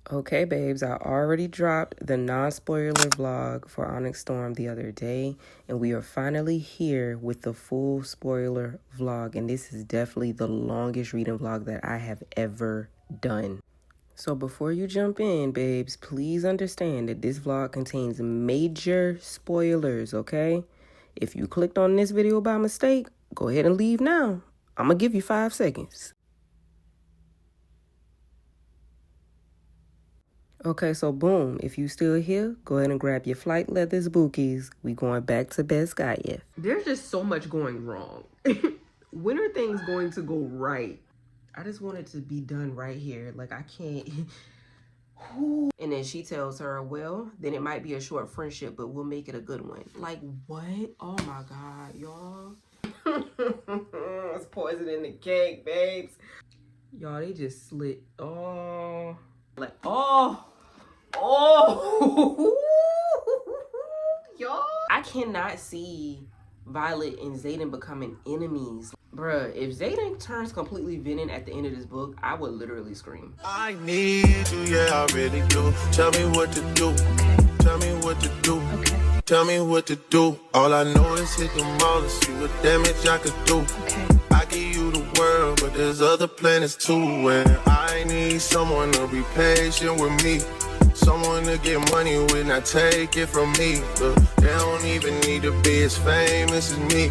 Okay, babes, I already dropped the non-spoiler vlog for Onyx Storm the other day, and we are finally here with the full spoiler vlog, and this is definitely the longest reading vlog that I have ever done. So before you jump in, babes, please understand that this vlog contains major spoilers, okay? If you clicked on this video by mistake, go ahead and leave now. I'm gonna give you 5 seconds. Okay, so boom, if you still here, go ahead and grab your flight leathers, bookies. We going back to Best Guy. There's just so much going wrong. When are things going to go right? I just want it to be done right here. Like, I can't. And then she tells her, well, then it might be a short friendship, but we'll make it a good one. Like, what? Oh my God, y'all. It's poison in the cake, babes. Y'all, they just slit. Oh. Like, oh. Y'all. I cannot see Violet and Xaden becoming enemies. Bruh, if Xaden turns completely venom at the end of this book, I would literally scream. I need you, yeah, I really do. Tell me what to do. Tell me what to do. Okay. Tell me what to do. All I know is hit the mall and see what damage I could do. Okay. I give you the world, but there's other planets too. And I need someone to be patient with me. Someone to get money with, not take it from me. Look, they don't even need to be as famous as me.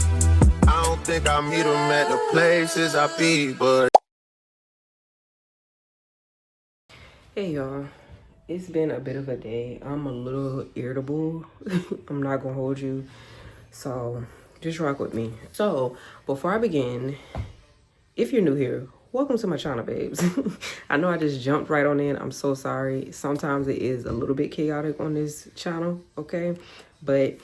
I don't think I meet them at the places I be, but... Hey y'all, it's been a bit of a day. I'm a little irritable. I'm not gonna hold you. So just rock with me. So before I begin, if you're new here, welcome to my channel, babes. I know I just jumped right on in. I'm so sorry. Sometimes it is a little bit chaotic on this channel, okay? But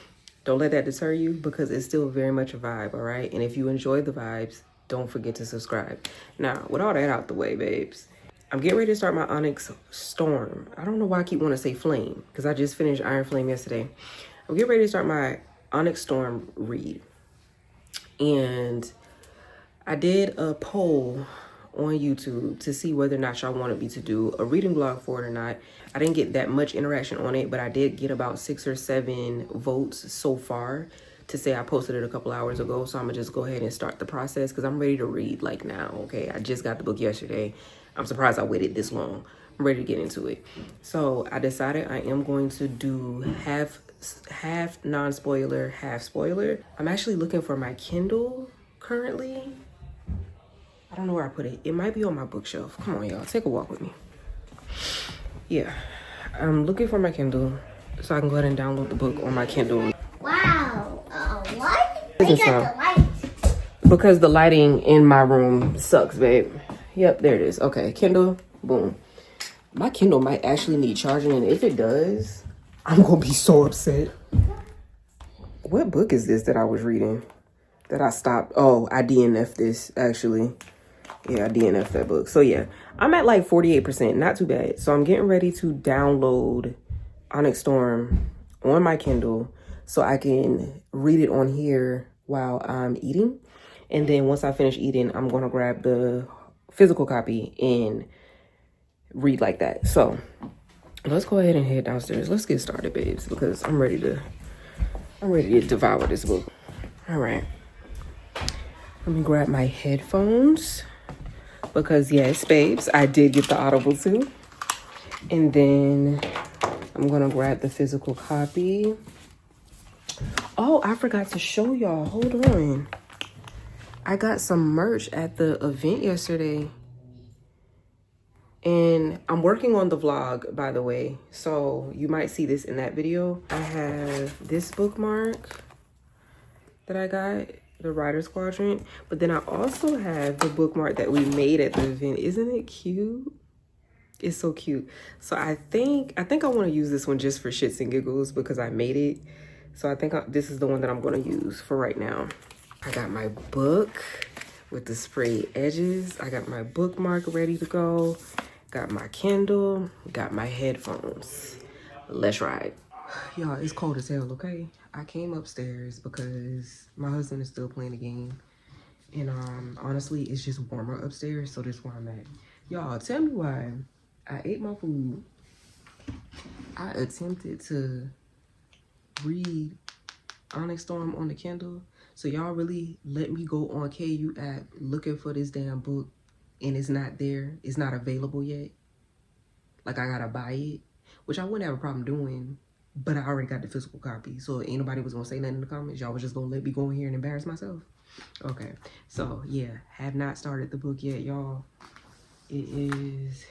don't let that deter you because it's still very much a vibe, all right? And if you enjoy the vibes, don't forget to subscribe. Now, with all that out the way, babes, I'm getting ready to start my Onyx Storm. I don't know why I keep wanting to say Flame because I just finished Iron Flame yesterday. I'm getting ready to start my Onyx Storm read. And I did a poll on YouTube to see whether or not y'all wanted me to do a reading vlog for it or not. I didn't get that much interaction on it, but I did get about 6 or 7 votes so far to say I posted it a couple hours ago. So I'm gonna just go ahead and start the process because I'm ready to read like now, okay? I just got the book yesterday. I'm surprised I waited this long. I'm ready to get into it. So I decided I am going to do half non-spoiler, half spoiler. I'm actually looking for my Kindle currently. I don't know where I put it. It might be on my bookshelf. Come on, y'all. Take a walk with me. Yeah. I'm looking for my Kindle so I can go ahead and download the book on my Kindle. Wow. What? We got the light. Because the lighting in my room sucks, babe. Yep, there it is. Okay, Kindle. Boom. My Kindle might actually need charging, and if it does, I'm going to be so upset. What book is this that I was reading that I stopped? Oh, I DNF'd this, actually. Yeah, I DNF'd that book. So yeah, I'm at like 48%, not too bad. So I'm getting ready to download Onyx Storm on my Kindle so I can read it on here while I'm eating. And then once I finish eating, I'm going to grab the physical copy and read like that. So let's go ahead and head downstairs. Let's get started, babes, because I'm ready to devour this book. All right. Let me grab my headphones. Because yes, babes, I did get the Audible too. And then I'm gonna grab the physical copy. Oh, I forgot to show y'all. Hold on. I got some merch at the event yesterday. And I'm working on the vlog, by the way. So you might see this in that video. I have this bookmark that I got. The Writer's Quadrant, but then I also have the bookmark that we made at the event. Isn't it cute? It's so cute. So I think I want to use this one just for shits and giggles because I made it. So I think this is the one that I'm going to use for right now. I got my book with the sprayed edges. I got my bookmark ready to go. Got my Kindle. Got my headphones. Let's ride. Y'all, it's cold as hell, okay? I came upstairs because my husband is still playing the game. And honestly, it's just warmer upstairs, so that's where I'm at. Y'all, tell me why I ate my food I attempted to read Onyx Storm on the Kindle. So y'all really let me go on KU app looking for this damn book and it's not there. It's not available yet. Like I gotta buy it, which I wouldn't have a problem doing, but I already got the physical copy. So ain't nobody was gonna say nothing in the comments. Y'all was just gonna let me go in here and embarrass myself. Okay, so yeah, have not started the book yet, y'all. It is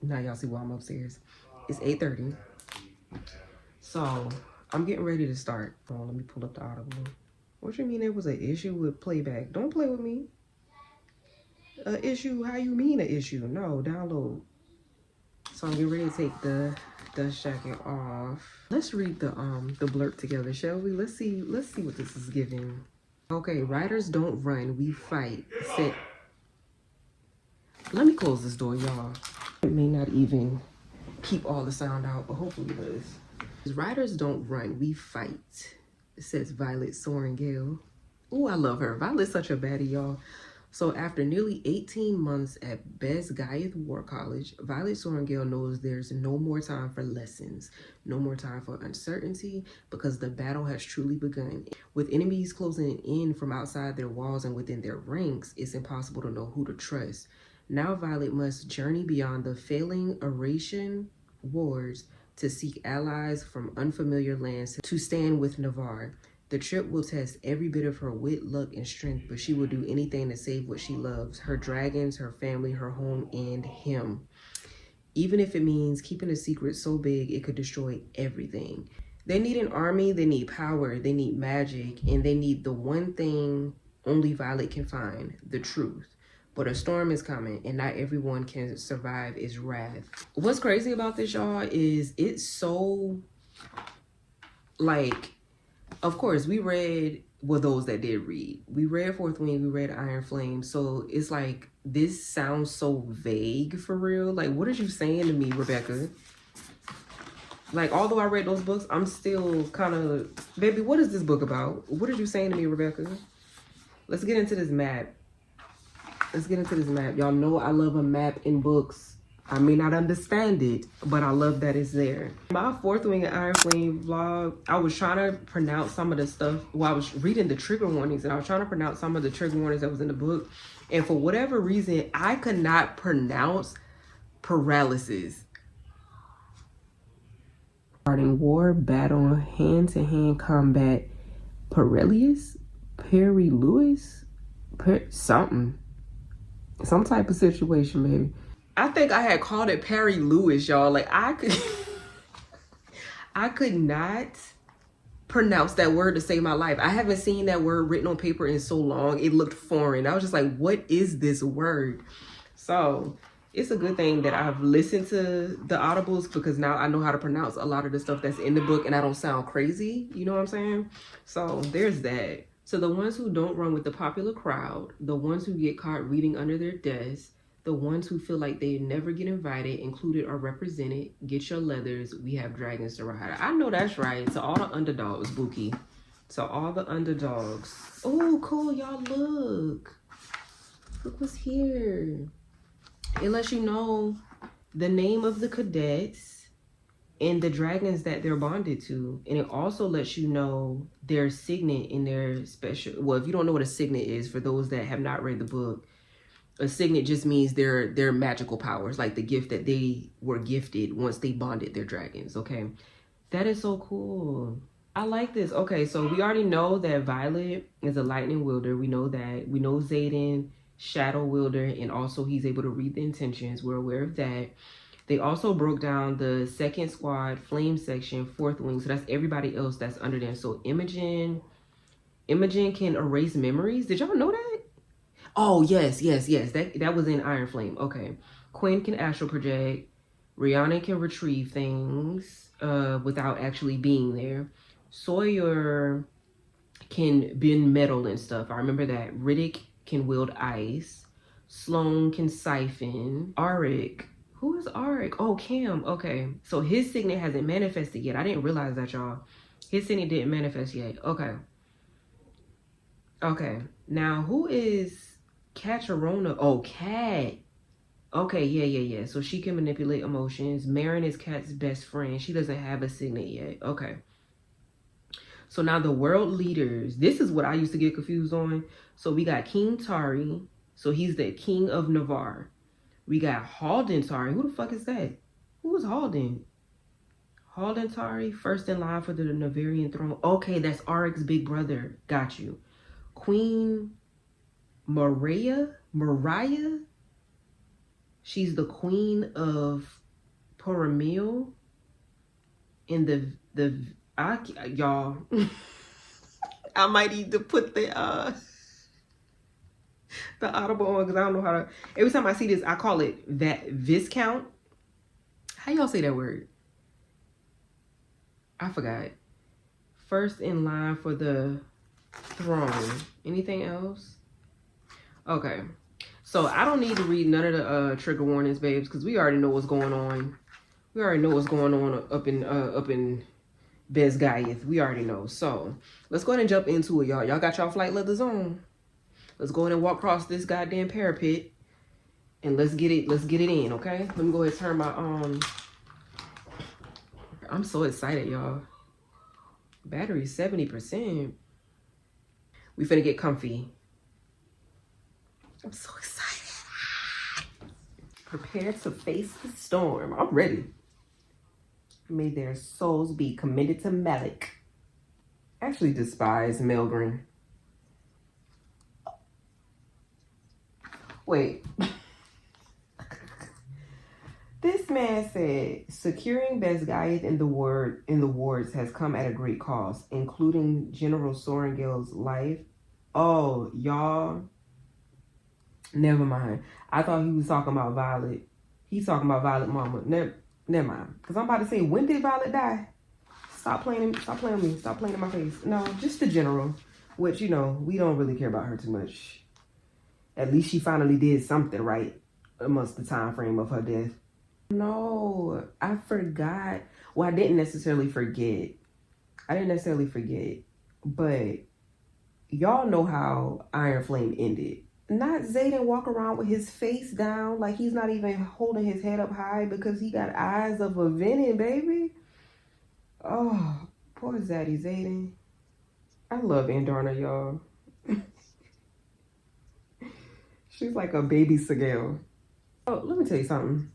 now y'all see why I'm upstairs. It's 8:30. So I'm getting ready to start. Oh, let me pull up the Audible. What you mean there was an issue with playback? Don't play with me. An issue? How you mean an issue? No, download. So I'm getting ready to take the dust jacket off. Let's read the blurb together, shall we? Let's see what this is giving. Okay, riders don't run, we fight. Let me close this door, y'all. It may not even keep all the sound out, but hopefully it does. Riders don't run, we fight. It says Violet Sorengale. Oh, I love her. Violet's such a baddie, y'all. So after nearly 18 months at Best Guyeth War College, Violet Sorengale knows there's no more time for lessons, no more time for uncertainty, because the battle has truly begun. With enemies closing in from outside their walls and within their ranks, it's impossible to know who to trust. Now Violet must journey beyond the failing Eurasian wars to seek allies from unfamiliar lands to stand with Navarre. The trip will test every bit of her wit, luck, and strength, but she will do anything to save what she loves, her dragons, her family, her home, and him. Even if it means keeping a secret so big it could destroy everything. They need an army, they need power, they need magic, and they need the one thing only Violet can find, the truth. But a storm is coming, and not everyone can survive its wrath. What's crazy about this, y'all, is it's so, like, of course, we read, well, those that did read. We read Fourth Wing, we read Iron Flame. So it's like, this sounds so vague for real. Like, what are you saying to me, Rebecca? Like, although I read those books, I'm still kind of, baby, what is this book about? What are you saying to me, Rebecca? Let's get into this map. Let's get into this map. Y'all know I love a map in books. I may not understand it, but I love that it's there. My Fourth Wing and Iron Flame vlog, I was trying to pronounce some of the stuff. Well, I was reading the trigger warnings and I was trying to pronounce some of the trigger warnings that was in the book. And for whatever reason, I could not pronounce paralysis. Starting war, battle, hand-to-hand combat, Perilius, Perry Lewis, something. Some type of situation, baby. I think I had called it Perry Lewis, y'all. Like I could not pronounce that word to save my life. I haven't seen that word written on paper in so long. It looked foreign. I was just like, what is this word? So it's a good thing that I've listened to the audibles, because now I know how to pronounce a lot of the stuff that's in the book and I don't sound crazy. You know what I'm saying? So there's that. So the ones who don't run with the popular crowd, the ones who get caught reading under their desks, the ones who feel like they never get invited, included, or represented, get your leathers. We have dragons to ride. I know that's right. To all the underdogs, Bookie. To all the underdogs. Oh, cool. Y'all look. Look what's here. It lets you know the name of the cadets and the dragons that they're bonded to. And it also lets you know their signet in their special. Well, if you don't know what a signet is, for those that have not read the book, a signet just means their magical powers, like the gift that they were gifted once they bonded their dragons, okay? That is so cool. I like this. Okay, so we already know that Violet is a lightning wielder. We know that. We know Xaden, shadow wielder, and also he's able to read the intentions. We're aware of that. They also broke down the second squad, flame section, Fourth Wing. So that's everybody else that's under them. So Imogen can erase memories. Did y'all know that? Oh, yes. That was in Iron Flame. Okay. Quinn can astral project. Rihanna can retrieve things without actually being there. Sawyer can bend metal and stuff. I remember that. Riddick can wield ice. Sloan can siphon. Auric. Who is Auric? Oh, Cam. Okay. So his signet hasn't manifested yet. I didn't realize that, y'all. His signet didn't manifest yet. Okay. Okay. Now, who is Catarona? Oh, Cat. Okay, yeah. So she can manipulate emotions. Marin is Kat's best friend. She doesn't have a signet yet. Okay. So now the world leaders, this is what I used to get confused on. So we got King Tari. So he's the king of Navarre. We got Halden Tari. Who the fuck is that? Who is Halden? Halden Tari, first in line for the Navarian throne. Okay, that's Arik's big brother. Got you. Queen Mariah? She's the queen of Poramil. In y'all, I might need to put the audible on because I don't know how to. Every time I see this, I call it that Viscount. How y'all say that word? I forgot. First in line for the throne. Anything else? Okay. So I don't need to read none of the trigger warnings, babes, because we already know what's going on. We already know what's going on up in Besgayeth. We already know. So let's go ahead and jump into it, y'all. Y'all got y'all flight leathers on. Let's go ahead and walk across this goddamn parapet and let's get it in, okay? Let me go ahead and turn my I'm so excited, y'all. Battery 70%. We finna get comfy. I'm so excited. Prepare to face the storm. I'm ready. May their souls be committed to Malik. I actually despise Melgren. Wait. This man said, securing Besgayeth in the wards has come at a great cost, including General Sorrengail's life. Oh, y'all. Never mind. I thought he was talking about Violet. He's talking about Violet Mama. Never mind. Because I'm about to say, when did Violet die? Stop playing with me. Stop playing in my face. No, just the general. Which, you know, we don't really care about her too much. At least she finally did something right amongst the time frame of her death. No, I forgot. Well, I didn't necessarily forget. But y'all know how Iron Flame ended. Not Zayden walk around with his face down like he's not even holding his head up high because he got eyes of a venom, baby. Oh, poor Zaddy Zayden. I love Andarna, y'all. She's like a baby Sigel. Oh, let me tell you something.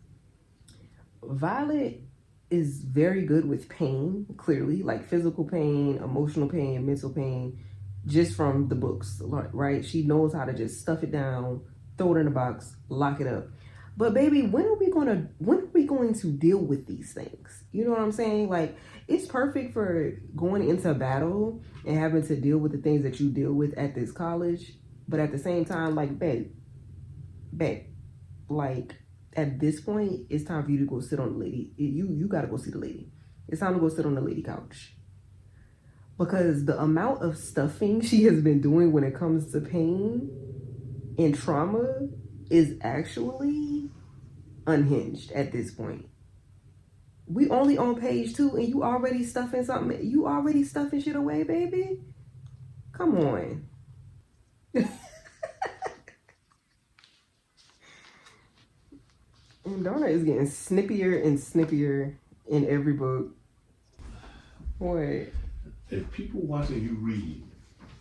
Violet is very good with pain, clearly, like physical pain, emotional pain, mental pain, just from the books, right? She knows how to just stuff it down, throw it in a box, lock it up. But baby, when are we going to deal with these things? You know what I'm saying? Like, it's perfect for going into battle and having to deal with the things that you deal with at this college. But at the same time, like, babe, like, at this point, it's time for you to go sit on the lady. You got to go see the lady. It's time to go sit on the lady couch. Because the amount of stuffing she has been doing when it comes to pain and trauma is actually unhinged at this point. We only on page 2 and you already stuffing something. You already stuffing shit away, baby? Come on. And Donna is getting snippier and snippier in every book. What? If people watching you read,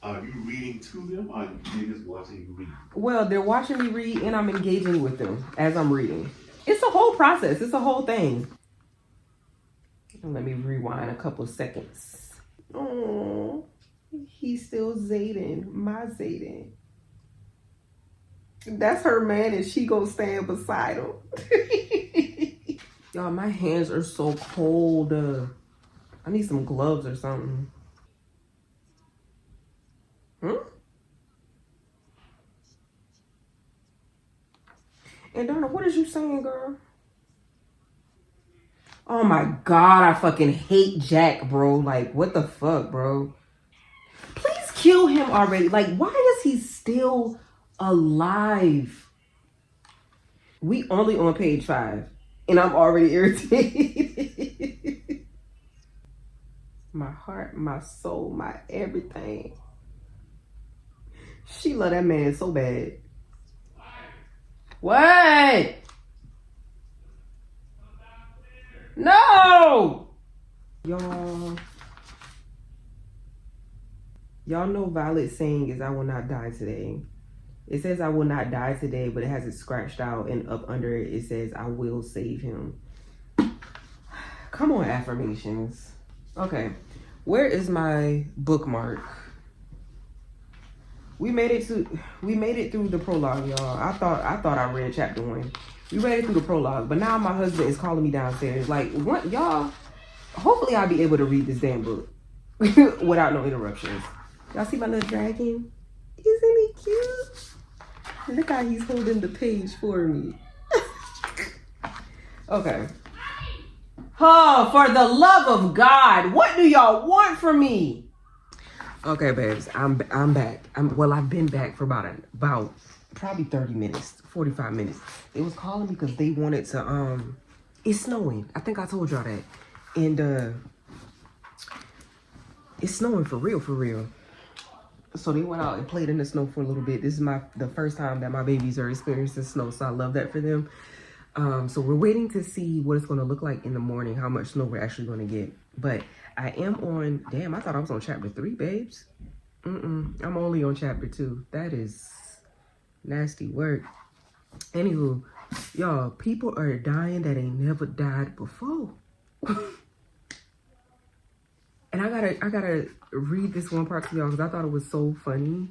are you reading to them or are you just watching you read? Well, they're watching me read and I'm engaging with them as I'm reading. It's a whole process. It's a whole thing. Let me rewind a couple of seconds. Oh, he's still Zayden, my Zayden. That's her man and she gonna stand beside him. Y'all, my hands are so cold. I need some gloves or something. And Donna, what is you saying, girl? Oh my God, I fucking hate Jack, bro. Like, what the fuck, bro? Please kill him already. Like, why is he still alive? We only on page 5 and I'm already irritated. My heart, my soul, my everything. She love that man so bad. What? No! Y'all know Violet's saying is I will not die today. It says I will not die today, but it has it scratched out, and up under it, it says I will save him. Come on, affirmations. Okay, where is my bookmark? We made it through the prologue, y'all. I thought I read chapter 1. We read it through the prologue, but now my husband is calling me downstairs. Like, what, y'all? Hopefully I'll be able to read this damn book without no interruptions. Y'all see my little dragon? Isn't he cute? Look how he's holding the page for me. Okay. Oh, for the love of God, what do y'all want from me? Okay, babes, I'm back. I've been back for about probably 30 minutes, 45 minutes. It was calling me because they wanted to it's snowing. I think I told y'all that. And it's snowing for real. So they went out and played in the snow for a little bit. This is the first time that my babies are experiencing snow, so I love that for them. So we're waiting to see what it's going to look like in the morning, how much snow we're actually going to get. But I am on, damn, I thought I was on chapter 3, babes. I'm only on chapter 2. That is nasty work. Anywho, y'all, people are dying that ain't never died before. And I gotta read this one part to y'all because I thought it was so funny.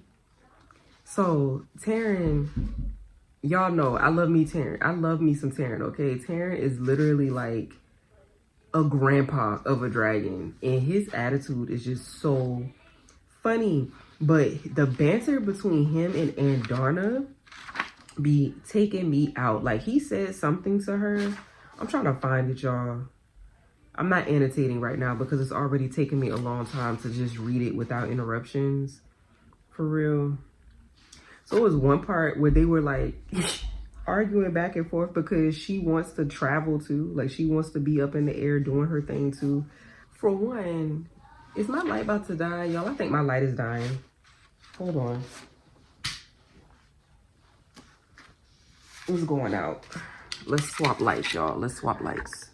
So Taryn, y'all know I love me Taryn. I love me some Taryn, okay? Taryn is literally like a grandpa of a dragon. And his attitude is just so funny. But the banter between him and Andarna be taking me out. Like, he said something to her. I'm trying to find it, y'all. I'm not annotating right now because it's already taken me a long time to just read it without interruptions. For real. So it was one part where they were like arguing back and forth because she wants to travel too. Like, she wants to be up in the air doing her thing too. For one, is my light about to die? Y'all, I think my light is dying. Hold on. It's going out. Let's swap lights, y'all. Let's swap lights.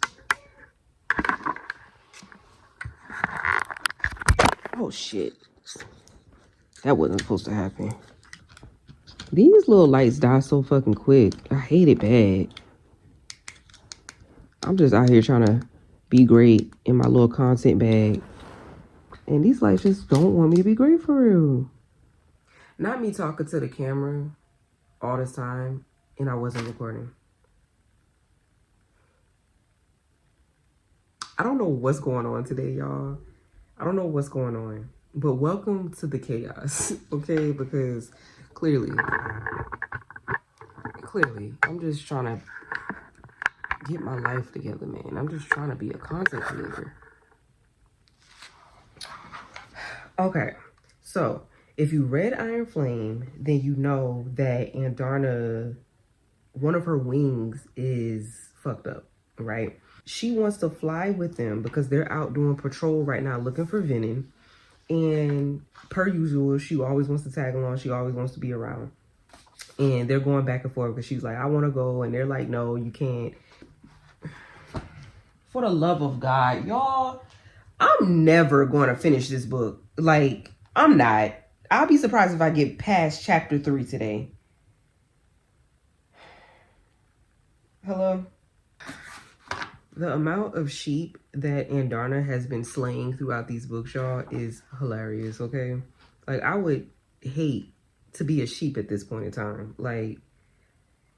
Oh, shit. That wasn't supposed to happen. These little lights die so fucking quick. I hate it bad. I'm just out here trying to be great in my little content bag. And these lights just don't want me to be great for real. Not me talking to the camera all this time and I wasn't recording. I don't know what's going on today, y'all. I don't know what's going on. But welcome to the chaos, okay? Because clearly, I'm just trying to get my life together, man. I'm just trying to be a content creator. Okay, so if you read Iron Flame, then you know that Andarna, one of her wings is fucked up, right? She wants to fly with them because they're out doing patrol right now looking for Venom. And per usual, she always wants to tag along. She always wants to be around. And they're going back and forth because she's like, I want to go. And they're like, no, you can't. For the love of God, y'all, I'm never going to finish this book. Like, I'm not. I'll be surprised if I get past chapter 3 today. Hello? The amount of sheep that Andarna has been slaying throughout these books, y'all, is hilarious, okay? Like, I would hate to be a sheep at this point in time. Like,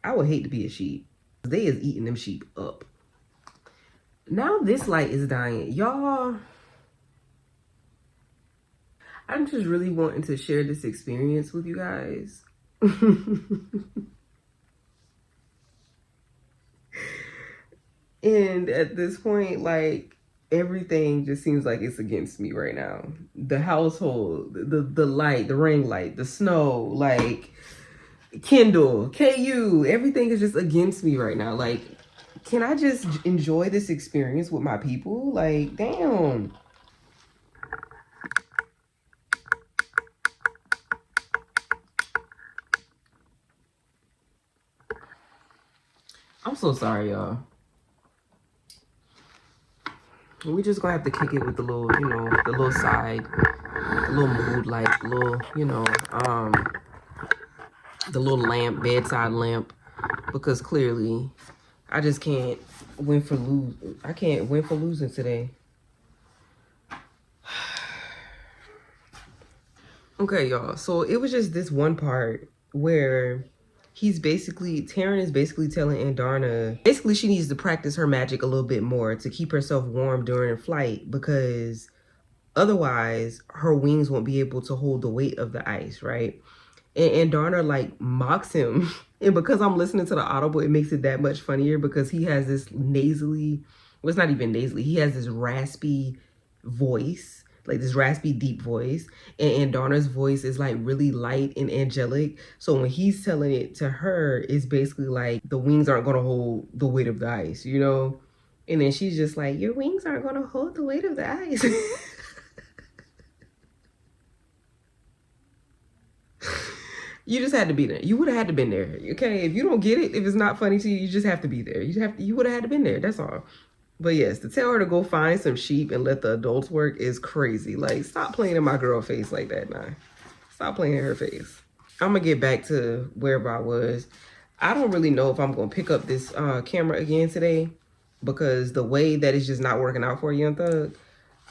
I would hate to be a sheep. They is eating them sheep up. Now this light is dying. Y'all, I'm just really wanting to share this experience with you guys. And at this point, like, everything just seems like it's against me right now. The household, the light, the ring light, the snow, like, Kindle, KU, everything is just against me right now. Like, can I just enjoy this experience with my people? Like, damn. I'm so sorry, y'all. We just gonna have to kick it with the little, you know, the little side, the little mood light, little, you know, the little lamp, bedside lamp, because clearly I just can't win for I can't win for losing today. Okay, y'all. So it was just this one part where Taryn is basically telling Andarna, basically she needs to practice her magic a little bit more to keep herself warm during flight, because otherwise her wings won't be able to hold the weight of the ice, right? And Andarna like mocks him. And because I'm listening to the audible, it makes it that much funnier, because he has this nasally, well, it's not even nasally, he has this raspy voice, like this raspy deep voice, and Andarna's voice is like really light and angelic. So when he's telling it to her, it's basically like the wings aren't gonna hold the weight of the ice, you know? And then she's just like, your wings aren't gonna hold the weight of the ice. You just had to be there. You would have had to been there. Okay, if you don't get it, if it's not funny to you, you just have to be there. You would have had to been there. That's all. But yes, to tell her to go find some sheep and let the adults work is crazy. Like, stop playing in my girl face like that now. Stop playing in her face. I'm gonna get back to wherever I was. I don't really know if I'm gonna pick up this camera again today, because the way that it's just not working out for Young Thug.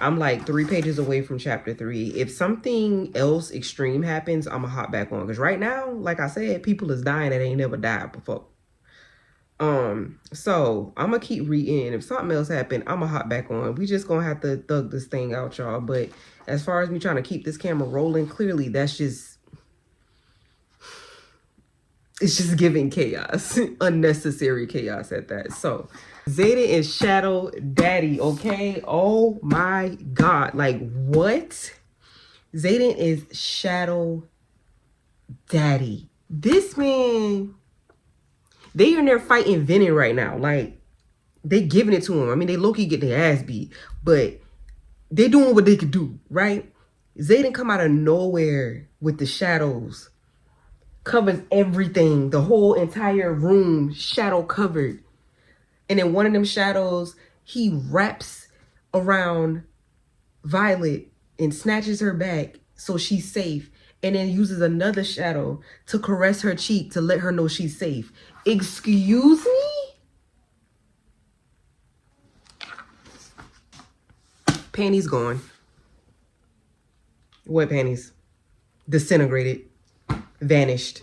I'm like 3 pages away from chapter 3. If something else extreme happens, I'm gonna hop back on. Because right now, like I said, people is dying that ain't never died before. So I'm gonna keep reading. If something else happened, I'm gonna hop back on. We just gonna have to thug this thing out, y'all. But as far as me trying to keep this camera rolling, clearly that's just, it's just giving chaos. Unnecessary chaos at that. So Zayden is Shadow Daddy, okay? Oh my God. Like, what? Zayden is Shadow Daddy. This man, they in there fighting Venom right now. Like, they giving it to him. I mean, they low-key get their ass beat, but they doing what they could do, right? Zayden come out of nowhere with the shadows. Covers everything. The whole entire room shadow covered. And in one of them shadows, he wraps around Violet and snatches her back so she's safe. And then uses another shadow to caress her cheek to let her know she's safe. Excuse me? Panties gone. What panties? Disintegrated. Vanished.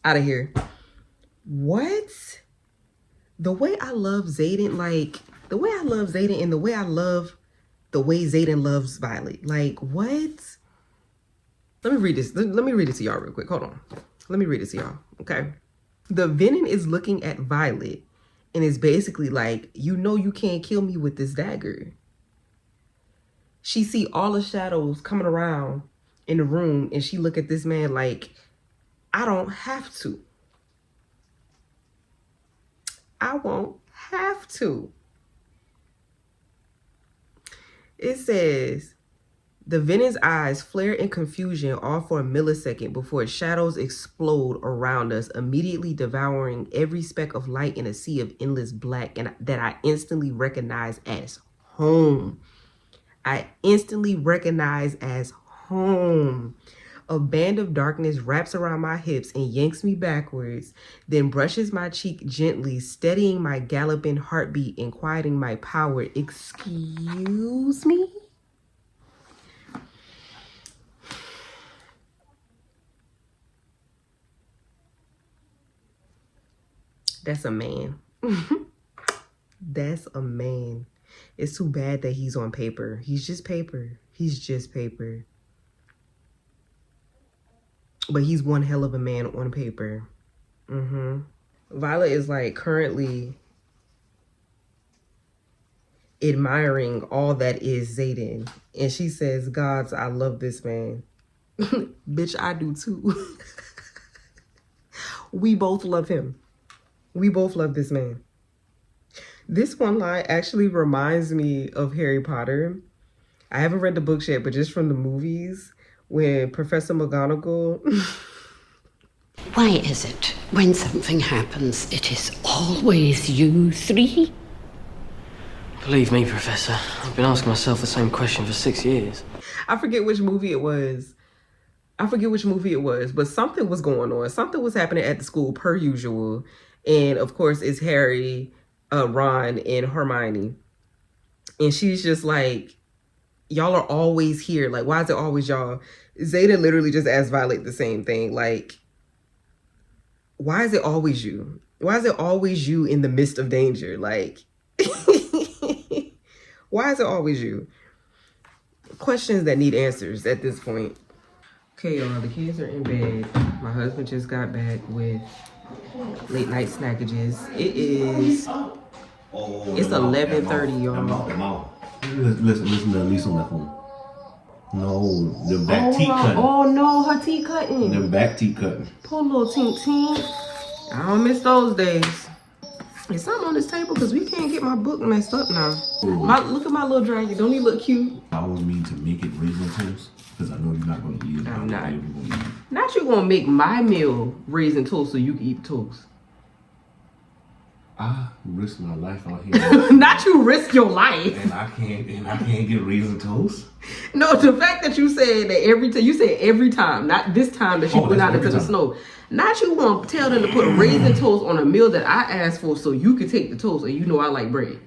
Out of here. What? The way I love Zayden, like, the way I love Zayden and the way I love the way Zayden loves Violet. Like, what? Let me read this. Let me read it to y'all real quick. Hold on. Let me read it to y'all, okay? The Venom is looking at Violet and is basically like, you know you can't kill me with this dagger. She see all the shadows coming around in the room and she look at this man like, I don't have to. I won't have to. It says, the Venom's eyes flare in confusion all for a millisecond before shadows explode around us, immediately devouring every speck of light in a sea of endless black, and that I instantly recognize as home. I instantly recognize as home. A band of darkness wraps around my hips and yanks me backwards, then brushes my cheek gently, steadying my galloping heartbeat and quieting my power. Excuse me? That's a man. That's a man. It's too bad that he's on paper. He's just paper. He's just paper. But he's one hell of a man on paper. Violet is like currently admiring all that is Zayden. And she says, Gods, I love this man. Bitch, I do too. We both love him. We both love this man. This one line actually reminds me of Harry Potter. I haven't read the books yet, but just from the movies, when Professor McGonagall... Why is it when something happens, it is always you three? Believe me, Professor, I've been asking myself the same question for 6 years. I forget which movie it was. But something was going on. Something was happening at the school per usual. And of course, it's Harry, Ron, and Hermione. And she's just like, y'all are always here. Like, why is it always y'all? Zeta literally just asked Violet the same thing. Like, why is it always you? Why is it always you in the midst of danger? Like, why is it always you? Questions that need answers at this point. Okay, y'all, the kids are in bed. My husband just got back with late night snackages. It's 11:30, y'all. Listen to Elise on that phone. No, the back teeth cutting. Oh no, her teeth cutting. The back teeth cutting. Poor little tink tink. I don't miss those days. Is something on this table? Because we can't get my book messed up now. Look at my little dragon. Don't he look cute? I always mean to make it raisin toast. Because I know you're not going to eat it. I'm not. Not you going to make my meal raisin toast so you can eat toast. I risk my life out here. Not you risk your life. And I can't get raisin toast. No, the fact that you said that every time, you said every time, not this time that you went out into the snow. Not you want to tell them to put a raisin toast on a meal that I asked for so you could take the toast and you know I like bread.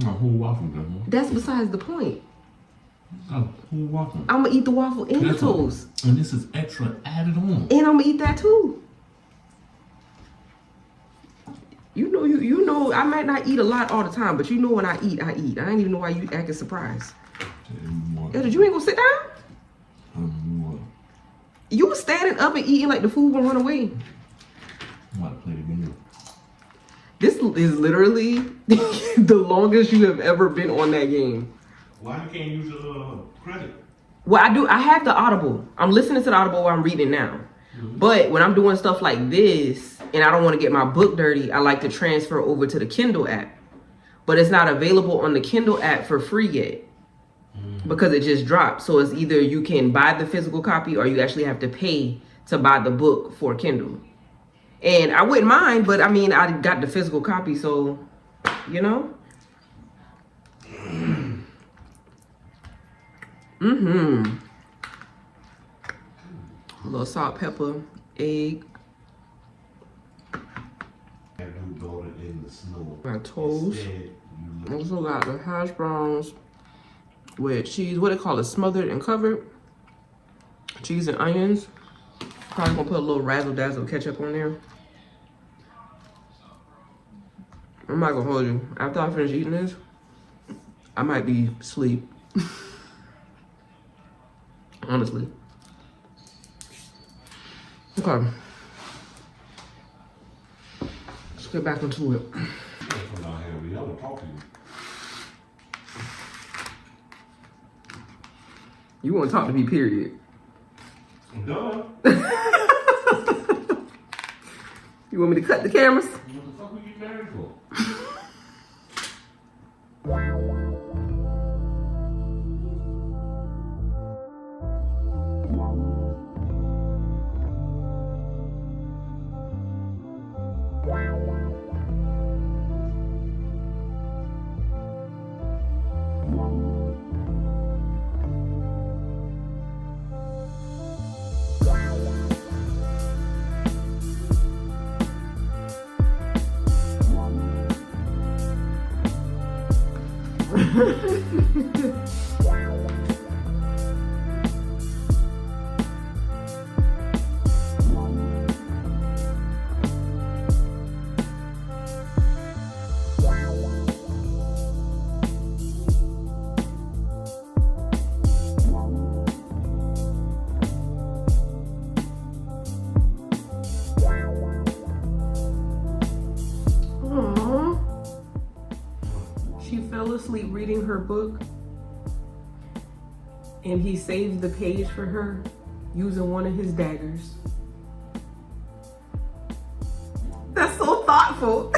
A whole waffle, Grandma. That's besides the point. Oh, whole waffle. I'm going to eat the waffle and the toast. And this is extra added on. And I'm going to eat that too. You know, I might not eat a lot all the time, but you know when I eat, I eat. I didn't even know why you acting surprised. Elder, you ain't gonna sit down? You was standing up and eating like the food gonna run away. I'm about to play the game. This is literally the longest you have ever been on that game. Why you can't use the credit? Well, I have the Audible. I'm listening to the Audible while I'm reading now. Mm-hmm. But when I'm doing stuff like this, and I don't want to get my book dirty, I like to transfer over to the Kindle app. But it's not available on the Kindle app for free yet. Because it just dropped. So it's either you can buy the physical copy or you actually have to pay to buy the book for Kindle. And I wouldn't mind, but I mean, I got the physical copy, so, you know. A little salt, pepper, egg. My toast. Also got the hash browns with cheese. What they call it? Smothered and covered. Cheese and onions. Probably gonna put a little razzle dazzle ketchup on there. I'm not gonna hold you. After I finish eating this, I might be asleep. Honestly. Okay. Let's get back into it. You want to talk to me, period. Duh. You want me to cut the cameras? What the fuck we get married for? Asleep reading her book, and he saved the page for her using one of his daggers. That's so thoughtful.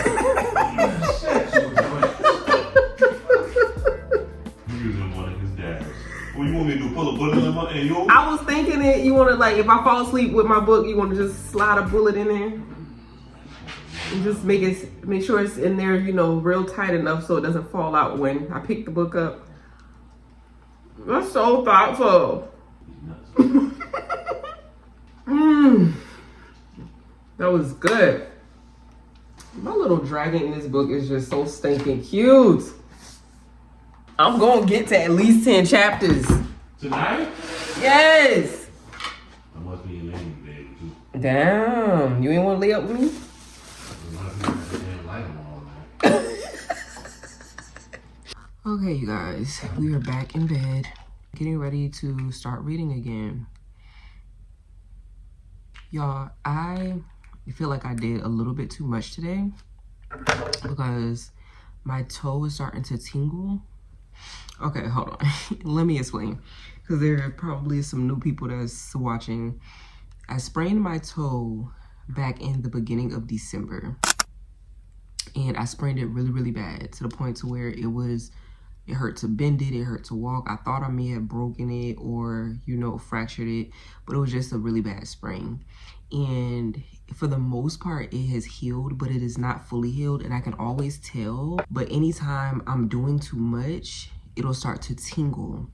Using one of his daggers. What you want me to do? Pull a bullet in my yours? I was thinking that you want to, like, if I fall asleep with my book, you want to just slide a bullet in there. And just make sure it's in there, you know, real tight enough so it doesn't fall out when I pick the book up. That's so thoughtful. That was good. My little dragon in this book is just so stinking cute. I'm gonna get to at least 10 chapters. Tonight? Yes. I must be in laying bed too. Damn, you ain't wanna lay up with me? Okay, you guys, we are back in bed, getting ready to start reading again. Y'all, I feel like I did a little bit too much today because my toe is starting to tingle. Okay, hold on. Let me explain, because there are probably some new people that's watching. I sprained my toe back in the beginning of December, and I sprained it really, really bad to the point to where it hurt to bend it, it hurt to walk. I thought I may have broken it or, you know, fractured it, but it was just a really bad sprain. And for the most part, it has healed, but it is not fully healed, and I can always tell. But anytime I'm doing too much, it'll start to tingle.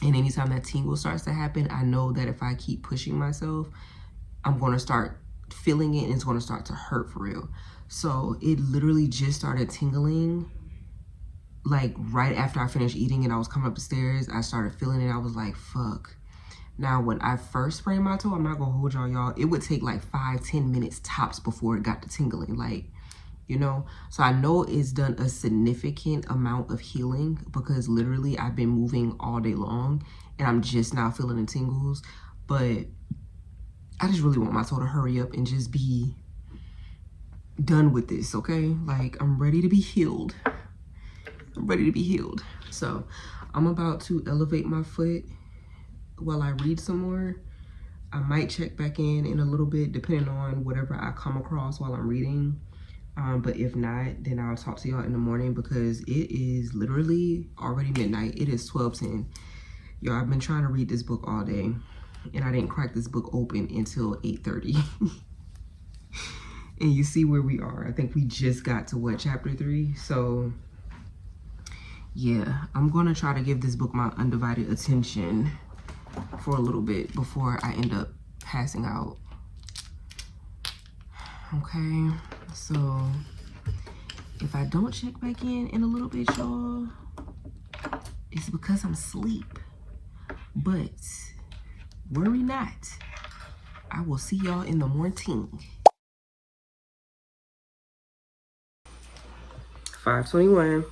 And anytime that tingle starts to happen, I know that if I keep pushing myself, I'm going to start feeling it and it's going to start to hurt for real. So it literally just started tingling like right after I finished eating, and I was coming up the stairs. I started feeling it. I was like, fuck. Now, when I first sprained my toe, I'm not gonna hold y'all, it would take like 5-10 minutes tops before it got to tingling, like, you know? So I know it's done a significant amount of healing because literally I've been moving all day long and I'm just now feeling the tingles. But I just really want my toe to hurry up and just be done with this, okay? Like, I'm ready to be healed. I'm ready to be healed. So I'm about to elevate my foot while I read some more. I might check back in a little bit depending on whatever I come across while I'm reading. But if not, then I'll talk to y'all in the morning because it is literally already midnight. It is 12:10. Y'all, I've been trying to read this book all day and I didn't crack this book open until 8:30. And you see where we are. I think we just got to what, chapter 3? So yeah, I'm gonna try to give this book my undivided attention for a little bit before I end up passing out. Okay, so if I don't check back in a little bit, y'all, it's because I'm asleep. But worry not, I will see y'all in the morning. 5:21.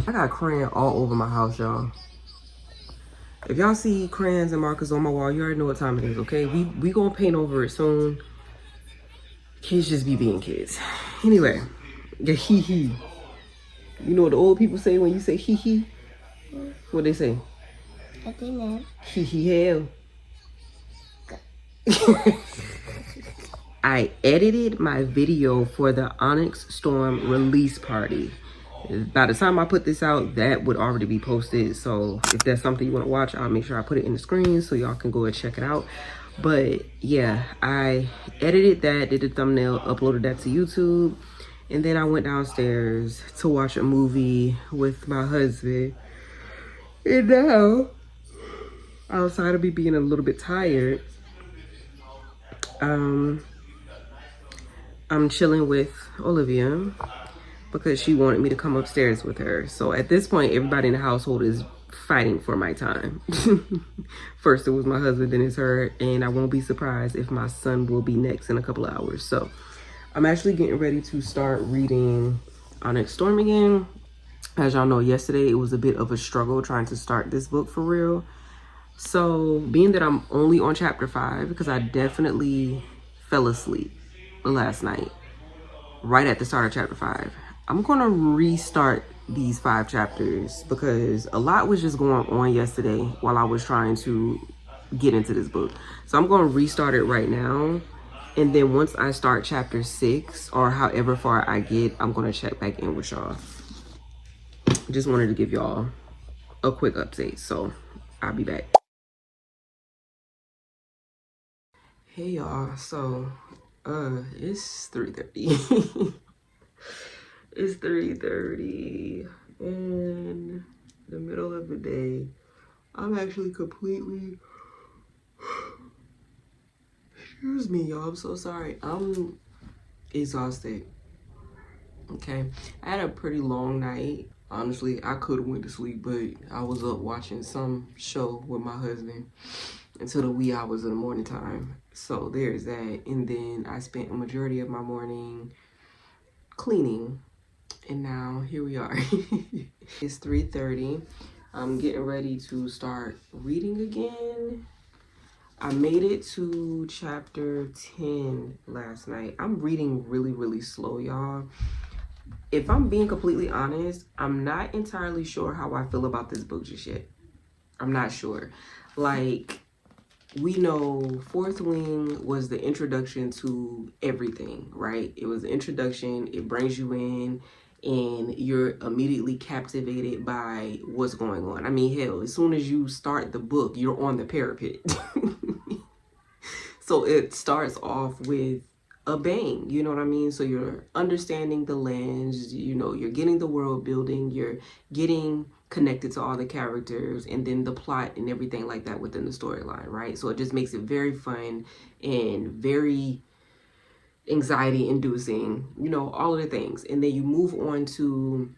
I got crayon all over my house, y'all. If y'all see crayons and markers on my wall, you already know what time it is, okay? We gonna paint over it soon. Kids just be being kids. Anyway, the hee-hee. You know what the old people say when you say hee-hee? What they say? I think that. Hee-hee hell. I edited my video for the Onyx Storm release party. By the time I put this out, that would already be posted. So if that's something you want to watch, I'll make sure I put it in the screen so y'all can go and check it out. But yeah, I edited that, did the thumbnail, uploaded that to YouTube. And then I went downstairs to watch a movie with my husband. And now, outside of me being a little bit tired, I'm chilling with Olivia because she wanted me to come upstairs with her. So at this point, everybody in the household is fighting for my time. First it was my husband, then it's her, and I won't be surprised if my son will be next in a couple of hours. So I'm actually getting ready to start reading Onyx Storm again. As y'all know, yesterday it was a bit of a struggle trying to start this book for real. So being that I'm only on chapter 5, because I definitely fell asleep last night right at the start of chapter 5, I'm gonna restart these 5 chapters because a lot was just going on yesterday while I was trying to get into this book. So I'm gonna restart it right now, and then once I start chapter 6 or however far I get, I'm gonna check back in with y'all. Just wanted to give y'all a quick update, so I'll be back. Hey y'all, so It's 3:30. It's 3:30 in the middle of the day. I'm actually completely, excuse me, y'all, I'm so sorry. I'm exhausted. Okay, I had a pretty long night. Honestly, I could have went to sleep, but I was up watching some show with my husband until the wee hours of the morning time. So there's that. And then I spent a majority of my morning cleaning. And now here we are. It's 3:30. I'm getting ready to start reading again. I made it to chapter 10 last night. I'm reading really, really slow, y'all. If I'm being completely honest, I'm not entirely sure how I feel about this book just yet. I'm not sure. Like, we know Fourth Wing was the introduction to everything, right? It was the introduction. It brings you in and you're immediately captivated by what's going on. I mean, hell, as soon as you start the book, you're on the parapet. So it starts off with a bang, you know what I mean? So you're understanding the lands, you know, you're getting the world building, you're getting connected to all the characters, and then the plot and everything like that within the storyline, right? So it just makes it very fun and very anxiety inducing, you know, all of the things. And then you move on to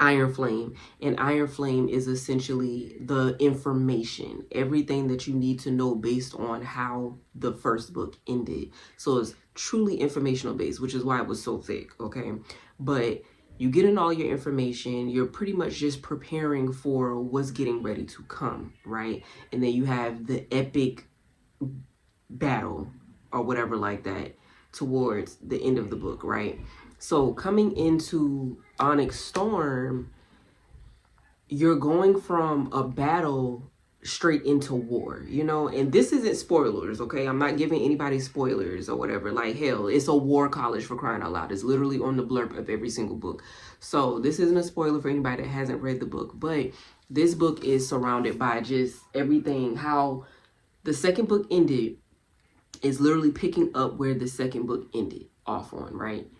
Iron Flame, and Iron Flame is essentially the information, everything that you need to know based on how the first book ended. So it's truly informational based, which is why it was so thick, okay? But you get in all your information, you're pretty much just preparing for what's getting ready to come, right? And then you have the epic battle or whatever like that towards the end of the book, right? So coming into Onyx Storm, you're going from a battle straight into war, you know? And this isn't spoilers, okay? I'm not giving anybody spoilers or whatever. Like, hell, it's a war college, for crying out loud. It's literally on the blurb of every single book. So this isn't a spoiler for anybody that hasn't read the book. But this book is surrounded by just everything. How the second book ended is literally picking up where the second book ended off on, right?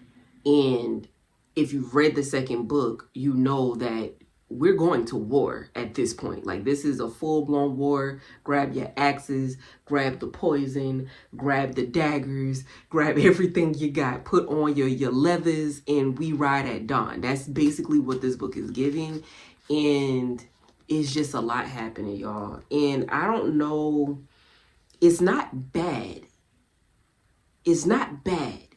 And if you've read the second book, you know that we're going to war at this point. Like, this is a full-blown war. Grab your axes, grab the poison, grab the daggers, grab everything you got, put on your leathers, and we ride at dawn. That's basically what this book is giving. And it's just a lot happening, y'all. And I don't know, it's not bad. It's not bad.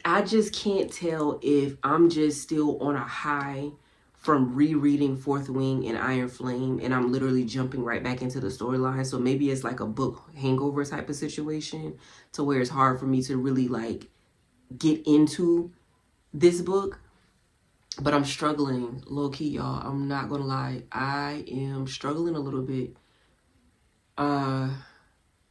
I just can't tell if I'm just still on a high from rereading Fourth Wing and Iron Flame, and I'm literally jumping right back into the storyline. So maybe it's like a book hangover type of situation to where it's hard for me to really like get into this book. But I'm struggling, low-key, y'all. I'm not gonna lie. I am struggling a little bit.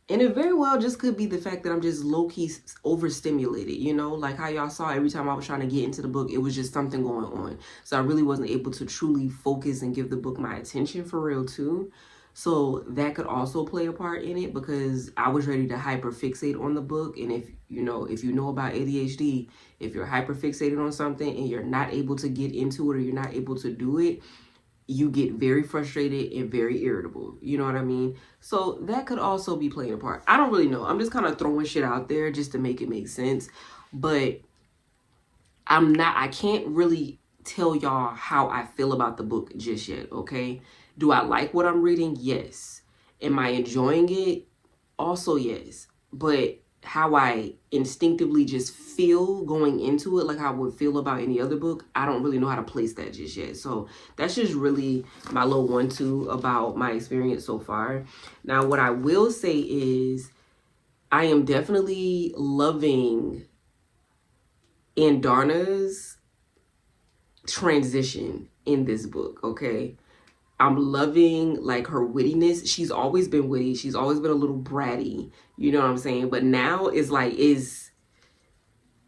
And it very well just could be the fact that I'm just low-key overstimulated, you know? Like how y'all saw every time I was trying to get into the book, it was just something going on. So I really wasn't able to truly focus and give the book my attention for real too. So that could also play a part in it because I was ready to hyperfixate on the book. And if you know about ADHD, if you're hyperfixated on something and you're not able to get into it or you're not able to do it, you get very frustrated and very irritable. You know what I mean? So that could also be playing a part. I don't really know. I'm just kind of throwing shit out there just to make it make sense. But I can't really tell y'all how I feel about the book just yet, okay? Do I like what I'm reading? Yes. Am I enjoying it? Also, yes. But how I instinctively just feel going into it, like how I would feel about any other book, I don't really know how to place that just yet. So that's just really my little 1-2 about my experience so far. Now, what I will say is I am definitely loving Andarna's transition in this book, okay? I'm loving like her wittiness. She's always been witty. She's always been a little bratty. You know what I'm saying? But now it's like,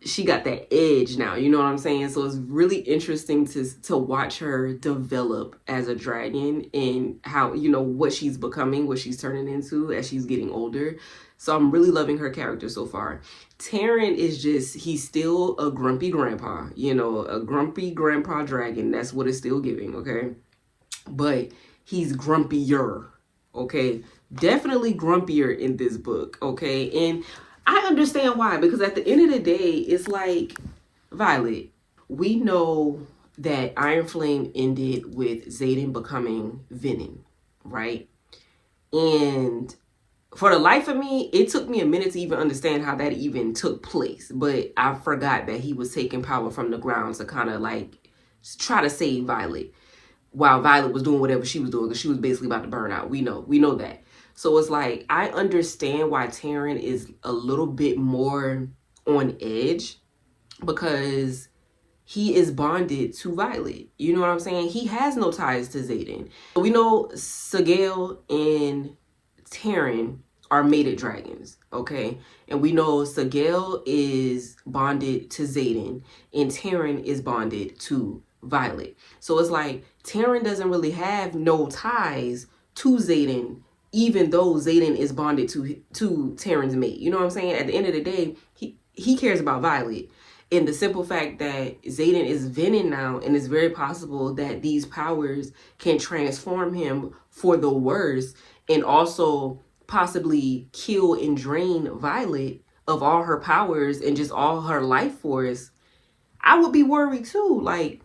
she got that edge now. You know what I'm saying? So it's really interesting to watch her develop as a dragon and how, you know, what she's becoming, what she's turning into as she's getting older. So I'm really loving her character so far. Taryn is just, he's still a grumpy grandpa, you know, a grumpy grandpa dragon. That's what it's still giving, okay? But he's grumpier, okay? Definitely grumpier in this book, okay? And I understand why, because at the end of the day, it's like, Violet, we know that Iron Flame ended with Xaden becoming Venom, right? And for the life of me, it took me a minute to even understand how that even took place. But I forgot that he was taking power from the ground to kind of like try to save Violet, while Violet was doing whatever she was doing, because she was basically about to burn out. We know that. So it's like, I understand why Taryn is a little bit more on edge, because he is bonded to Violet. You know what I'm saying? He has no ties to Xaden. We know Sigel and Taryn are mated dragons, okay? And we know Sigel is bonded to Xaden and Taryn is bonded to Violet. So it's like Taryn doesn't really have no ties to Xaden, even though Xaden is bonded to Taryn's mate. You know what I'm saying? At the end of the day, he cares about Violet. And the simple fact that Xaden is Venom now, and it's very possible that these powers can transform him for the worse, and also possibly kill and drain Violet of all her powers and just all her life force, I would be worried too. Like,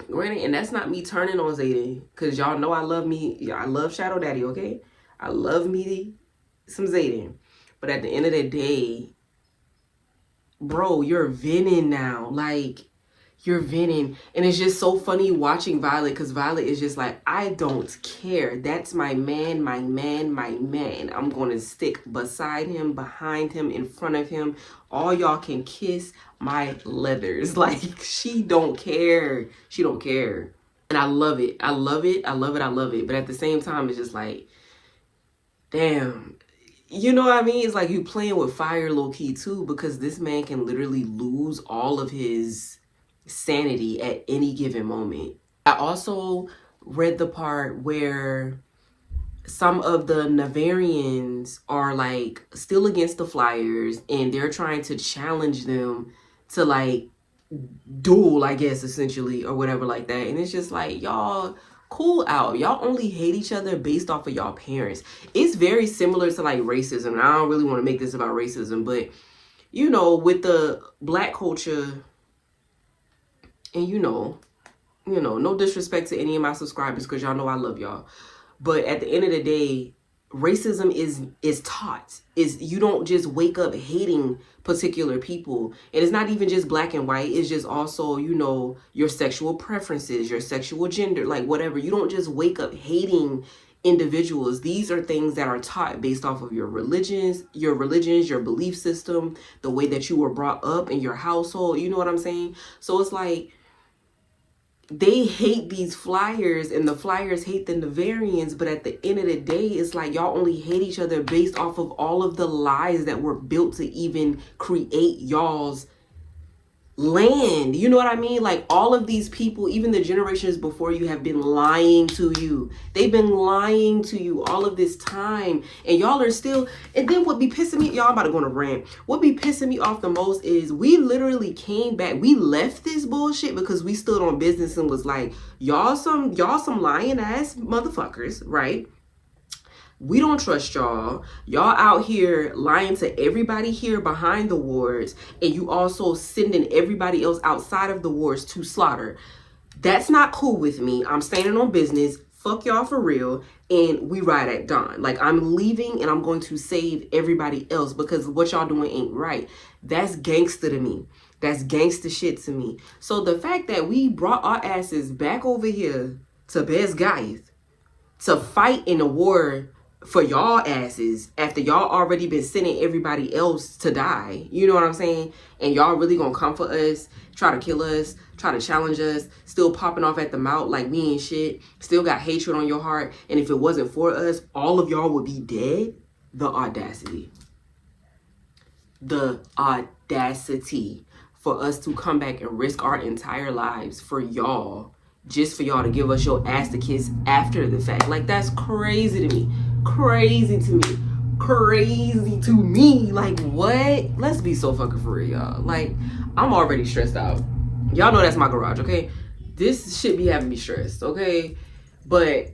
granted, and that's not me turning on Xaden, because y'all know I love Shadow Daddy, okay? I love me some Xaden. But at the end of the day, bro, you're Venom now. Like, you're Venom. And it's just so funny watching Violet, because Violet is just like, I don't care. That's my man, my man, my man. I'm going to stick beside him, behind him, in front of him. All y'all can kiss my leathers. Like, she don't care. She don't care. And I love it. I love it. I love it. I love it. But at the same time, it's just like, damn. You know what I mean? It's like you playing with fire low-key too, because this man can literally lose all of his sanity at any given moment. I also read the part where some of the Navarians are like still against the Flyers, and they're trying to challenge them to like duel, I guess, essentially, or whatever like that. And it's just like, y'all cool out. Y'all only hate each other based off of y'all parents. It's very similar to like racism. I don't really want to make this about racism, but you know, with the black culture, and you know, no disrespect to any of my subscribers, because y'all know I love y'all. But at the end of the day, racism is taught. You don't just wake up hating particular people. And it's not even just black and white. It's just also, you know, your sexual preferences, your sexual gender, like whatever. You don't just wake up hating individuals. These are things that are taught based off of your religions, your belief system, the way that you were brought up in your household. You know what I'm saying? So it's like, they hate these Flyers and the Flyers hate the Navarians, but at the end of the day, it's like y'all only hate each other based off of all of the lies that were built to even create y'all's land. You know what I mean? Like, all of these people, even the generations before you, have been lying to you. They've been lying to you all of this time, and y'all are still. And then what be pissing me, y'all, I'm about to go on a rant. What be pissing me off the most is we literally came back. We left this bullshit because we stood on business and was like, y'all some lying ass motherfuckers, right? We don't trust y'all. Y'all out here lying to everybody here behind the wards, and you also sending everybody else outside of the wards to slaughter. That's not cool with me. I'm standing on business. Fuck y'all for real. And we ride at dawn. Like, I'm leaving and I'm going to save everybody else because what y'all doing ain't right. That's gangster to me. That's gangster shit to me. So the fact that we brought our asses back over here to Best Guys to fight in a war for y'all asses after y'all already been sending everybody else to die. You know what I'm saying? And y'all really gonna come for us, try to kill us, try to challenge us, still popping off at the mouth like me and shit, still got hatred on your heart. And if it wasn't for us, all of y'all would be dead. The audacity. The audacity for us to come back and risk our entire lives for y'all, just for y'all to give us your ass to kiss after the fact. Like, that's crazy to me. Crazy to me. crazy to me. Like, what? Let's be so fucking for real, y'all. Like, I'm already stressed out. Y'all know that's my garage, okay? This shit be having me stressed, okay? But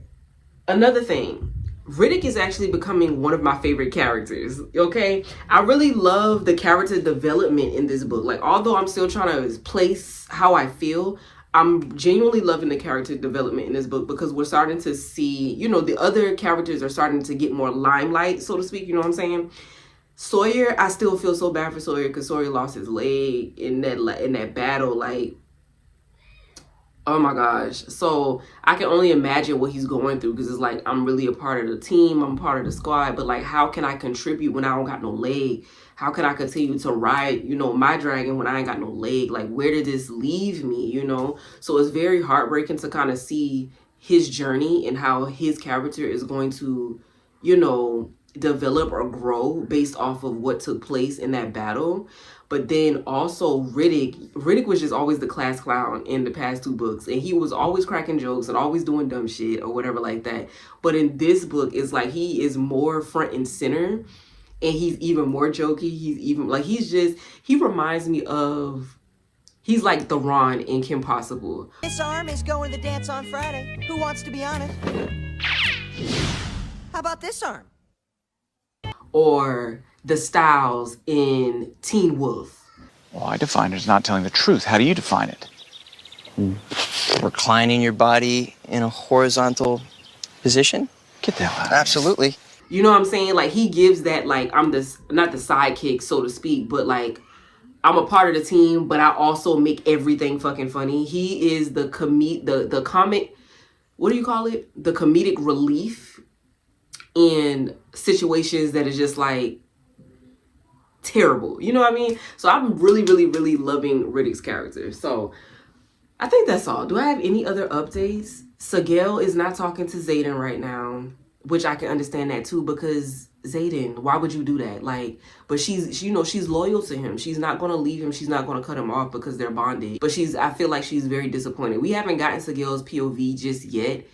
another thing, Riddick is actually becoming one of my favorite characters, okay? I really love the character development in this book. Like, although I'm still trying to place how I feel, I'm genuinely loving the character development in this book because we're starting to see, you know, the other characters are starting to get more limelight, so to speak, you know what I'm saying? Sawyer, I still feel so bad for Sawyer because Sawyer lost his leg in that battle, like, oh my gosh. So I can only imagine what he's going through because it's like, I'm really a part of the team. I'm part of the squad. But like, how can I contribute when I don't got no leg? How can I continue to ride, you know, my dragon when I ain't got no leg? Like, where did this leave me, you know? So it's very heartbreaking to kind of see his journey and how his character is going to, you know, develop or grow based off of what took place in that battle. But then also Riddick was just always the class clown in the past 2 books. And he was always cracking jokes and always doing dumb shit or whatever like that. But in this book, it's like he is more front and center. And he's even more jokey. He's even like, he reminds me of, he's like the Ron in Kim Possible. This arm is going to the dance on Friday. Who wants to be on it? How about this arm? Or the Styles in Teen Wolf. Well, I define it as not telling the truth. How do you define it? Reclining your body in a horizontal position? Get the hell out. Absolutely. You know what I'm saying? Like, he gives that, like, I'm not the sidekick, so to speak, but like, I'm a part of the team, but I also make everything fucking funny. He is the comic, what do you call it? The comedic relief in situations that is just like terrible. You know what I mean? So I'm really, really, really loving Riddick's character. So I think that's all. Do I have any other updates? Sigel is not talking to Xaden right now, which I can understand that too, because Xaden, why would you do that? Like, but she's loyal to him. She's not going to leave him. She's not going to cut him off because they're bonded. But I feel like she's very disappointed. We haven't gotten Sigel's POV just yet,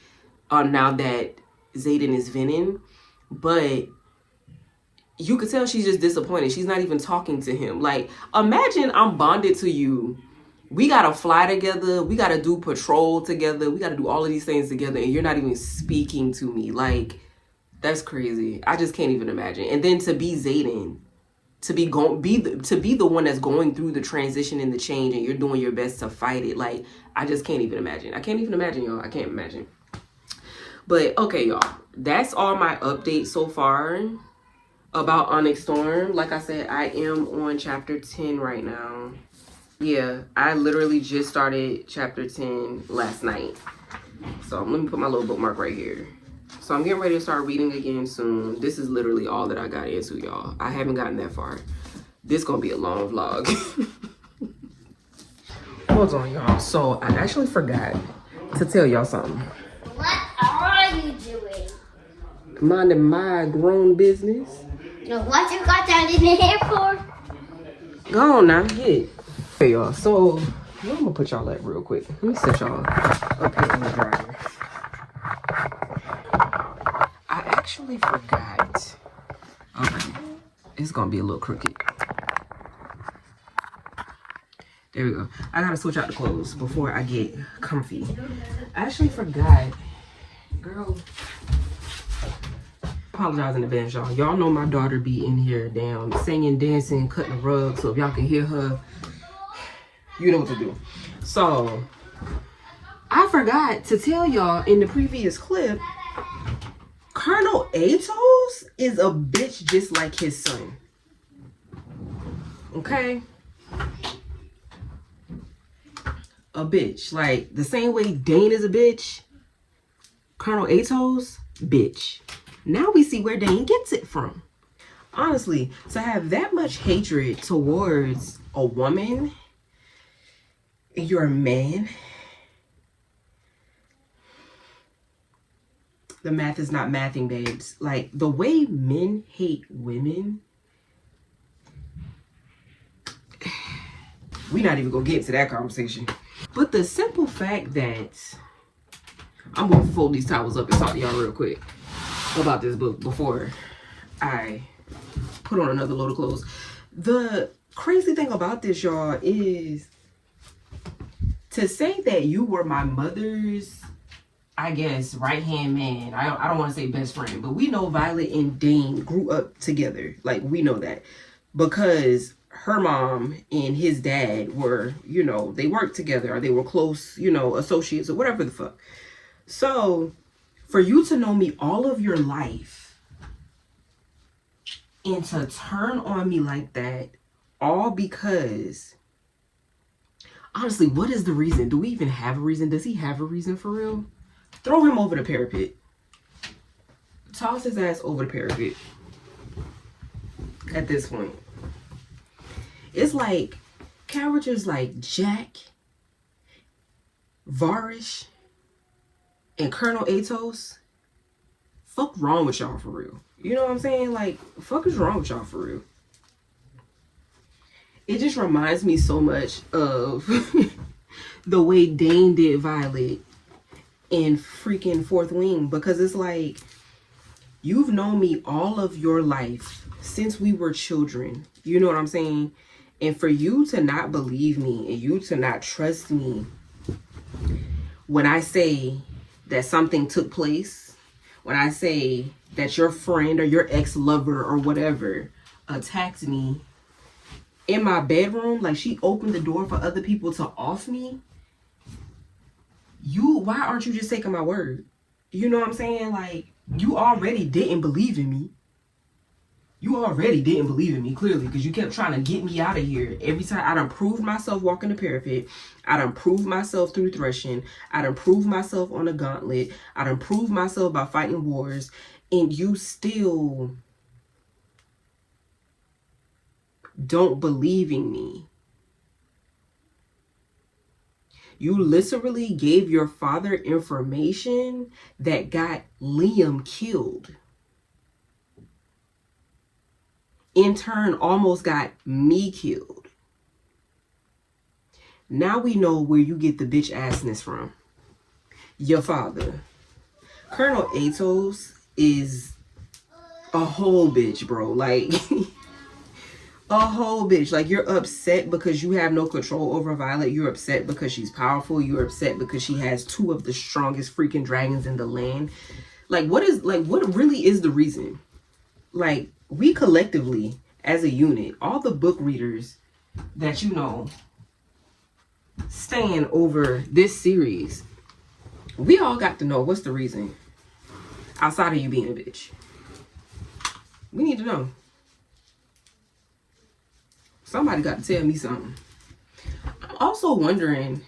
now that Xaden is Venom, but you could tell she's just disappointed. She's not even talking to him. Like, imagine I'm bonded to you. We got to fly together. We got to do patrol together. We got to do all of these things together. And you're not even speaking to me. Like, that's crazy. I just can't even imagine. And then to be Xaden, to be the one that's going through the transition and the change, and you're doing your best to fight it. Like, I just can't even imagine. I can't even imagine, y'all. I can't imagine. But okay, y'all. That's all my updates so far about Onyx Storm. Like I said, I am on chapter 10 right now. Yeah, I literally just started chapter 10 last night. So let me put my little bookmark right here. So I'm getting ready to start reading again soon. This is literally all that I got into, y'all. I haven't gotten that far. This gonna be a long vlog. Hold on, y'all. So I actually forgot to tell y'all something. What are you doing? Minding my grown business. No, what you got that in there for? Go on now, get it. Hey y'all, so I'm gonna put y'all at real quick. Let me set y'all up here in the dryer. I actually forgot. Okay, it's gonna be a little crooked. There we go. I gotta switch out the clothes before I get comfy. I actually forgot. Girl. Apologize in advance, y'all. Y'all know my daughter be in here damn singing, dancing, cutting the rug. So if y'all can hear her, you know what to do. So I forgot to tell y'all in the previous clip, Colonel Atos is a bitch just like his son. Okay? A bitch. Like the same way Dane is a bitch, Colonel Atos, bitch. Now we see where Dane gets it from. Honestly, to have that much hatred towards a woman, and you're a man, the math is not mathing, babes. Like, the way men hate women, we're not even gonna get to that conversation. But the simple fact that, I'm gonna fold these towels up and talk to y'all real quick about this book before I put on another load of clothes. The crazy thing about this, y'all, is to say that you were my mother's, I guess, right-hand man. I don't want to say best friend, but we know Violet and Dane grew up together. Like, we know that. Because her mom and his dad were, you know, they worked together, or they were close, you know, associates or whatever the fuck. So, for you to know me all of your life and to turn on me like that, all because, honestly, what is the reason? Do we even have a reason? Does he have a reason for real? Throw him over the parapet. Toss his ass over the parapet. At this point. It's like characters like Jack, Varish, and Colonel Atos. Fuck wrong with y'all for real. You know what I'm saying? Like, fuck is wrong with y'all for real? It just reminds me so much of the way Dane did Violet in freaking Fourth Wing, because it's like, you've known me all of your life since we were children. You know what I'm saying? And for you to not believe me and you to not trust me when I say that something took place, when I say that your friend or your ex-lover or whatever attacked me in my bedroom, like she opened the door for other people to off me, why aren't you just taking my word? You know what I'm saying? Like, you already didn't believe in me. You already didn't believe in me, clearly, because you kept trying to get me out of here. Every time I done proved myself walking the parapet, I done proved myself through threshing, I done proved myself on a gauntlet, I done proved myself by fighting wars, and you still don't believe in me. You literally gave your father information that got Liam killed. In turn, almost got me killed. Now we know where you get the bitch assness from. Your father. Colonel Atos is a whole bitch, bro. Like, a whole bitch. Like, you're upset because you have no control over Violet. You're upset because she's powerful. You're upset because she has 2 of the strongest freaking dragons in the land. Like, what really is the reason? Like, we collectively, as a unit, all the book readers that you know stand over this series, we all got to know what's the reason outside of you being a bitch. We need to know. Somebody got to tell me something. I'm also wondering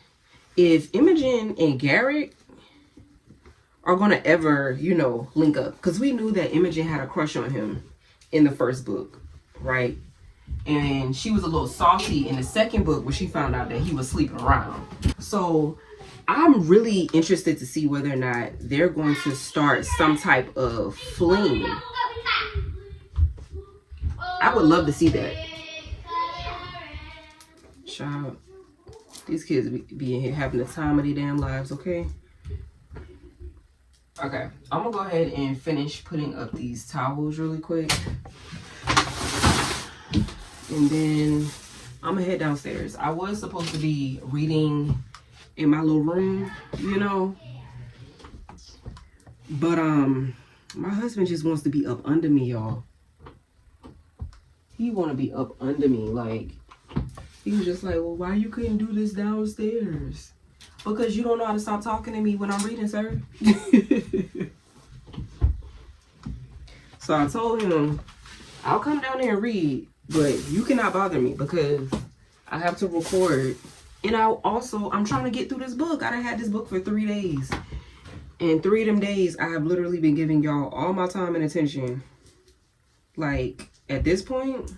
if Imogen and Garrett are going to ever, you know, link up. Because we knew that Imogen had a crush on him in the first book, right? And she was a little salty in the second book when she found out that he was sleeping around. So I'm really interested to see whether or not they're going to start some type of fling. I would love to see that. Child, these kids be in here having the time of their damn lives, okay? Okay, I'm gonna go ahead and finish putting up these towels really quick. And then I'm gonna head downstairs. I was supposed to be reading in my little room, you know. But my husband just wants to be up under me, y'all. He wanna be up under me, like, he was just like, well, why you couldn't do this downstairs? Because you don't know how to stop talking to me when I'm reading, sir. So I told him, I'll come down there and read, but you cannot bother me because I have to record. And I'm trying to get through this book. I done had this book for 3 days. And 3 of them days, I have literally been giving y'all all my time and attention. Like, at this point,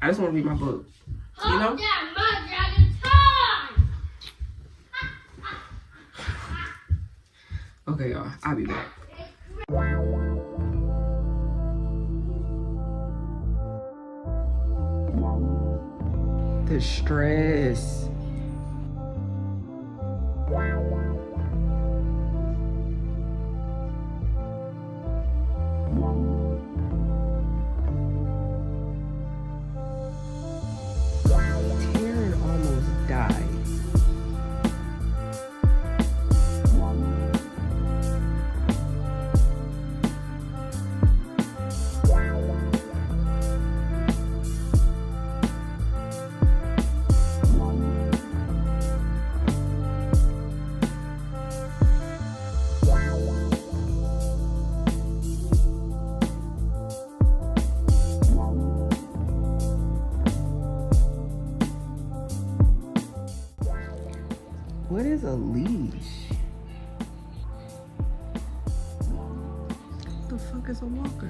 I just want to read my book. You know? Okay, y'all. I'll be back. The stress. What is a leash? What the fuck is a walker?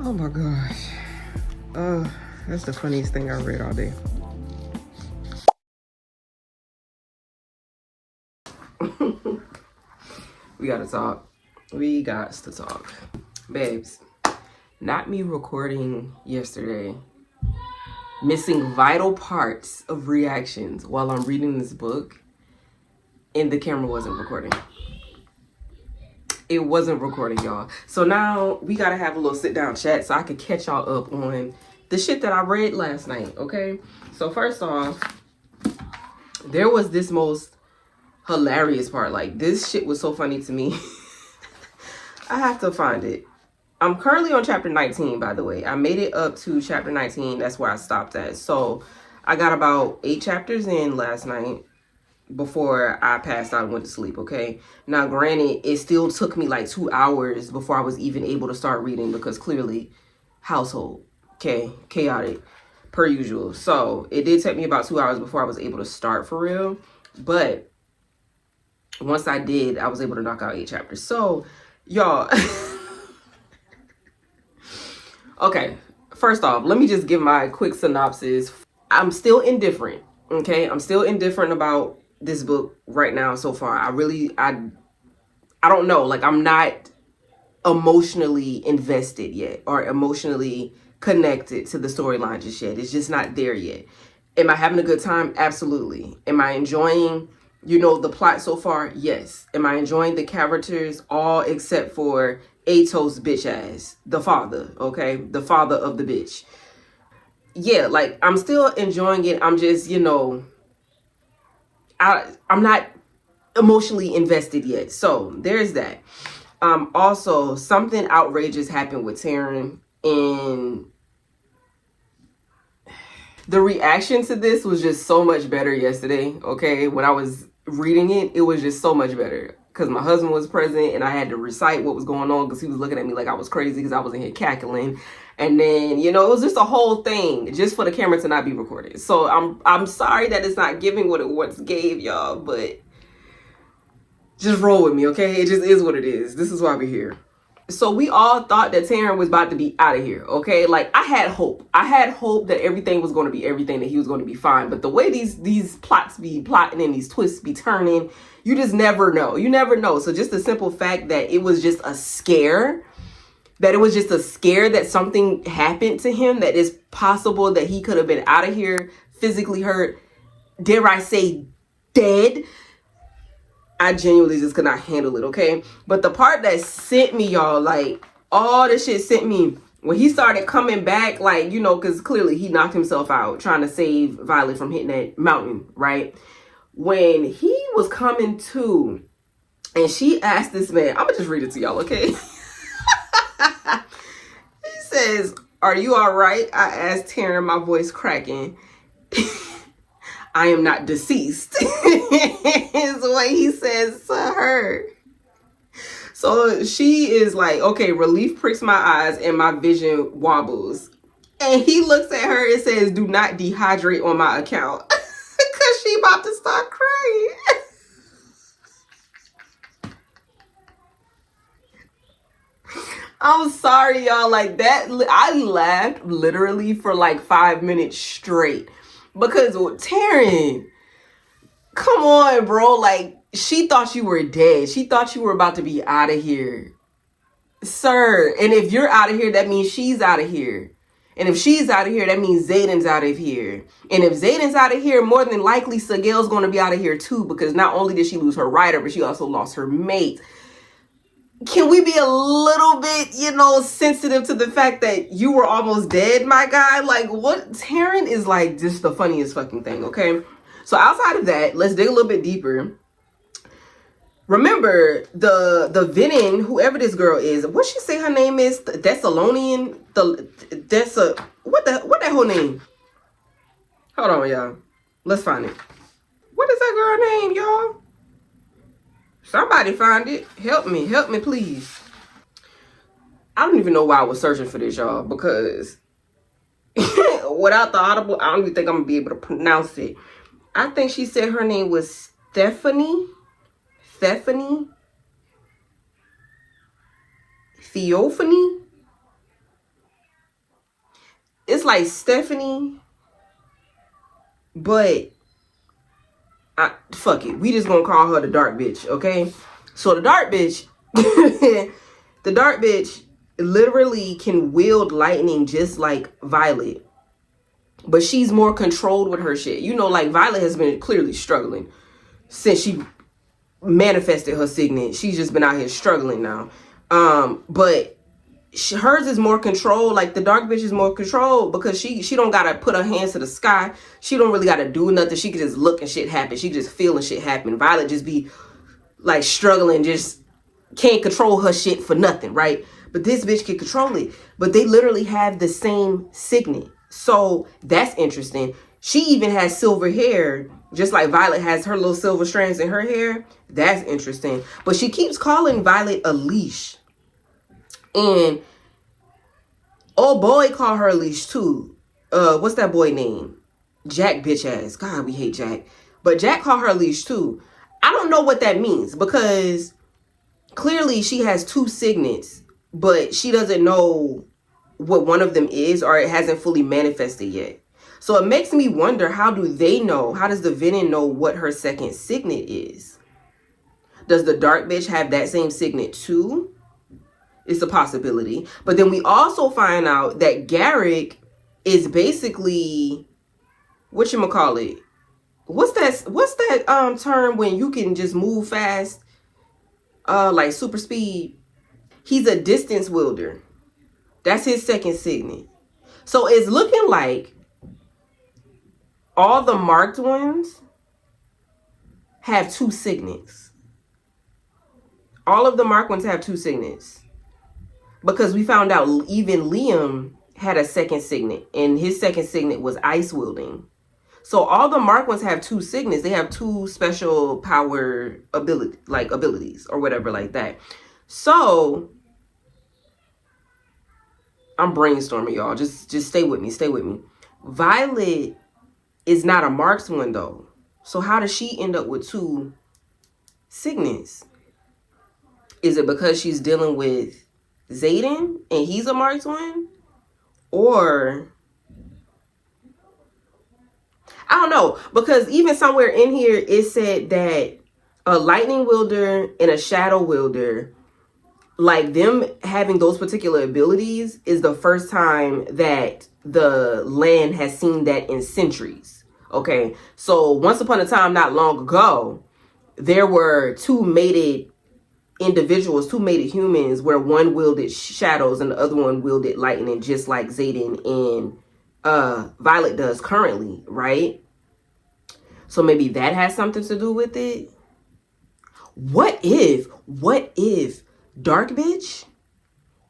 Oh my gosh. That's the funniest thing I read all day. We gotta talk. We got to talk. Babes, not me recording yesterday, missing vital parts of reactions while I'm reading this book, and the camera wasn't recording. It wasn't recording, y'all. So now we gotta have a little sit down chat so I could catch y'all up on the shit that I read last night, okay? So first off, there was this most hilarious part. Like, this shit was so funny to me. I have to find it. I'm currently on chapter 19, by the way. I made it up to chapter 19. That's where I stopped at. So I got about 8 chapters in last night before I passed out and went to sleep, okay? Now, granted, it still took me like 2 hours before I was even able to start reading because clearly household, okay? Chaotic, per usual. So it did take me about 2 hours before I was able to start for real. But once I did, I was able to knock out 8 chapters. So, y'all... Okay, first off, let me just give my quick synopsis. I'm still indifferent, okay? I'm still indifferent about this book right now so far. I don't know. Like, I'm not emotionally invested yet or emotionally connected to the storyline just yet. It's just not there yet. Am I having a good time? Absolutely. Am I enjoying, the plot so far? Yes. Am I enjoying the characters? All except for Ato's bitch ass, the father, okay? The father of the bitch. Yeah, like, I'm still enjoying it. I'm just, I'm not emotionally invested yet. So there's that. Also, something outrageous happened with Taryn, and the reaction to this was just so much better yesterday, okay? When I was reading it, it was just so much better because my husband was present and I had to recite what was going on because he was looking at me like I was crazy because I was in here cackling. And then, it was just a whole thing just for the camera to not be recorded. So I'm sorry that it's not giving what it once gave, y'all, but just roll with me, okay? It just is what it is. This is why we're here. So we all thought that Taryn was about to be out of here, okay? Like, I had hope. I had hope that everything was going to be everything, that he was going to be fine. But the way these plots be plotting and these twists be turning, you just never know. You never know. So just the simple fact that it was just a scare, that something happened to him, that it's possible that he could have been out of here, physically hurt, dare I say dead. I genuinely just could not handle it, okay? But the part that sent me, y'all, like, all this shit sent me, when he started coming back, like, because clearly he knocked himself out trying to save Violet from hitting that mountain, right? When he was coming to, and she asked this man, I'm gonna just read it to y'all, okay? He says, "Are you all right?" I asked Taryn, my voice cracking. "I am not deceased," is what he says to her. So she is like, okay, relief pricks my eyes and my vision wobbles. And he looks at her and says, "Do not dehydrate on my account." Because she about to start crying. I'm sorry, y'all. Like, that, I laughed literally for like 5 minutes straight. Because Taryn, come on, bro. Like, she thought you were dead. She thought you were about to be out of here. Sir, and if you're out of here, that means she's out of here. And if she's out of here, that means Zayden's out of here. And if Zayden's out of here, more than likely, Sagel's going to be out of here too. Because not only did she lose her rider, but she also lost her mate. Can we be a little bit, sensitive to the fact that you were almost dead, my guy? Like, what? Taryn is like just the funniest fucking thing, okay? So outside of that, let's dig a little bit deeper. Remember, the villain, whoever this girl is, what she say her name is? Thessalonian? What that whole name? Hold on, y'all. Let's find it. What is that girl name, y'all? Somebody find it. Help me, please. I don't even know why I was searching for this, y'all, because without the audible, I don't even think I'm gonna be able to pronounce it. I think she said her name was Theophany. It's like Stephanie, but fuck it. We just gonna call her the dark bitch, okay? So the dark bitch, the dark bitch literally can wield lightning just like Violet. But she's more controlled with her shit. You know, like Violet has been clearly struggling since she manifested her signet. She's just been out here struggling now. But hers is more controlled. Like the dark bitch is more controlled because she don't gotta put her hands to the sky. She don't really gotta do nothing. She can just look and shit happen. She just feeling shit happen. Violet just be like struggling, just can't control her shit for nothing, right? But this bitch can control it. But they literally have the same signet. So that's interesting. She even has silver hair, just like Violet has her little silver strands in her hair. That's interesting. But she keeps calling Violet a leash. And old boy called her a leash too. What's that boy name? Jack bitch ass. God, we hate Jack. But Jack called her a leash too. I don't know what that means because clearly she has two signets, but she doesn't know what one of them is, or it hasn't fully manifested yet. So it makes me wonder, how do they know? How does the Venom know what her second signet is? Does the dark bitch have that same signet too? It's a possibility. But then we also find out that Garrick is basically, whatchamacallit? What's that term when you can just move fast? Like super speed. He's a distance wielder. That's his second signet. So it's looking like all the marked ones have two signets. All of the marked ones have two signets. Because we found out even Liam had a second signet. And his second signet was ice wielding. So all the marked ones have two signets. They have two special power abilities or whatever like that. So I'm brainstorming, y'all. Just stay with me. Stay with me. Violet is not a marksman though. So how does she end up with two signets? Is it because she's dealing with Zayden and he's a marksman? Or I don't know, because even somewhere in here it said that a lightning wielder and a shadow wielder, like them having those particular abilities, is the first time that the land has seen that in centuries. Okay, so once upon a time, not long ago, there were two mated individuals, two mated humans, where one wielded shadows and the other one wielded lightning, just like Zayden and Violet does currently, right? So maybe that has something to do with it. What if Dark Bitch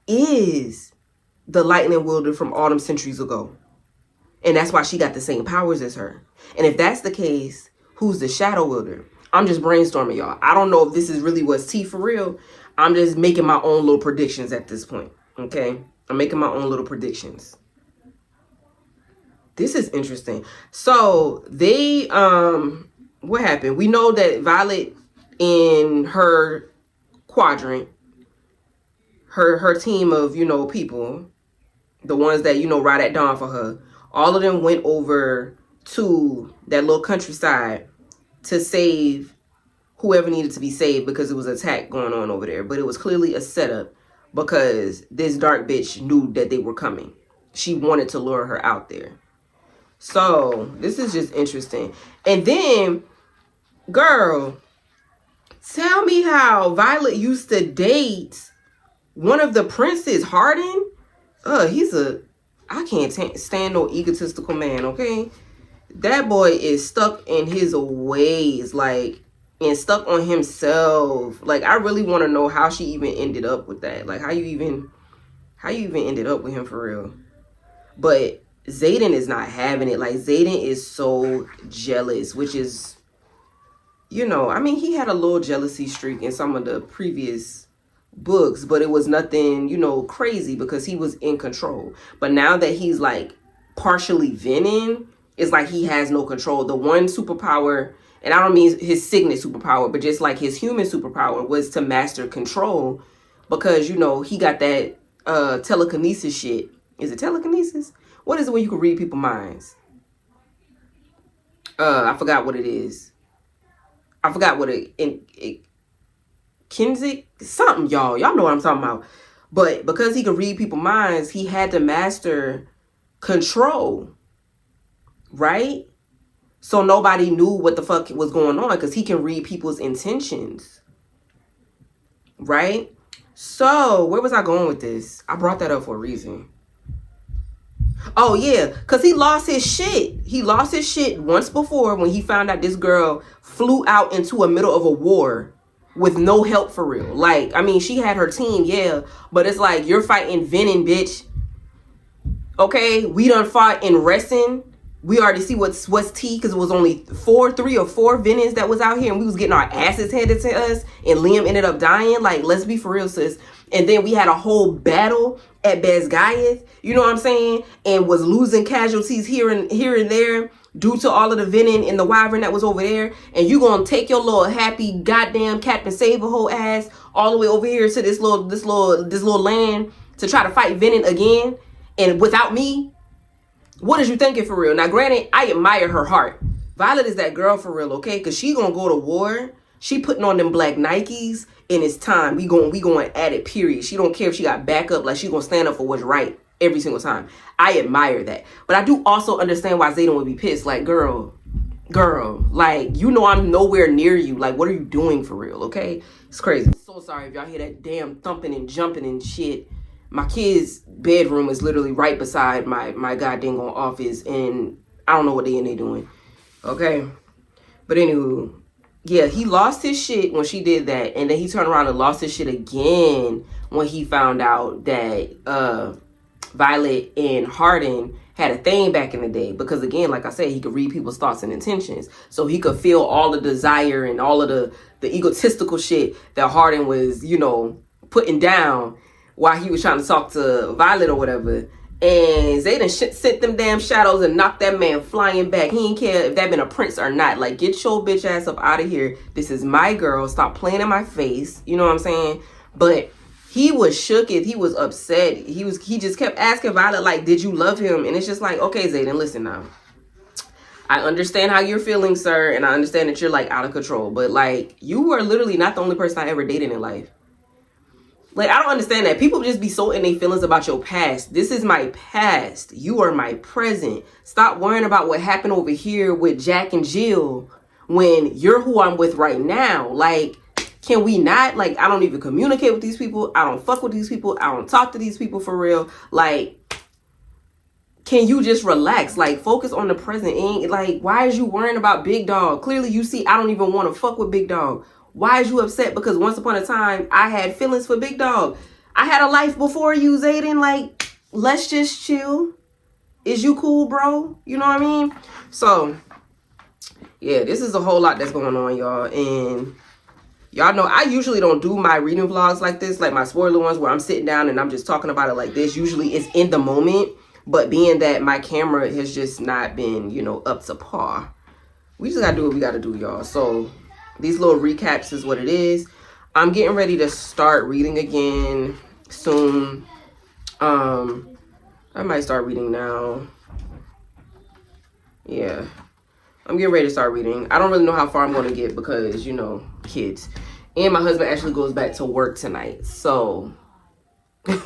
is the lightning wielder from all them centuries ago? And that's why she got the same powers as her. And if that's the case, who's the shadow wielder? I'm just brainstorming, y'all. I don't know if this is really what's tea for real. I'm just making my own little predictions at this point. Okay? I'm making my own little predictions. This is interesting. So they, what happened? We know that Violet in her quadrant, her team of, you know, people, the ones that, you know, ride at dawn for her, all of them went over to that little countryside to save whoever needed to be saved because it was an attack going on over there. But it was clearly a setup because this dark bitch knew that they were coming. She wanted to lure her out there. So this is just interesting. And then, girl, tell me how Violet used to date one of the princes, Hardin. I can't stand no egotistical man, okay? That boy is stuck in his ways, like, and stuck on himself. Like, I really want to know how she even ended up with that. Like, how you even ended up with him for real. But Zayden is not having it. Like, Zayden is so jealous, which is, you know, I mean, he had a little jealousy streak in some of the previous books, but it was nothing, you know, crazy because he was in control. But now that he's like partially venom, it's like he has no control. The one superpower, and I don't mean his signet superpower, but just like his human superpower was to master control, because, you know, he got that telekinesis shit. Is it telekinesis? What is it when you can read people's minds? I forgot what it is. I forgot what it Kinzik something, y'all know what I'm talking about. But because he could read people's minds, he had to master control, right? So nobody knew what the fuck was going on, because he can read people's intentions, right? So where was I going with this? I brought that up for a reason. Oh yeah, because he lost his shit. He lost his shit once before when he found out this girl flew out into a middle of a war with no help for real. Like, I mean, she had her team, yeah, but it's like, you're fighting venom, bitch. Okay, we done fought in wrestling. We already see what's tea, because it was only 3 or 4 venoms that was out here, and we was getting our asses handed to us, and Liam ended up dying. Like, let's be for real, sis. And then we had a whole battle at Bezgayeth, you know what I'm saying, and was losing casualties here and there due to all of the venom in the wyvern that was over there. And you gonna take your little happy goddamn Captain Save-A-Hole ass all the way over here to this little land to try to fight venom again, and without me? What is you thinking for real? Now, granted, I admire her heart. Violet is that girl for real, okay? Because she gonna go to war. She putting on them black Nikes, and it's time. We going at it, period. She don't care if she got backup. Like, she gonna stand up for what's right every single time. I admire that. But I do also understand why Zayden would be pissed. Like, girl, like, you know I'm nowhere near you. Like, what are you doing for real, okay? It's crazy. So sorry if y'all hear that damn thumping and jumping and shit. My kid's bedroom is literally right beside my goddamn office, and I don't know what they in there doing. Okay? But anywho, yeah, he lost his shit when she did that, and then he turned around and lost his shit again when he found out that Violet and Hardin had a thing back in the day. Because again, like I said, he could read people's thoughts and intentions. So he could feel all the desire and all of the egotistical shit that Hardin was, you know, putting down while he was trying to talk to Violet or whatever. And Zayden sent them damn shadows and knocked that man flying back. He didn't care if that been a prince or not. Like, get your bitch ass up out of here. This is my girl. Stop playing in my face. You know what I'm saying? But he was shook. He was upset. He just kept asking Violet, like, did you love him? And it's just like, okay, Zayden, listen now. I understand how you're feeling, sir. And I understand that you're, like, out of control. But, like, you are literally not the only person I ever dated in life. Like, I don't understand that. People just be so in their feelings about your past. This is my past. You are my present. Stop worrying about what happened over here with Jack and Jill when you're who I'm with right now. Like, can we not? Like, I don't even communicate with these people. I don't fuck with these people. I don't talk to these people for real. Like, can you just relax? Like, focus on the present. Ain't like, why is you worrying about Big Dog? Clearly, you see, I don't even want to fuck with Big Dog. Why is you upset? Because once upon a time, I had feelings for Big Dog. I had a life before you, Zayden. Like, let's just chill. Is you cool, bro? You know what I mean? So, yeah, this is a whole lot that's going on, y'all. And y'all know I usually don't do my reading vlogs like this, like my spoiler ones where I'm sitting down and I'm just talking about it like this. Usually it's in the moment. But being that my camera has just not been, you know, up to par, we just got to do what we got to do, y'all. So these little recaps is what it is. I'm getting ready to start reading again soon. I might start reading now. Yeah. I'm getting ready to start reading. I don't really know how far I'm going to get because, you know, kids. And my husband actually goes back to work tonight. So I'm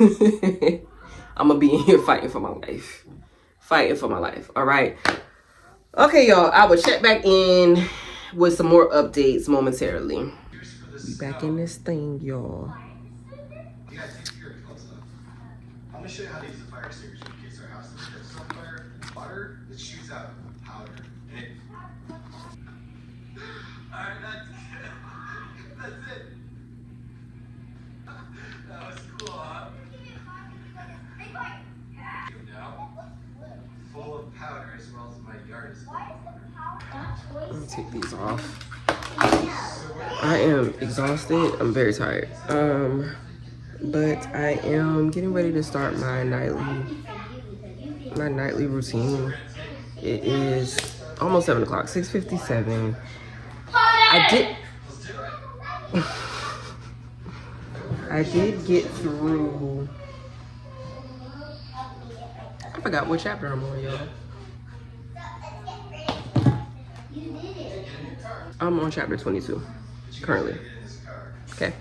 going to be in here fighting for my life. Fighting for my life. All right. Okay, y'all. I will check back in with some more updates momentarily. We back in this thing, y'all. I'm gonna show you how to use a fire extinguisher in case our house catches on fire. Water that shoots out powder. Alright, that's good. That's it. That was cool, huh? Now, full of powder as well as my yard is full of powder. Let me take these off. I am exhausted. I'm very tired. But I am getting ready to start my nightly my nightly routine. It is almost 7 o'clock, 6:57. I did get through, I forgot what chapter I'm on, y'all. I'm on chapter 22 currently. Okay,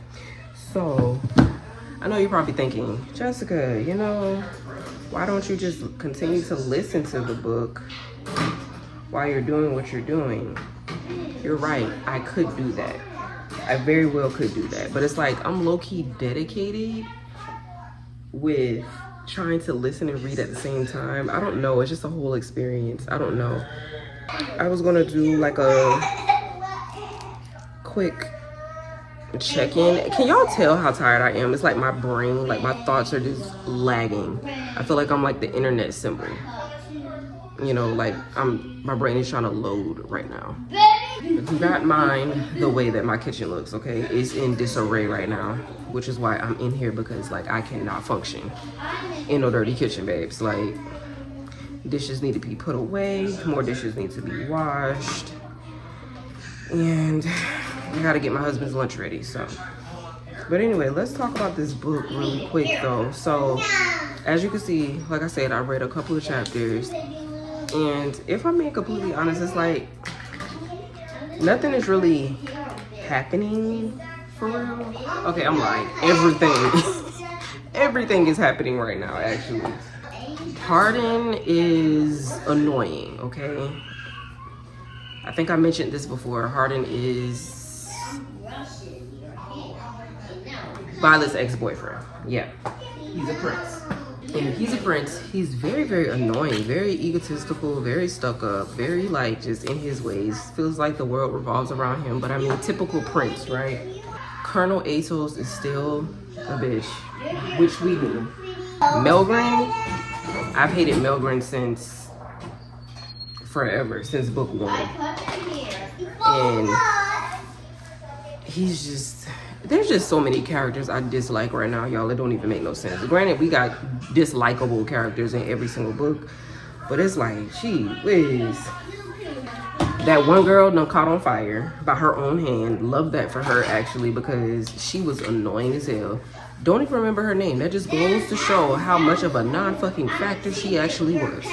so I know you're probably thinking, Jessica, you know, why don't you just continue to listen to the book while you're doing what you're doing? You're right, I could do that. I very well could do that. But it's like, I'm low-key dedicated with trying to listen and read at the same time. I don't know, it's just a whole experience. I don't know. I was gonna do like a quick check-in. Can y'all tell how tired I am? It's like my brain, like my thoughts are just lagging. I feel like I'm like the internet symbol. You know, like my brain is trying to load right now. Do not mind the way that my kitchen looks, okay? It's in disarray right now, which is why I'm in here, because like I cannot function in no dirty kitchen, babes. Like, dishes need to be put away, more dishes need to be washed, and I gotta get my husband's lunch ready, so. But anyway, let's talk about this book really quick though. So, as you can see, like I said, I read a couple of chapters, and if I'm being completely honest, it's like, nothing is really happening for real. Okay, I'm lying. Everything is happening right now, actually. Hardin is annoying, okay? I think I mentioned this before. Hardin is Violet's ex-boyfriend. Yeah, he's a prince. And he's a prince. He's very, very annoying, very egotistical, very stuck up, very like just in his ways. Feels like the world revolves around him, but I mean, typical prince, right? Colonel Atos is still a bitch, which we do. Melgren, I've hated Melgren since forever, since book 1. And he's just, there's just so many characters I dislike right now, y'all. It don't even make no sense. Granted, we got dislikable characters in every single book, but it's like, gee whiz. That one girl done caught on fire by her own hand. Love that for her, actually, because she was annoying as hell. Don't even remember her name. That just goes to show how much of a non-fucking factor she actually was.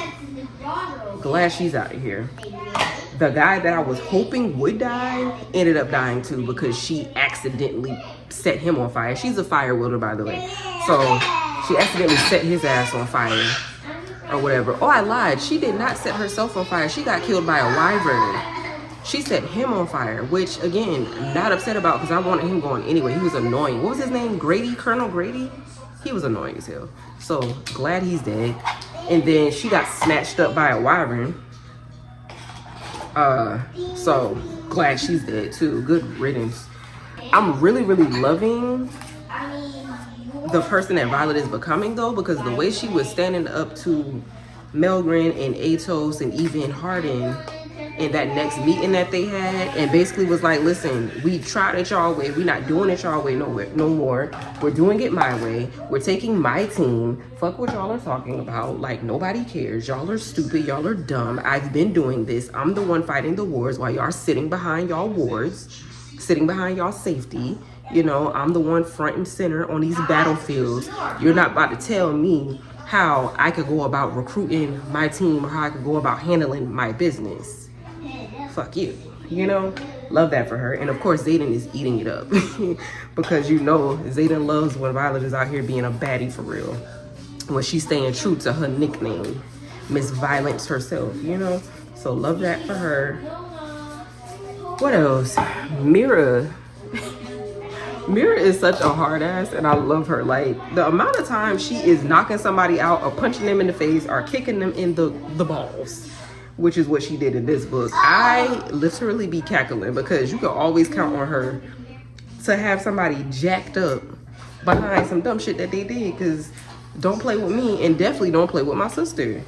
Glad she's out of here. The guy that I was hoping would die ended up dying too, because she accidentally set him on fire. She's a fire wielder, by the way. So she accidentally set his ass on fire or whatever. Oh, I lied. She did not set herself on fire. She got killed by a wyvern. She set him on fire, which again, not upset about, because I wanted him going anyway. He was annoying. What was his name? Grady? Colonel Grady? He was annoying as hell. So glad he's dead. And then she got snatched up by a wyvern. So glad she's dead too. Good riddance. I'm really, really loving the person that Violet is becoming though, because the way she was standing up to Melgren and Atos and even Hardin in that next meeting that they had, and basically was like, listen, we tried it y'all way, we not doing it y'all way no more. We're doing it my way. We're taking my team. Fuck what y'all are talking about. Like, nobody cares. Y'all are stupid. Y'all are dumb. I've been doing this. I'm the one fighting the wars while y'all are sitting behind y'all wards, sitting behind y'all safety. You know, I'm the one front and center on these battlefields. You're not about to tell me how I could go about recruiting my team or how I could go about handling my business. Fuck you, you know? Love that for her. And of course, Zayden is eating it up because you know Zayden loves when Violet is out here being a baddie for real. When she's staying true to her nickname, Miss Violence herself, you know? So love that for her. What else? Mira. Mira is such a hard ass, and I love her. Like, the amount of time she is knocking somebody out or punching them in the face or kicking them in the balls, which is what she did in this book. I literally be cackling because you can always count on her to have somebody jacked up behind some dumb shit that they did, because don't play with me, and definitely don't play with my sister.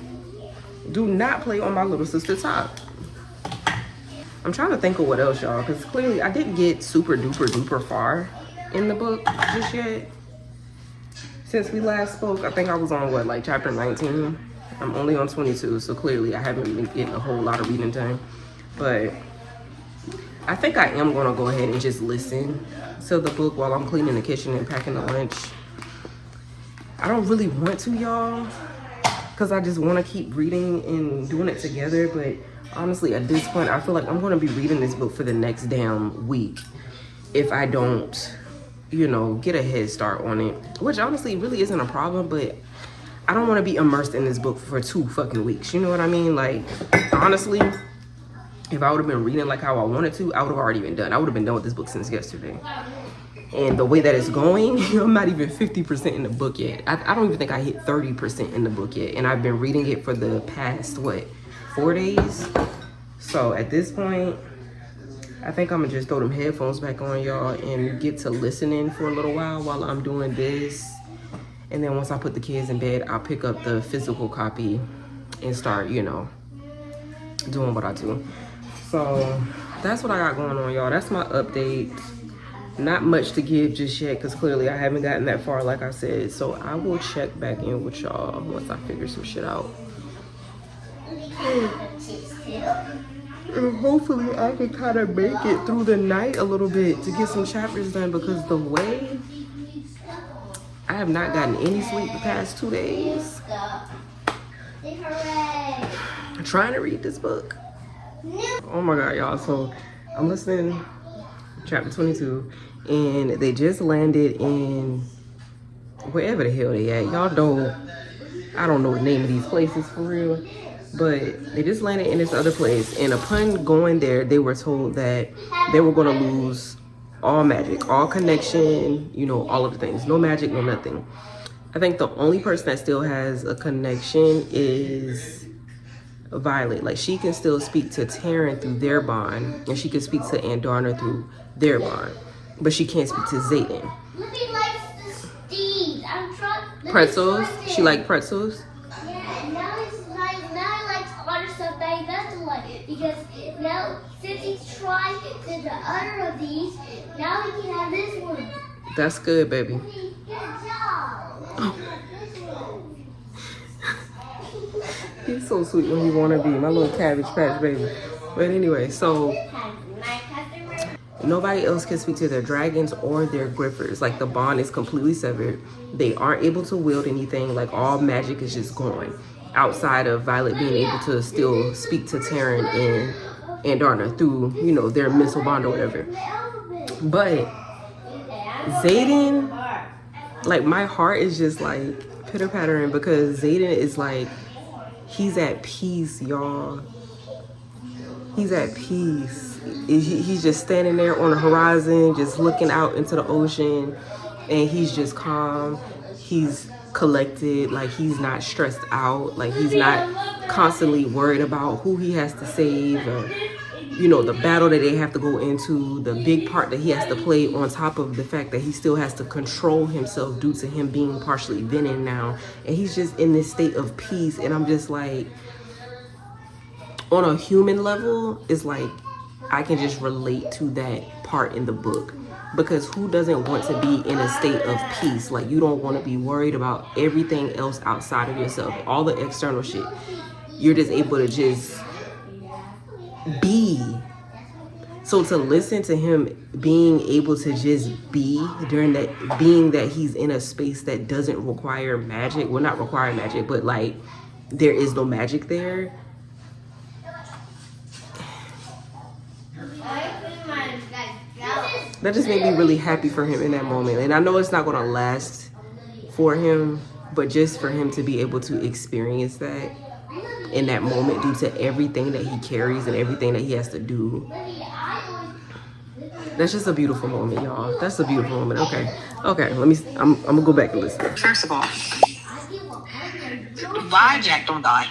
Do not play on my little sister top. I'm trying to think of what else, y'all, because clearly I didn't get super duper duper far in the book just yet. Since we last spoke, I think I was on what, like chapter 19? I'm only on 22, so clearly I haven't been getting a whole lot of reading time. But I think I am gonna go ahead and just listen to the book while I'm cleaning the kitchen and packing the lunch. I don't really want to, y'all, because I just want to keep reading and doing it together. But honestly, at this point, I feel like I'm going to be reading this book for the next damn week if I don't, you know, get a head start on it, which honestly really isn't a problem. But I don't want to be immersed in this book for 2 fucking weeks. You know what I mean? Like, honestly, if I would have been reading like how I wanted to, I would have already been done. I would have been done with this book since yesterday. And the way that it's going, I'm not even 50% in the book yet. I don't even think I hit 30% in the book yet. And I've been reading it for the past, what, 4 days? So at this point, I think I'm gonna just throw them headphones back on, y'all, and get to listening for a little while I'm doing this. And then once I put the kids in bed, I'll pick up the physical copy and start, you know, doing what I do. So that's what I got going on, y'all. That's my update. Not much to give just yet, because clearly I haven't gotten that far, like I said. So I will check back in with y'all once I figure some shit out. And hopefully I can kind of make it through the night a little bit to get some chapters done, because the way I have not gotten any sleep the past 2 days. I'm trying to read this book. Oh my God, y'all. So I'm listening chapter 22, and they just landed in wherever the hell they at. Y'all know, I don't know the name of these places for real, but they just landed in this other place, and upon going there, they were told that they were going to lose all magic, all connection, you know, all of the things. No magic, no nothing. I think the only person that still has a connection is Violet. Like, she can still speak to Taryn through their bond, and she can speak to Andarna through their bond, but she can't speak to Zayden. Libby likes the steeds. I'm trying. Pretzels? She like pretzels? Yeah, and now he likes other stuff that he doesn't like, because now since he's tried the other of these, now he can have this one. That's good, baby. Good job. He's so sweet when he wanna be, my little Cabbage Patch baby. But anyway, so nobody else can speak to their dragons or their griffers. Like, the bond is completely severed. They aren't able to wield anything. Like, all magic is just gone, outside of Violet being able to still speak to Taryn and Andarna through, you know, their mental bond or whatever. But Zayden, like, my heart is just like pitter-pattering, because Zayden is like, he's at peace, y'all. He's at peace. He's just standing there on the horizon, just looking out into the ocean, and he's just calm. He's collected. Like, he's not stressed out. Like, he's not constantly worried about who he has to save, or, you know, the battle that they have to go into, the big part that he has to play, on top of the fact that he still has to control himself due to him being partially venom now. And he's just in this state of peace. And I'm just like, on a human level, it's like, I can just relate to that part in the book, because who doesn't want to be in a state of peace? Like, you don't want to be worried about everything else outside of yourself, all the external shit. You're just able to just be. So to listen to him being able to just be during that, being that he's in a space that doesn't require magic, well, not require magic, but like, there is no magic there. That just made me really happy for him in that moment. And I know it's not going to last for him, but just for him to be able to experience that in that moment, due to everything that he carries and everything that he has to do. That's just a beautiful moment, y'all. That's a beautiful moment. Okay, I'm gonna go back and listen. First of all, why Jack don't die?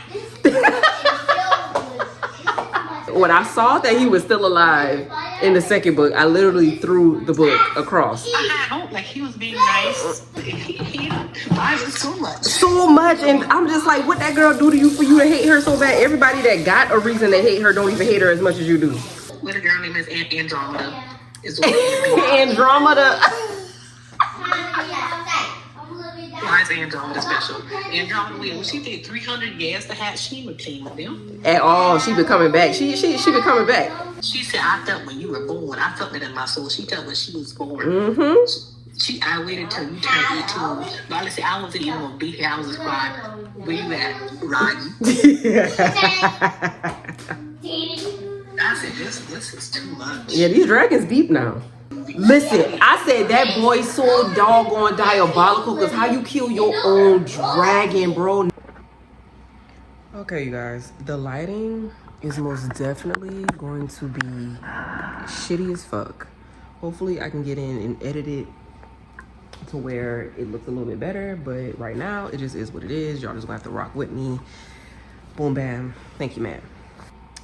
When I saw that he was still alive in the second book, I literally threw the book across. I don't like, he was being nice. I was so much. And I'm just like, what that girl do to you for you to hate her so bad? Everybody that got a reason to hate her don't even hate her as much as you do. What a girl named is Andromeda. Is Andromeda. Why is Andromeda special? Andromeda, when she did 300 years to hatch, she even came with them. At all. She been coming back. She been coming back. She said, I felt when you were born. I felt it in my soul. She felt when she was born. I waited till you turned 18. But said, I wasn't even gonna be here. I was a scribe. Where you at? Riding. I said, this is too much. Yeah, these dragons deep now. Listen, I said that boy's so doggone diabolical because how you kill your own dragon, bro. Okay, you guys, the lighting is most definitely going to be shitty as fuck. Hopefully I can get in and edit it to where it looks a little bit better, but right now it just is what it is. Y'all just gonna have to rock with me. Boom, bam. Thank you, man.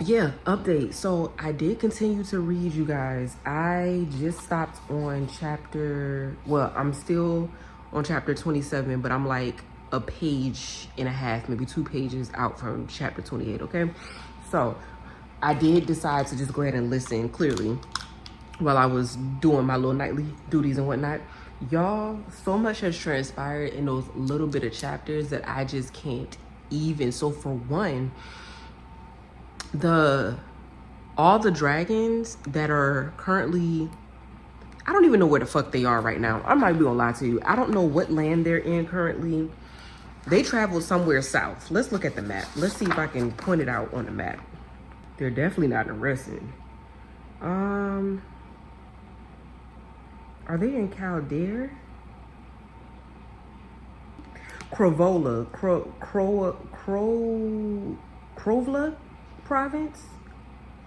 Yeah, update. So I did continue to read, you guys. I just stopped on I'm still on chapter 27, but I'm like a page and a half, maybe 2 pages out from chapter 28, okay? So I did decide to just go ahead and listen clearly while I was doing my little nightly duties and whatnot. Y'all, so much has transpired in those little bit of chapters that I just can't even. So for one, all the dragons that are currently, I don't even know where the fuck they are right now. I'm not even gonna lie to you. I don't know what land they're in currently. They traveled somewhere south. Let's look at the map. Let's see if I can point it out on the map. They're definitely not arrested. Are they in Caldere? Crovola, Krovla province?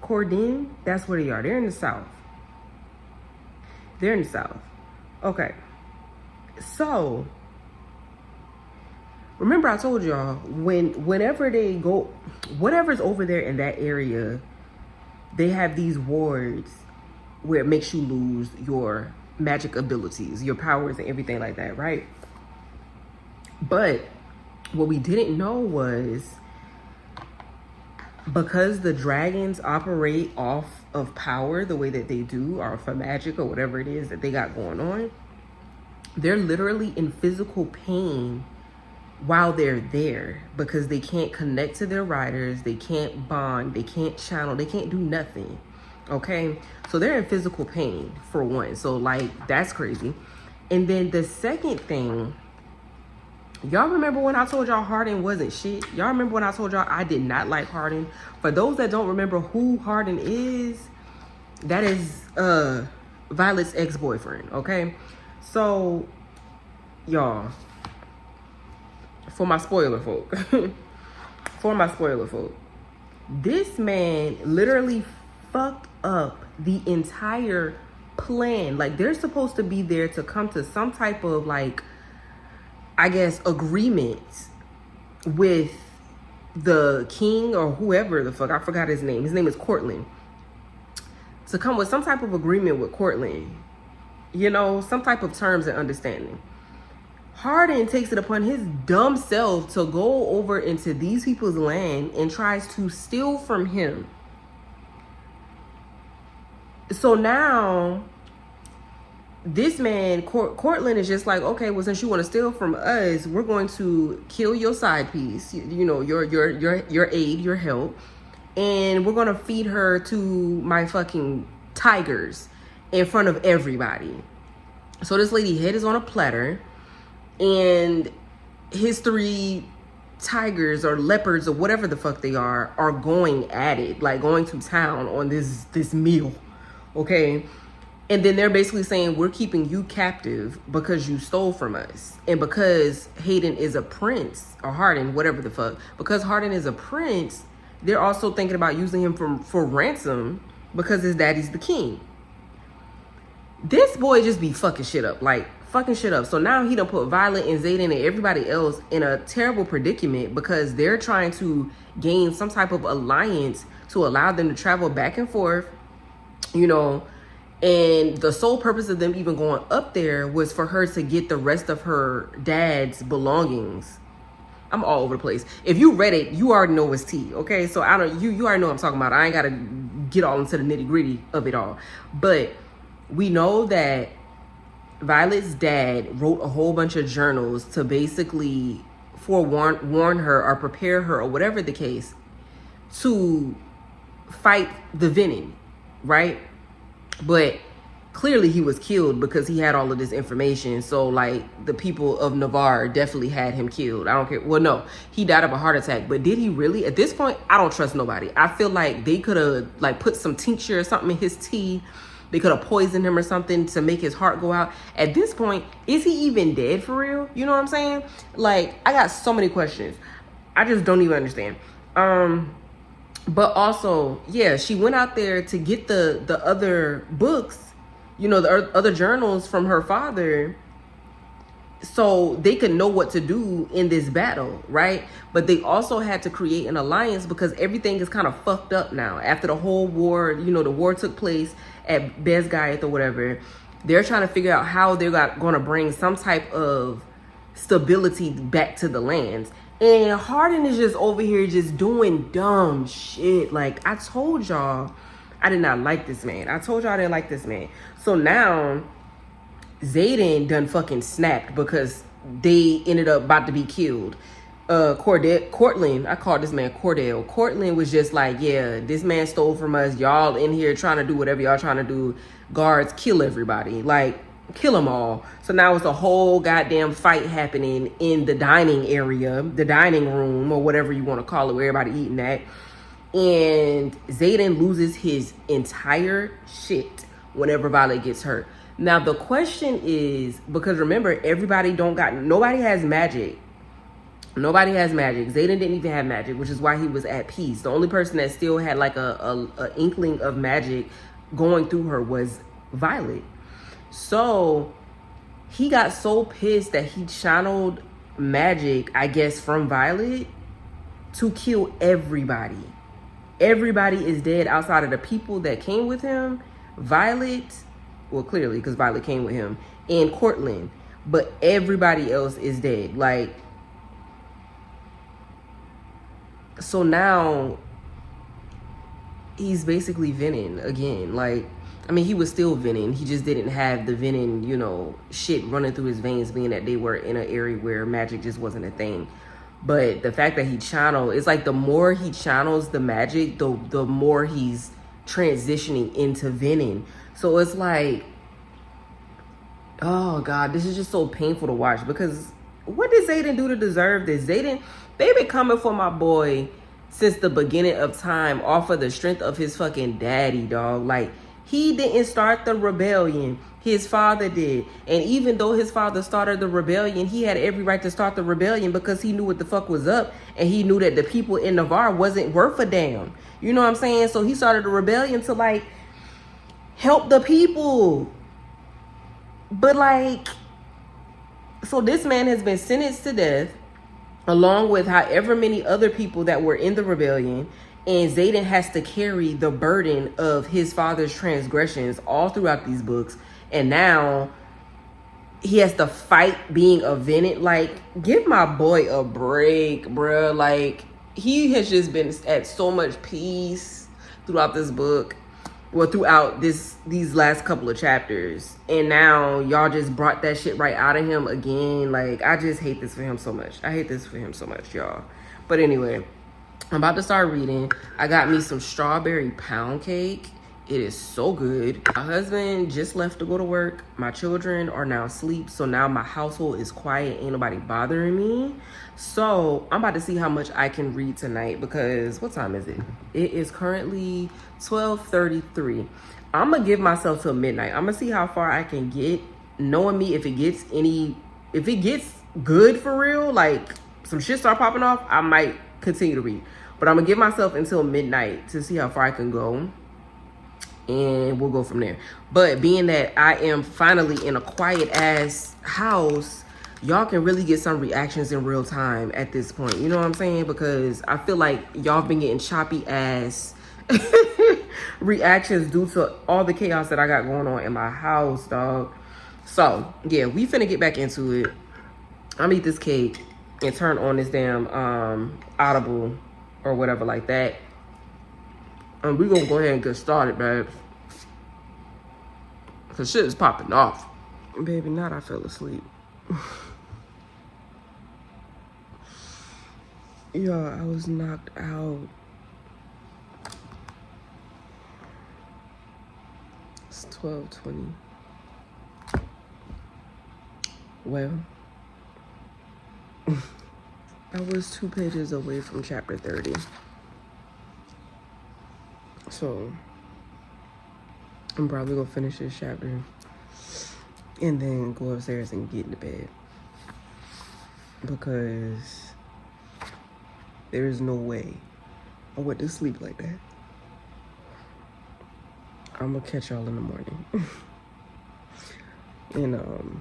Cordin? That's where they are. They're in the south. They're in the south. Okay. So, remember I told y'all, whenever they go, whatever's over there in that area, they have these wards where it makes you lose your magic abilities, your powers and everything like that, right? But what we didn't know was, because the dragons operate off of power the way that they do, or for magic or whatever it is that they got going on, they're literally in physical pain while they're there because they can't connect to their riders, they can't bond, they can't channel, they can't do nothing. Okay, so they're in physical pain for one. So like, that's crazy. And then the second thing, y'all remember when I told y'all Hardin wasn't shit? Y'all remember when I told y'all I did not like Hardin? For those that don't remember who Hardin is, that is Violet's ex-boyfriend, okay? So, y'all, for my spoiler folk, this man literally fucked up the entire plan. Like, they're supposed to be there to come to some type of, like, I guess, agreement with the king or whoever the fuck, I forgot his name. His name is Cortland. To come with some type of agreement with Cortland, you know, some type of terms and understanding. Hardin takes it upon his dumb self to go over into these people's land and tries to steal from him. So now, this man, Cortland, is just like, okay, well, since you want to steal from us, we're going to kill your side piece, you know, your aid, your help, and we're going to feed her to my fucking tigers in front of everybody. So this lady's head is on a platter, and his 3 tigers or leopards or whatever the fuck they are going at it, like going to town on this meal, okay? And then they're basically saying, we're keeping you captive because you stole from us. And because Hayden is a prince, or Hardin, whatever the fuck, because Hardin is a prince, they're also thinking about using him for ransom because his daddy's the king. This boy just be fucking shit up, like fucking shit up. So now he done put Violet and Zayden and everybody else in a terrible predicament because they're trying to gain some type of alliance to allow them to travel back and forth, you know. And the sole purpose of them even going up there was for her to get the rest of her dad's belongings. I'm all over the place. If you read it, you already know it's tea, okay? So you already know what I'm talking about. I ain't gotta get all into the nitty gritty of it all. But we know that Violet's dad wrote a whole bunch of journals to basically forewarn her or prepare her or whatever the case to fight the venom, right? But clearly he was killed because he had all of this information. So like the people of Navarre definitely had him killed. I don't care. Well, no, he died of a heart attack. But did he really? At this point, I don't trust nobody. I feel like they could have like put some tincture or something in his tea. They could have poisoned him or something to make his heart go out. At this point, is he even dead for real? You know what I'm saying? Like, I got so many questions. I just don't even understand. But also, yeah, she went out there to get the other books, you know, the other journals from her father, so they could know what to do in this battle, right? But they also had to create an alliance because everything is kind of fucked up now. After the whole war, you know, the war took place at Bezgayeth or whatever. They're trying to figure out how they're going to bring some type of stability back to the lands. And Hardin is just over here just doing dumb shit. Like, I told y'all I did not like this man. I told y'all I didn't like this man. So now Xaden done fucking snapped because they ended up about to be killed. Cortland, I called this man Cordell. Cortland was just like, yeah, this man stole from us. Y'all in here trying to do whatever y'all trying to do. Guards, kill everybody. Like, kill them all. So now it's a whole goddamn fight happening in the dining area, the dining room, or whatever you want to call it, where everybody eating at. And Xaden loses his entire shit whenever Violet gets hurt. Now the question is, because remember, nobody has magic. Nobody has magic. Xaden didn't even have magic, which is why he was at peace. The only person that still had like a inkling of magic going through her was Violet. So he got so pissed that he channeled magic, I guess, from Violet to kill everybody. Everybody is dead outside of the people that came with him. Violet, well, clearly, because Violet came with him, and Cortland. But everybody else is dead. Like, so now he's basically Venom again. Like, I mean, he was still Venom. He just didn't have the Venom, you know, shit running through his veins, being that they were in an area where magic just wasn't a thing. But the fact that he channeled, it's like the more he channels the magic, the more he's transitioning into Venom. So it's like, oh God, this is just so painful to watch, because what did Xaden do to deserve this? Xaden, they been coming for my boy since the beginning of time off of the strength of his fucking daddy, dog. Like, he didn't start the rebellion. His father did. And even though his father started the rebellion, he had every right to start the rebellion because he knew what the fuck was up. And he knew that the people in Navarre wasn't worth a damn. You know what I'm saying? So he started the rebellion to, like, help the people. But, like, so this man has been sentenced to death, along with however many other people that were in the rebellion. And Xaden has to carry the burden of his father's transgressions all throughout these books. And now he has to fight being a Venom. Like, give my boy a break, bruh. Like, he has just been at so much peace throughout this book. Well, throughout these last couple of chapters. And now y'all just brought that shit right out of him again. Like, I just hate this for him so much. I hate this for him so much, y'all. But anyway, I'm about to start reading. I got me some strawberry pound cake. It is so good. My husband just left to go to work. My children are now asleep. So now my household is quiet. Ain't nobody bothering me. So I'm about to see how much I can read tonight, because what time is it? It is currently 12:33. I'm going to give myself till midnight. I'm going to see how far I can get. Knowing me, if it gets good for real, like some shit start popping off, I might continue to read. But I'm going to give myself until midnight to see how far I can go. And we'll go from there. But being that I am finally in a quiet ass house, y'all can really get some reactions in real time at this point. You know what I'm saying? Because I feel like y'all been getting choppy ass reactions due to all the chaos that I got going on in my house, dog. So yeah, we finna get back into it. I'm gonna eat this cake and turn on this damn Audible or whatever like that. And we're gonna go ahead and get started, babe. Cause shit is popping off. Baby, not I fell asleep. Y'all, I was knocked out. It's 12:20. Well, I was 2 pages away from chapter 30. So, I'm probably gonna finish this chapter and then go upstairs and get into bed. Because there is no way I went to sleep like that. I'm gonna catch y'all in the morning. And,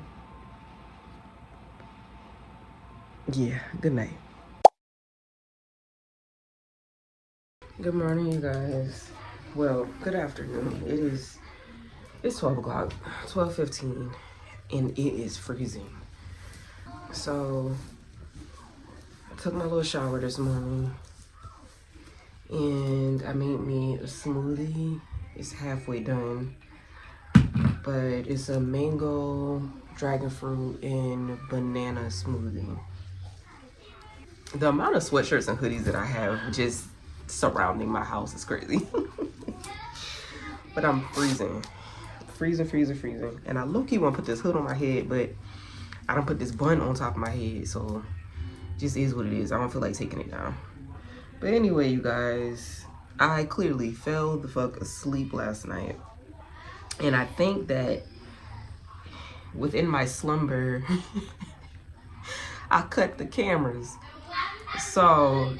yeah, good night. Good morning, you guys. Well, good afternoon. It's 12 o'clock, 12:15, and it is freezing. So, I took my little shower this morning, and I made me a smoothie. It's halfway done, but it's a mango, dragon fruit, and banana smoothie. The amount of sweatshirts and hoodies that I have just surrounding my house is crazy. But I'm freezing. Freezing. And I low-key want to put this hood on my head, but I don't put this bun on top of my head, so just is what it is. I don't feel like taking it down. But anyway, you guys, I clearly fell the fuck asleep last night. And I think that within my slumber, I cut the cameras. So,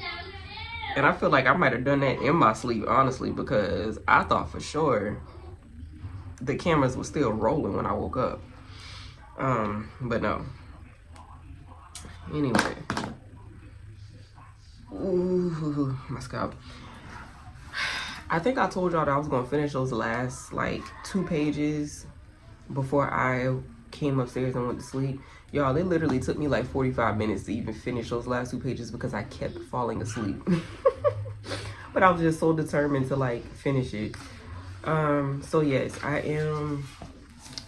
and I feel like I might have done that in my sleep, honestly, because I thought for sure the cameras were still rolling when I woke up. But no. Anyway. Ooh, my scalp. I think I told y'all that I was gonna finish those last like 2 pages before I came upstairs and went to sleep. Y'all, it literally took me like 45 minutes to even finish those last 2 pages because I kept falling asleep. But I was just so determined to like finish it. So yes, I am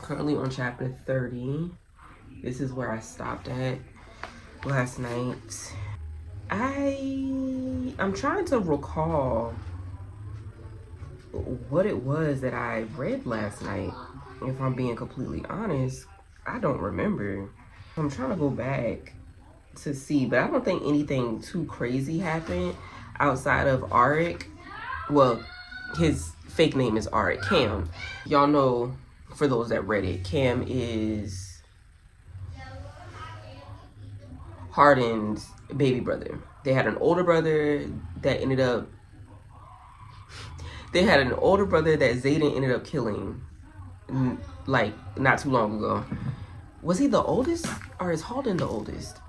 currently on chapter 30. This is where I stopped at last night. I'm trying to recall what it was that I read last night. If I'm being completely honest, I don't remember. I'm trying to go back to see, but I don't think anything too crazy happened outside of Arik. Well, his fake name is Arik, Cam. Y'all know, for those that read it, Cam is Hardin's baby brother. They had an older brother that ended up, Zayden ended up killing, like, not too long ago. Was he the oldest, or is Hardin the oldest?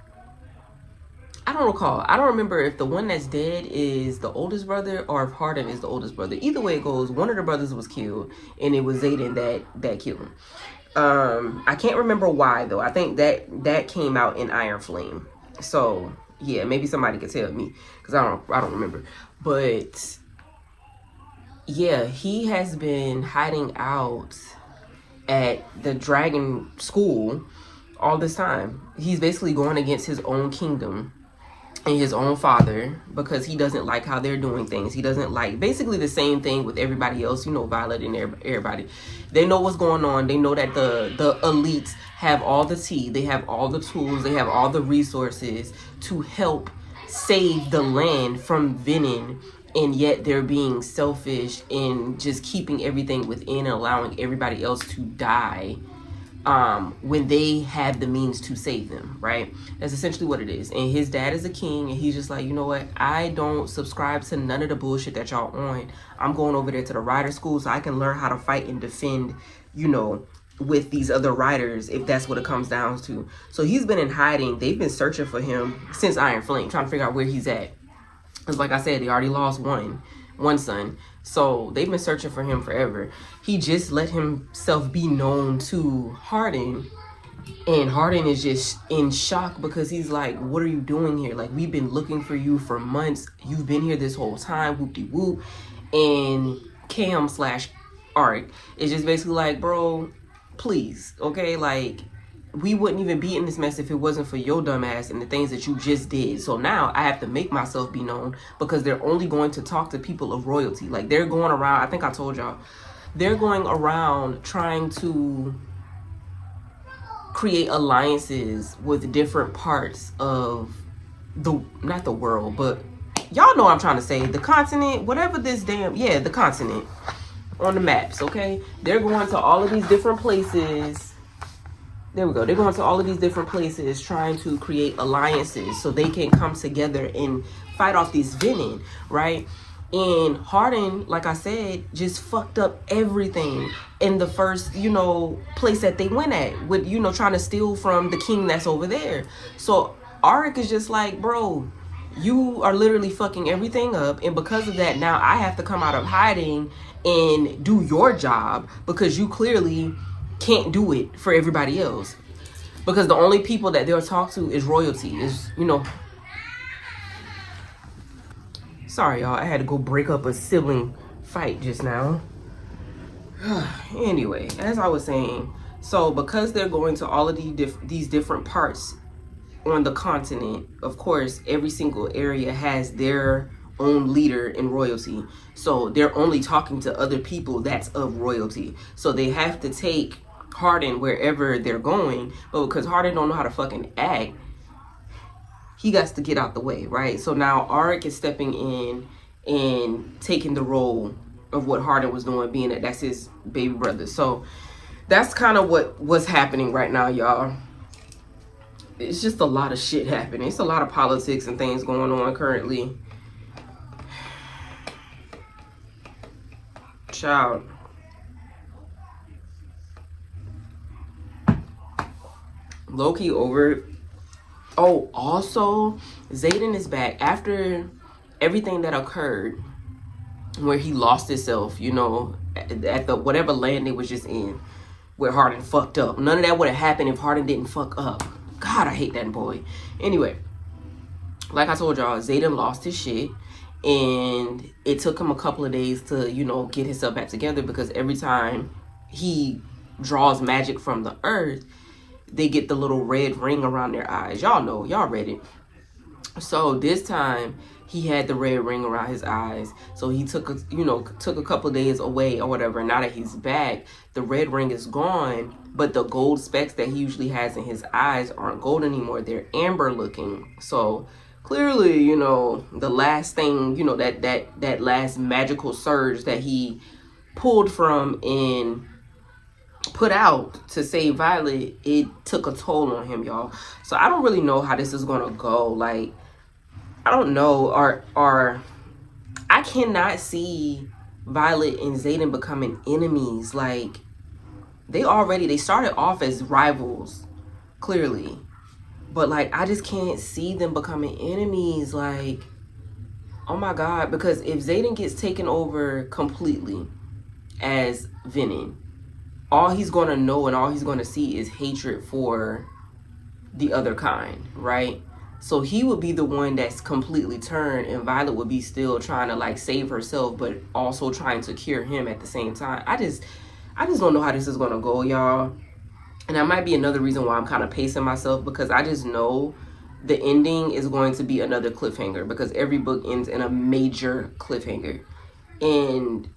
I don't recall. I don't remember if the one that's dead is the oldest brother or if Hardin is the oldest brother. Either way it goes, one of the brothers was killed, and it was Zayden that killed him. I can't remember why though. I think that came out in Iron Flame. So yeah, maybe somebody could tell me because I don't remember. But yeah, he has been hiding out at the dragon school all this time. He's basically going against his own kingdom and his own father because he doesn't like how they're doing things. He doesn't like basically the same thing with everybody else, you know, Violet and everybody. They know what's going on. They know that the elites have all the tea. They have all the tools. They have all the resources to help save the land from Venin. And yet they're being selfish and just keeping everything within and allowing everybody else to die when they have the means to save them, right? That's essentially what it is. And his dad is a king, and he's just like, you know what? I don't subscribe to none of the bullshit that y'all on. I'm going over there to the rider school so I can learn how to fight and defend, you know, with these other riders, if that's what it comes down to. So he's been in hiding. They've been searching for him since Iron Flame, trying to figure out where he's at. Because like I said, they already lost one son. So they've been searching for him forever. He just let himself be known to Hardin. And Hardin is just in shock because he's like, what are you doing here? Like, we've been looking for you for months. You've been here this whole time, whoop-de-whoop. And Cam / Arik is just basically like, bro, Please, okay? Like, we wouldn't even be in this mess if it wasn't for your dumb ass and the things that you just did. So now I have to make myself be known because they're only going to talk to people of royalty. Like, they're going around, I think I told y'all, they're going around trying to create alliances with different parts of the, not the world, but y'all know what I'm trying to say, the continent, whatever this damn, yeah, the continent on the maps, okay? They're going to all of these different places. There we go. They're going to all of these different places trying to create alliances so they can come together and fight off this venom, right? And Harden, like I said, just fucked up everything in the first, you know, place that they went at with, you know, trying to steal from the king that's over there. So Arik is just like, bro, you are literally fucking everything up. And because of that, now I have to come out of hiding and do your job because you clearly can't do it for everybody else. Because the only people that they'll talk to is royalty, is, you know. Sorry, y'all. I had to go break up a sibling fight just now. Anyway, as I was saying, so because they're going to all of these different parts on the continent, of course, every single area has their own leader in royalty. So they're only talking to other people that's of royalty. So they have to take Harden wherever they're going. But because Harden don't know how to fucking act, he got to get out the way, right? So now Arik is stepping in and taking the role of what Harden was doing, being that that's his baby brother. So that's kind of what's happening right now, y'all. It's just a lot of shit happening. It's a lot of politics and things going on currently. Child. Low-key over it. Oh, also, Xaden is back after everything that occurred where he lost himself, you know, at the whatever land they was just in, where Harden fucked up. None of that would have happened if Harden didn't fuck up. God, I hate that boy. Anyway, like I told y'all, Xaden lost his shit, and it took him a couple of days to, you know, get himself back together because every time he draws magic from the earth, they get the little red ring around their eyes. Y'all know, y'all read it. So this time he had the red ring around his eyes. So he took a couple of days away or whatever. Now that he's back, the red ring is gone, but the gold specks that he usually has in his eyes aren't gold anymore. They're amber looking. So clearly, you know, the last thing, you know, that last magical surge that he pulled from and put out to save Violet, it took a toll on him, y'all. So I don't really know how this is gonna go. Like, I don't know, or I cannot see Violet and Xaden becoming enemies. Like, they started off as rivals, clearly, but like I just can't see them becoming enemies. Like, oh my god, because if Xaden gets taken over completely as Venom, all he's going to know and all he's going to see is hatred for the other kind, right? So he would be the one that's completely turned, and Violet would be still trying to like save herself, but also trying to cure him at the same time. I just don't know how this is going to go, y'all. And that might be another reason why I'm kind of pacing myself, because I just know the ending is going to be another cliffhanger, because every book ends in a major cliffhanger. And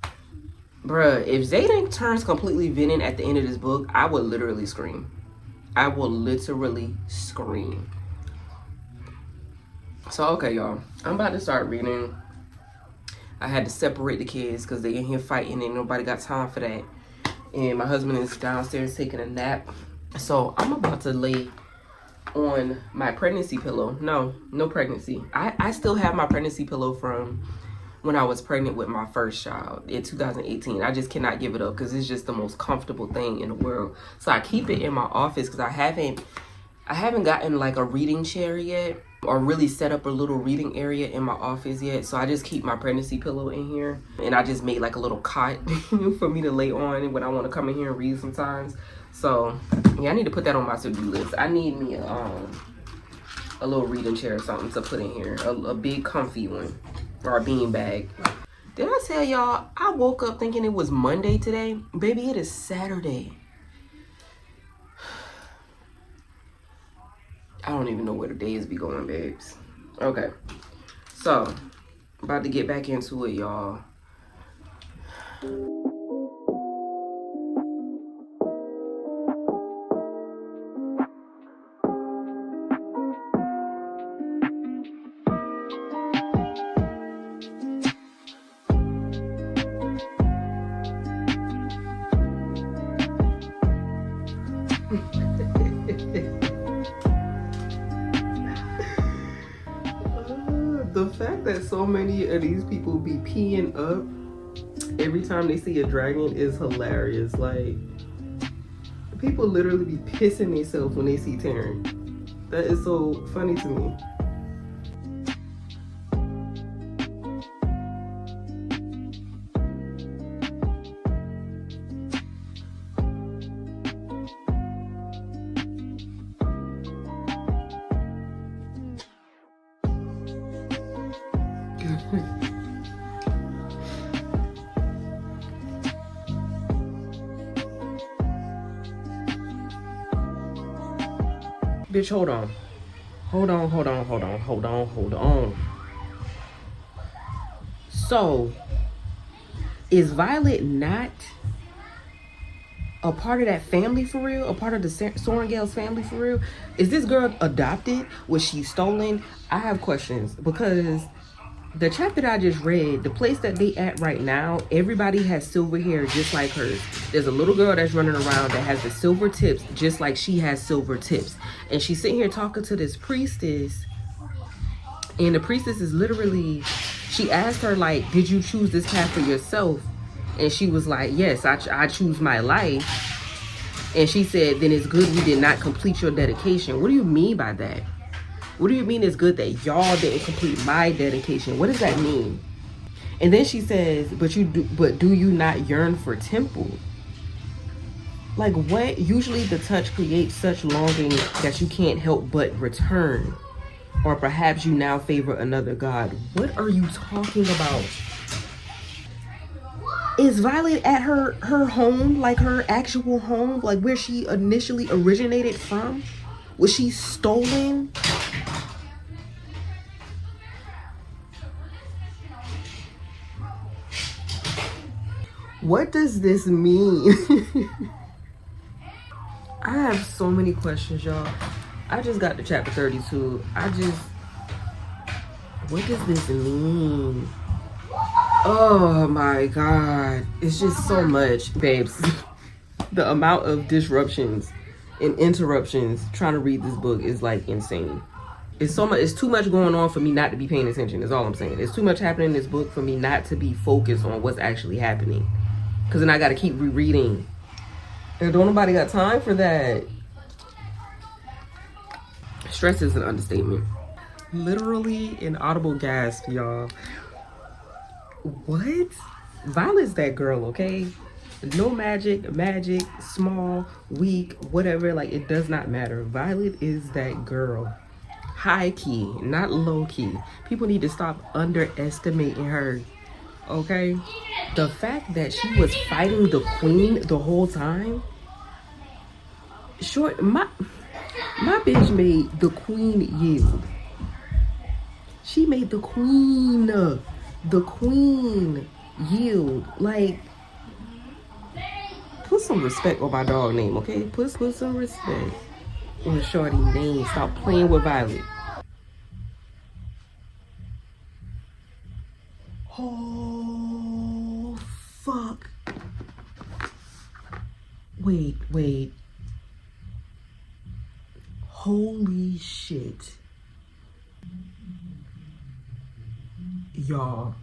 bruh, if Xaden turns completely Venom at the end of this book, I would literally scream. I will literally scream. So, okay, y'all. I'm about to start reading. I had to separate the kids because they in here fighting and nobody got time for that. And my husband is downstairs taking a nap. So, I'm about to lay on my pregnancy pillow. No pregnancy. I still have my pregnancy pillow from when I was pregnant with my first child in 2018. I just cannot give it up because it's just the most comfortable thing in the world. So I keep it in my office because I haven't gotten like a reading chair yet, or really set up a little reading area in my office yet. So I just keep my pregnancy pillow in here, and I just made like a little cot for me to lay on when I want to come in here and read sometimes. So yeah, I need to put that on my to-do list. I need me a little reading chair or something to put in here, a big comfy one, or a bean bag. Did I tell y'all I woke up thinking it was Monday today? Baby, it is Saturday. I don't even know where the days be going, babes. Okay, so about to get back into it, y'all. The fact that so many of these people be peeing up every time they see a dragon is hilarious. Like, people literally be pissing themselves when they see Taryn. That is so funny to me. Bitch, hold on. Hold on. So, is Violet not a part of that family for real? A part of the Sorrengail's family for real? Is this girl adopted? Was she stolen? I have questions because the chapter that I just read, the place that they at right now, everybody has silver hair just like hers. There's a little girl that's running around that has the silver tips just like she has silver tips. And she's sitting here talking to this priestess. And the priestess is literally, she asked her, like, did you choose this path for yourself? And she was like, yes, I choose my life. And she said, then it's good we did not complete your dedication. What do you mean by that? What do you mean it's good that y'all didn't complete my dedication? What does that mean? And then she says, but do you not yearn for temple? Like what? Usually the touch creates such longing that you can't help but return. Or perhaps you now favor another god. What are you talking about? Is Violet at her home, like her actual home, like where she initially originated from? Was she stolen? What does this mean? I have so many questions, y'all. I just got to chapter 32. What does this mean? Oh my God. It's just so much, babes. The amount of disruptions and interruptions trying to read this book is like insane. It's so much. It's too much going on for me not to be paying attention is all I'm saying. It's too much happening in this book for me not to be focused on what's actually happening. Because then I got to keep rereading. And don't nobody got time for that. Stress is an understatement. Literally an audible gasp, y'all. What? Violet's that girl, okay? No magic, small, weak, whatever. Like, it does not matter. Violet is that girl. High key, not low key. People need to stop underestimating her, okay? The fact that she was fighting the queen the whole time. Short, my bitch made the queen yield. She made the queen yield. Like, put some respect on my dog name, okay? Put some respect on shorty name. Stop playing with Violet. Oh, fuck. Wait. Holy shit. Y'all.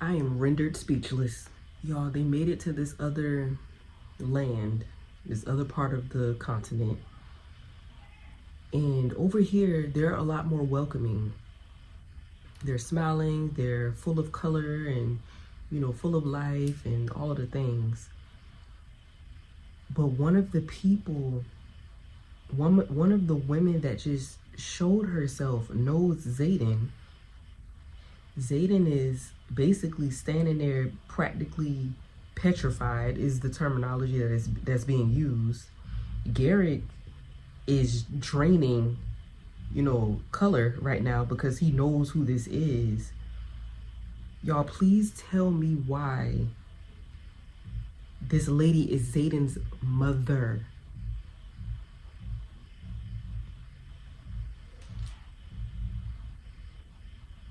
I am rendered speechless. Y'all, they made it to this other land, this other part of the continent. And over here, they're a lot more welcoming. They're smiling, they're full of color and, you know, full of life and all of the things. But one of the people, one of the women that just showed herself knows Zayden, Zayden is basically standing there practically petrified is the terminology that's being used. Garrett is draining, you know, color right now because he knows who this is. Y'all, please tell me why this lady is Zayden's mother.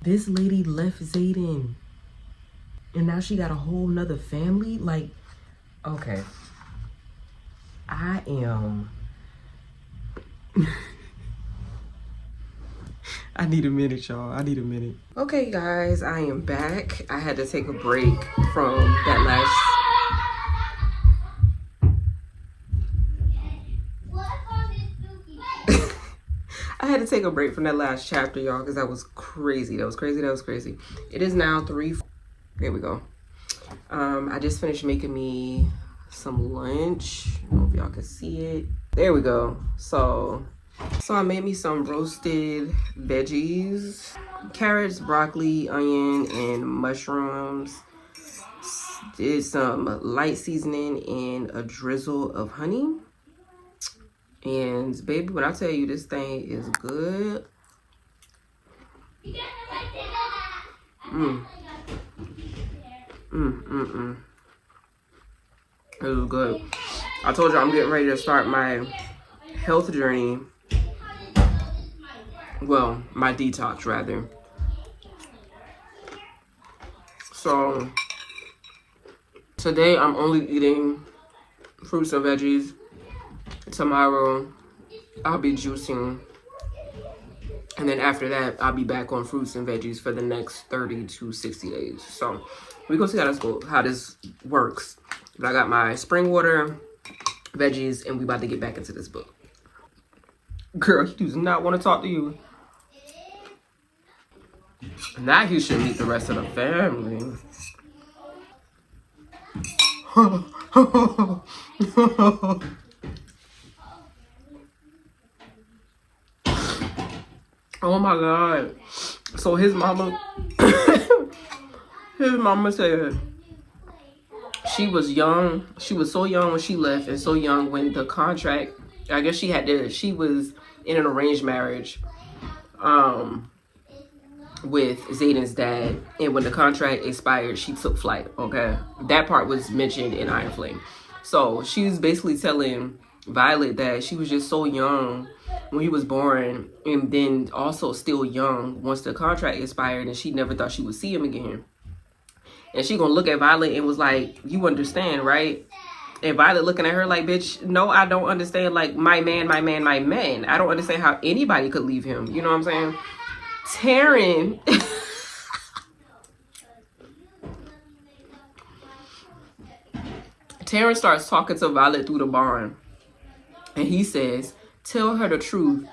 This lady left Zayden and now she got a whole nother family. Like, okay, I am I need a minute, y'all. I need a minute. Okay, guys, I am back. I had to take a break from that last I had to take a break from that last chapter, y'all, because that was crazy. That was crazy. It is now 3. There we go. I just finished making me some lunch. I don't know if y'all can see it. There we go. So I made me some roasted veggies, carrots, broccoli, onion, and mushrooms. Did some light seasoning and a drizzle of honey. And baby, when I tell you this thing is good. It was good. I told you I'm getting ready to start my health journey. Well, my detox rather. So today I'm only eating fruits and veggies. Tomorrow I'll be juicing, and then after that I'll be back on fruits and veggies for the next 30 to 60 days. So we gonna see how this works. But I got my spring water, veggies, and we about to get back into this book. Girl, he does not want to talk to you. Now he should meet the rest of the family. Oh my God. So his mama said she was young. She was so young when she left and so young when the contract, I guess she was in an arranged marriage with Zayden's dad. And when the contract expired, she took flight, okay? That part was mentioned in Iron Flame. So she was basically telling Violet that she was just so young when he was born, and then also still young once the contract expired, and she never thought she would see him again. And she gonna look at Violet and was like, you understand, right? And Violet looking at her like, bitch, no, I don't understand. Like, my man. I don't understand how anybody could leave him. You know what I'm saying? Taryn starts talking to Violet through the barn. And he says, tell her the truth.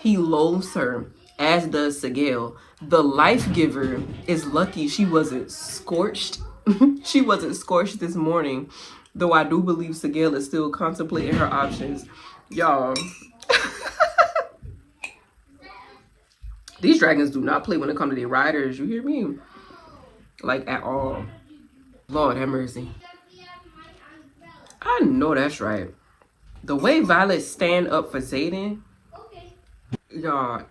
He loathes her, as does Sigel. The life giver is lucky she wasn't scorched. She wasn't scorched this morning. Though I do believe Sigel is still contemplating her options. Y'all. These dragons do not play when it comes to their riders. You hear me? Like, at all. Lord have mercy. I know that's right. The way Violet stand up for Zayden. Y'all,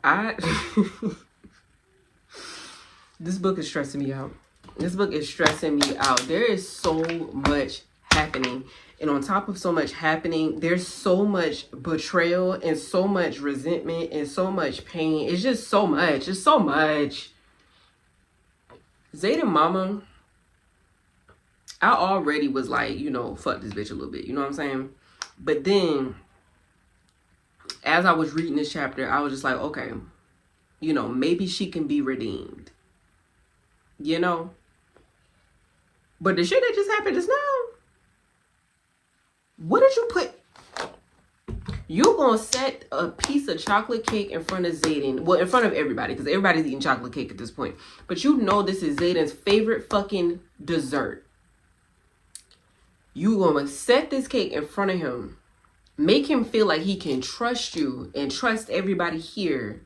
this book is stressing me out. There is so much happening. And on top of so much happening, there's so much betrayal and so much resentment and so much pain. It's just so much. It's so much. Zayden mama, I already was like, you know, fuck this bitch a little bit. You know what I'm saying? But then, as I was reading this chapter, I was just like, okay, you know, maybe she can be redeemed. You know? But the shit that just happened just now, what did you put? You gonna set a piece of chocolate cake in front of Zayden. Well, in front of everybody, because everybody's eating chocolate cake at this point. But you know this is Zayden's favorite fucking dessert. You gonna set this cake in front of him. Make him feel like he can trust you and trust everybody here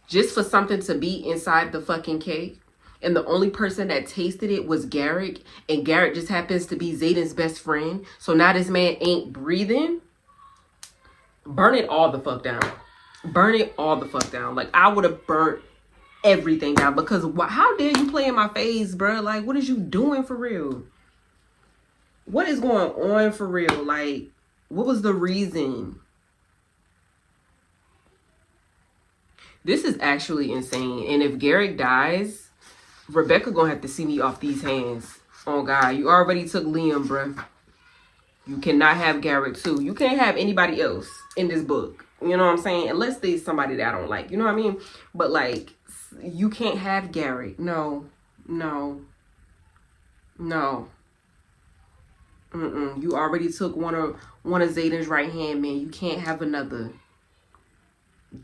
just for something to be inside the fucking cake. and the only person that tasted it was Garrick, and Garrick just happens to be Zayden's best friend, so now this man ain't breathing, burn it all the fuck down. Burn it all the fuck down. Like, I would have burnt everything down, because how dare you play in my face, bro? Like, what is you doing for real? What is going on for real? Like, what was the reason? This is actually insane. And if Garrick dies, Rebecca gonna have to see me off these hands. Oh God, you already took Liam, bruh. You cannot have Garrick too. You can't have anybody else in this book. You know what I'm saying? Unless there's somebody that I don't like. You know what I mean? But like, you can't have Garrick. No. No. No. You already took one of Zayden's right hand men. You can't have another.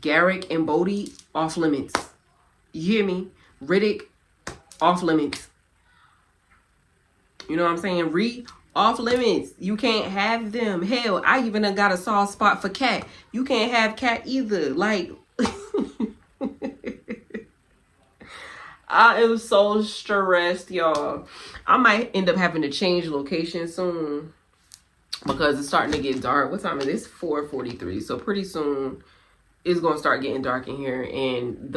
Garrick and Bodhi, off limits. You hear me? Riddick, off limits. You know what I'm saying? Reed, off limits. You can't have them. Hell, I even done got a soft spot for Cat. You can't have Cat either. Like, I am so stressed, y'all. I might end up having to change location soon, because it's starting to get dark. What time is this? 4:43. So pretty soon it's gonna start getting dark in here, and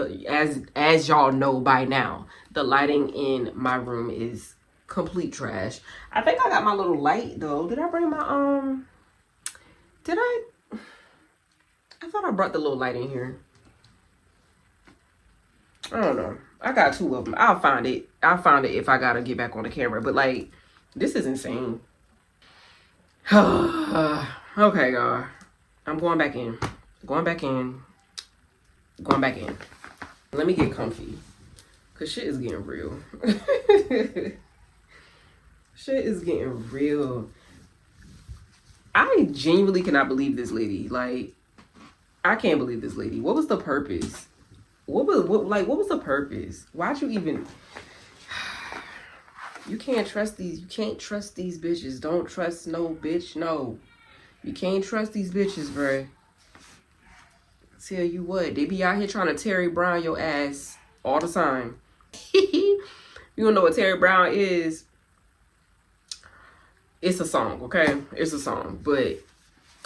as y'all know by now, the lighting in my room is complete trash. I think I got my little light though. Did I bring my I thought I brought the little light in here. I don't know. I got two of them. I'll find it if I gotta get back on the camera. But like, this is insane. Okay, y'all. I'm going back in. Going back in. Let me get comfy, cause shit is getting real. Shit is getting real. I genuinely cannot believe this lady. Like, I can't believe this lady. What was the purpose? What was the purpose? Why'd you even? You can't trust these. You can't trust these bitches. Don't trust no bitch. No, you can't trust these bitches, bro. Tell you what, they be out here trying to Terry Brown your ass all the time. You don't know what Terry Brown is? It's a song, okay? It's a song, but it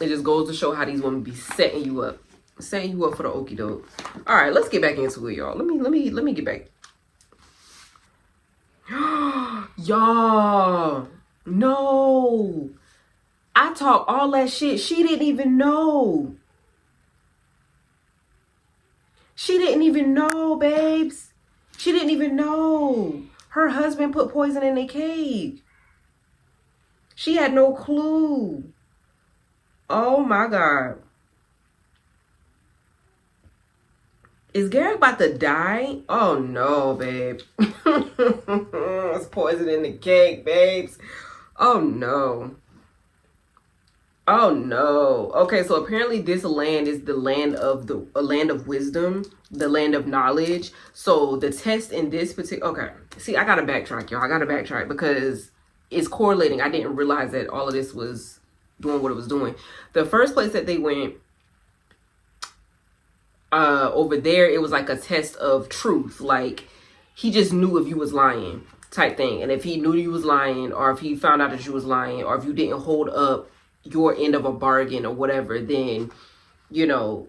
just goes to show how these women be setting you up for the okie doke. All right, let's get back into it, y'all. Let me get back. Y'all, no, I talk all that shit. She didn't even know. She didn't even know, babes. She didn't even know. Her husband put poison in the cake. She had no clue. Oh my God. Is Garrick about to die? Oh no, babe. It's poison in the cake, babes. Oh no. Oh no. Okay, so apparently this land is the land of a land of wisdom, the land of knowledge. So the test in this particular, okay. See, I gotta backtrack, y'all. I gotta backtrack because it's correlating. I didn't realize that all of this was doing what it was doing. The first place that they went, over there, it was like a test of truth. Like, he just knew if you was lying type thing. And if he knew you was lying, or if he found out that you was lying, or if you didn't hold up your end of a bargain or whatever, then, you know,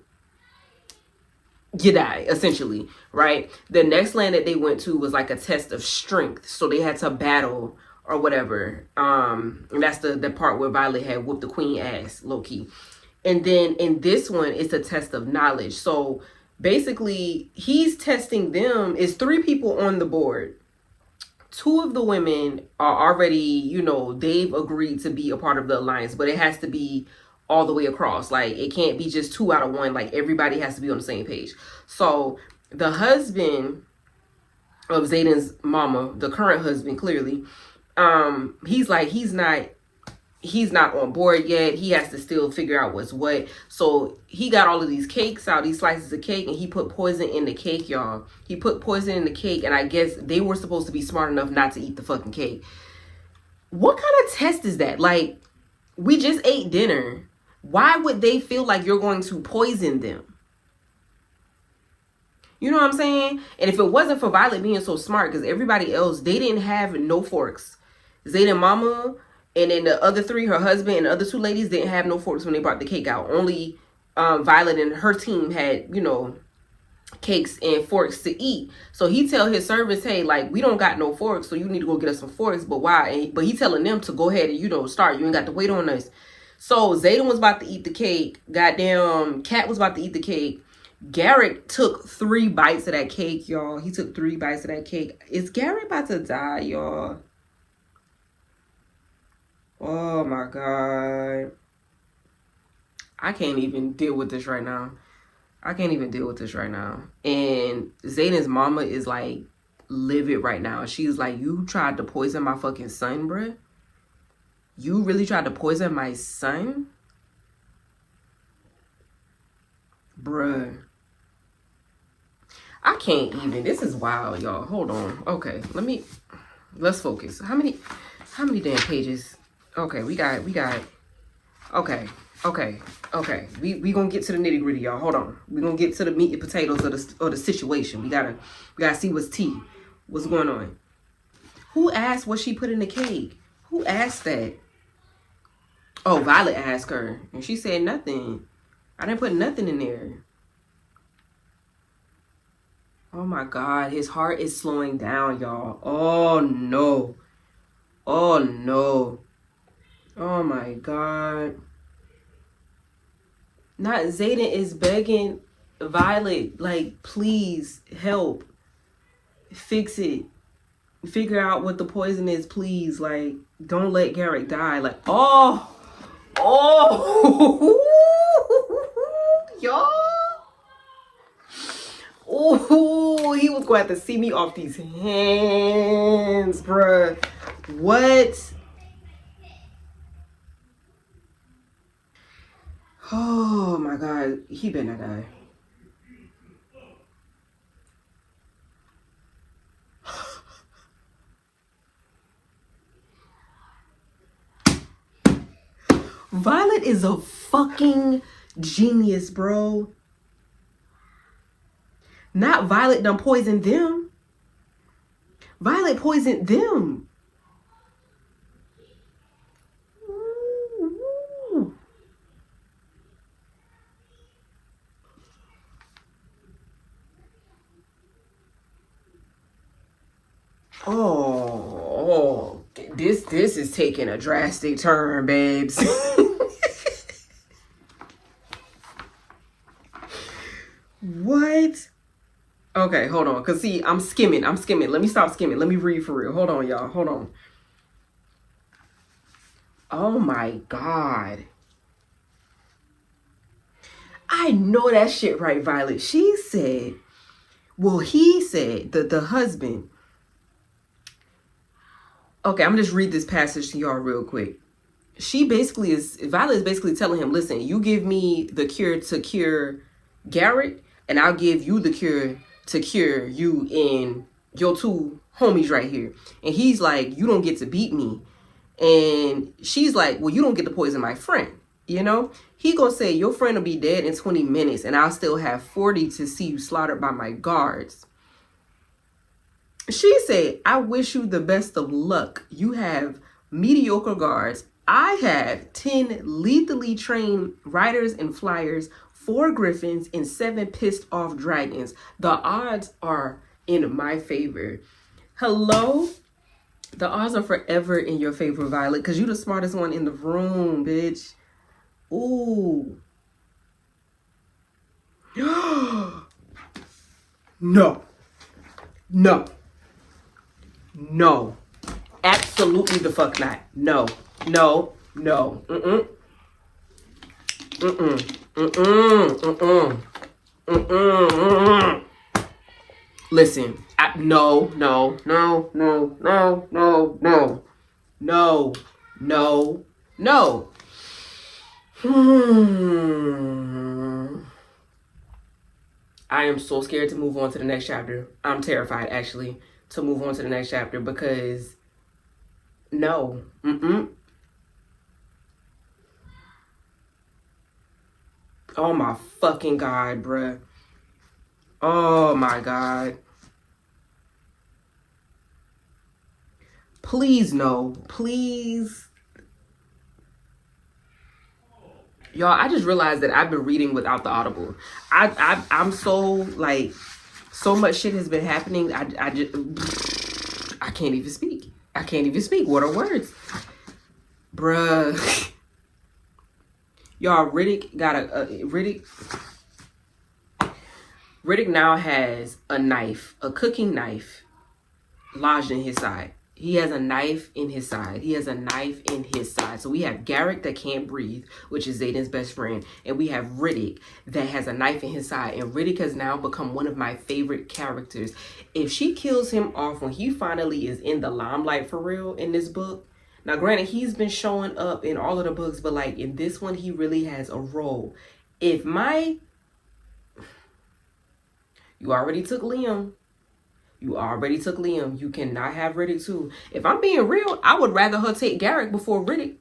you die, essentially, right? The next land that they went to was like a test of strength. So they had to battle or whatever. And that's the part where Violet had whooped the queen ass, low key. And then in this one, it's a test of knowledge. So basically, he's testing them. It's 3 people on the board. 2 of the women are already, you know, they've agreed to be a part of the alliance, but it has to be all the way across. Like, it can't be just 2 out of 1. Like, everybody has to be on the same page. So the husband of Zayden's mama, the current husband, clearly, he's like, he's not on board yet. He has to still figure out what's what. So he got all of these cakes out, these slices of cake, and he put poison in the cake, y'all. He put poison in the cake, and I guess they were supposed to be smart enough not to eat the fucking cake. What kind of test is that? Like, we just ate dinner. Why would they feel like you're going to poison them? You know what I'm saying? And if it wasn't for Violet being so smart, because everybody else, they didn't have no forks. Zayd and Mama, and then the other three, her husband and the other two ladies, didn't have no forks when they brought the cake out. Only Violet and her team had, you know, cakes and forks to eat. So he tell his servants, hey, like, we don't got no forks, so you need to go get us some forks. But why? But he telling them to go ahead and, you know, start. You ain't got to wait on us. So Zayden was about to eat the cake. Goddamn, Kat was about to eat the cake. Garrett took 3 bites of that cake, y'all. He took 3 bites of that cake. Is Garrett about to die, y'all? Oh my God. I can't even deal with this right now. I can't even deal with this right now. And Zayden's mama is like livid right now. She's like, you tried to poison my fucking son, bruh? You really tried to poison my son? Bruh. I can't even. This is wild, y'all. Hold on. Okay, let's focus. How many damn pages? Okay, we got, okay. We gonna get to the nitty gritty, y'all. Hold on. We gonna get to the meat and potatoes of the situation. We gotta see what's tea. What's going on? Who asked what she put in the cake? Who asked that? Oh, Violet asked her, and she said nothing. I didn't put nothing in there. Oh my God, his heart is slowing down, y'all. Oh no. Oh no. Oh my God. Not Zayden is begging Violet, like, please help. Fix it. Figure out what the poison is, please. Like, don't let Garrett die. Like, oh, y'all. Oh, he was going to have to see me off these hands, bruh. What? Oh my God, he better not die. Violet is a fucking genius, bro. Not Violet done poisoned them. Violet poisoned them. Oh, this is taking a drastic turn, babes. What? Okay, hold on. Cause see, I'm skimming. Let me stop skimming. Let me read for real. Hold on, y'all. Hold on. Oh my God. I know that shit right, Violet. She said, well, he said, the husband. Okay, I'm gonna just read this passage to y'all real quick. Violet is basically telling him, listen, you give me the cure to cure Garrett, and I'll give you the cure to cure you and your 2 homies right here. And he's like, you don't get to beat me. And she's like, well, you don't get to poison my friend. You know, he gonna say your friend will be dead in 20 minutes and I'll still have 40 to see you slaughtered by my guards. She said, I wish you the best of luck. You have mediocre guards. I have 10 lethally trained riders and flyers, 4 griffins, and 7 pissed off dragons. The odds are in my favor. Hello? The odds are forever in your favor, Violet, because you're the smartest one in the room, bitch. Ooh. No. No. No. Absolutely the fuck not. No. No. No. Mm-mm. Mm-mm. Mm-mm. Mm-mm. Mm-mm. Mm-mm. Listen. No. No. No. No. No. No. No. No. No. No. I am so scared to move on to the next chapter. I'm terrified, actually, to move on to the next chapter because no. Mm-mm. Oh my fucking God, bruh. Oh my God. Please no. Please. Y'all, I just realized that I've been reading without the Audible. I'm so, like, so much shit has been happening. I can't even speak. I can't even speak. What are words? Bruh. Y'all, Riddick got Riddick now has a knife, a cooking knife, lodged in his side. He has a knife in his side. He has a knife in his side. So we have Garrick that can't breathe, which is Zayden's best friend. And we have Riddick that has a knife in his side. And Riddick has now become one of my favorite characters. If she kills him off when he finally is in the limelight for real in this book. Now, granted, he's been showing up in all of the books, but like in this one, he really has a role. You already took Liam. You already took Liam. You cannot have Riddick too. If I'm being real, I would rather her take Garrick before Riddick.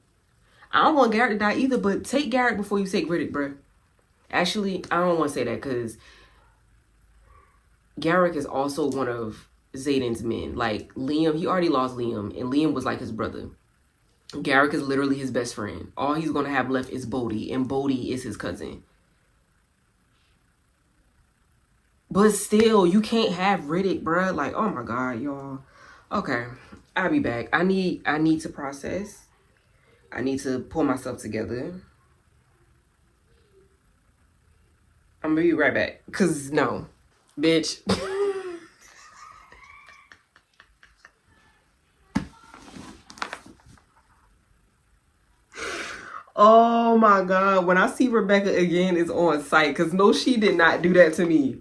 I don't want Garrick to die either, but take Garrick before you take Riddick, bruh. Actually, I don't want to say that because Garrick is also one of Zayden's men. Like, Liam, he already lost Liam, and Liam was like his brother. Garrick is literally his best friend. All he's going to have left is Bodhi, and Bodhi is his cousin. But still, you can't have Riddick, bruh. Like, oh my God, y'all. Okay, I'll be back. I need to process. I need to pull myself together. I'm gonna be right back. Cause no, bitch. Oh my God. When I see Rebecca again, it's on site. Cause no, she did not do that to me.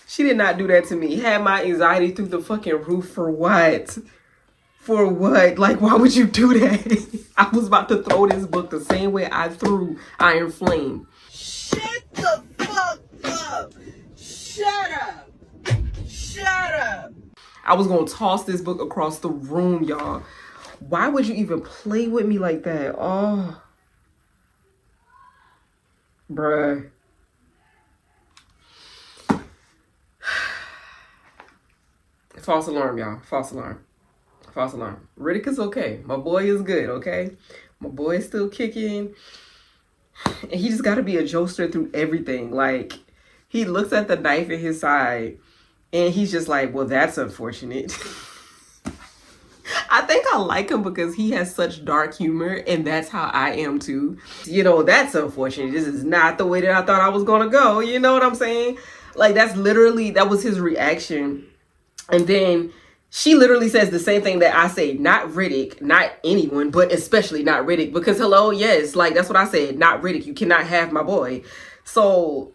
She did not do that to me. Had my anxiety through the fucking roof for what? For what? Like, why would you do that? I was about to throw this book the same way I threw Iron Flame. Shut the fuck up! Shut up! Shut up! I was gonna toss this book across the room, y'all. Why would you even play with me like that? Oh. Bruh. False alarm, y'all. False alarm. False alarm. Riddick is okay. My boy is good, okay? My boy is still kicking. And he just got to be a jokester through everything. Like, he looks at the knife in his side, and he's just like, well, that's unfortunate. I think I like him because he has such dark humor, and that's how I am too. You know, that's unfortunate. This is not the way that I thought I was going to go. You know what I'm saying? Like, that was his reaction. And then she literally says the same thing that I say, not Riddick, not anyone, but especially not Riddick. Because hello, yes, like that's what I said, not Riddick. You cannot have my boy. So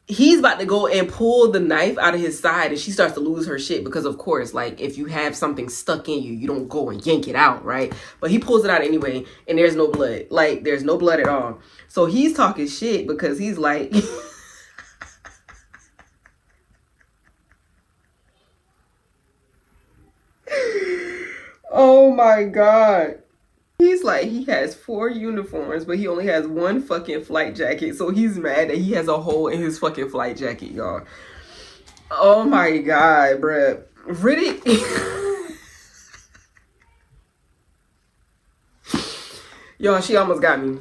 he's about to go and pull the knife out of his side, and she starts to lose her shit because, of course, like if you have something stuck in you, you don't go and yank it out, right? But he pulls it out anyway, and there's no blood. Like, there's no blood at all. So he's talking shit because he's like... Oh my God. He's like, he has 4 uniforms, but he only has 1 fucking flight jacket. So he's mad that he has a hole in his fucking flight jacket, y'all. Oh my God, bruh. Riddick. Y'all, she almost got me.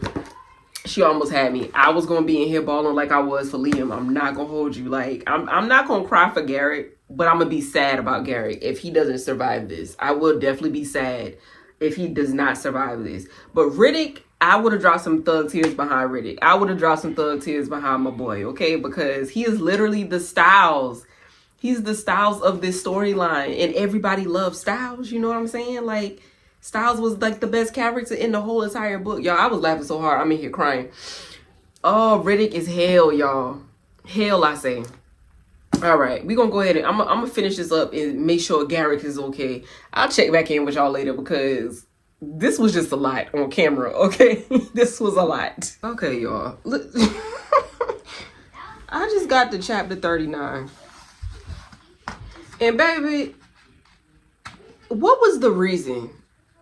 She almost had me. I was going to be in here balling like I was for Liam. I'm not going to hold you. Like, I'm not going to cry for Garrett, but I'm going to be sad about Garrett if he doesn't survive this. I will definitely be sad if he does not survive this. But Riddick, I would have dropped some thug tears behind Riddick. I would have dropped some thug tears behind my boy, okay? Because he is literally the Styles. He's the Styles of this storyline. And everybody loves Styles, you know what I'm saying? Like, Styles was like the best character in the whole entire book. Y'all, I was laughing so hard. I'm in here crying. Oh, Riddick is hell, y'all. Hell, I say. All right, we're going to go ahead and I'm going to finish this up and make sure Garrick is okay. I'll check back in with y'all later because this was just a lot on camera, okay? This was a lot. Okay, y'all. Look, I just got to chapter 39. And baby, what was the reason?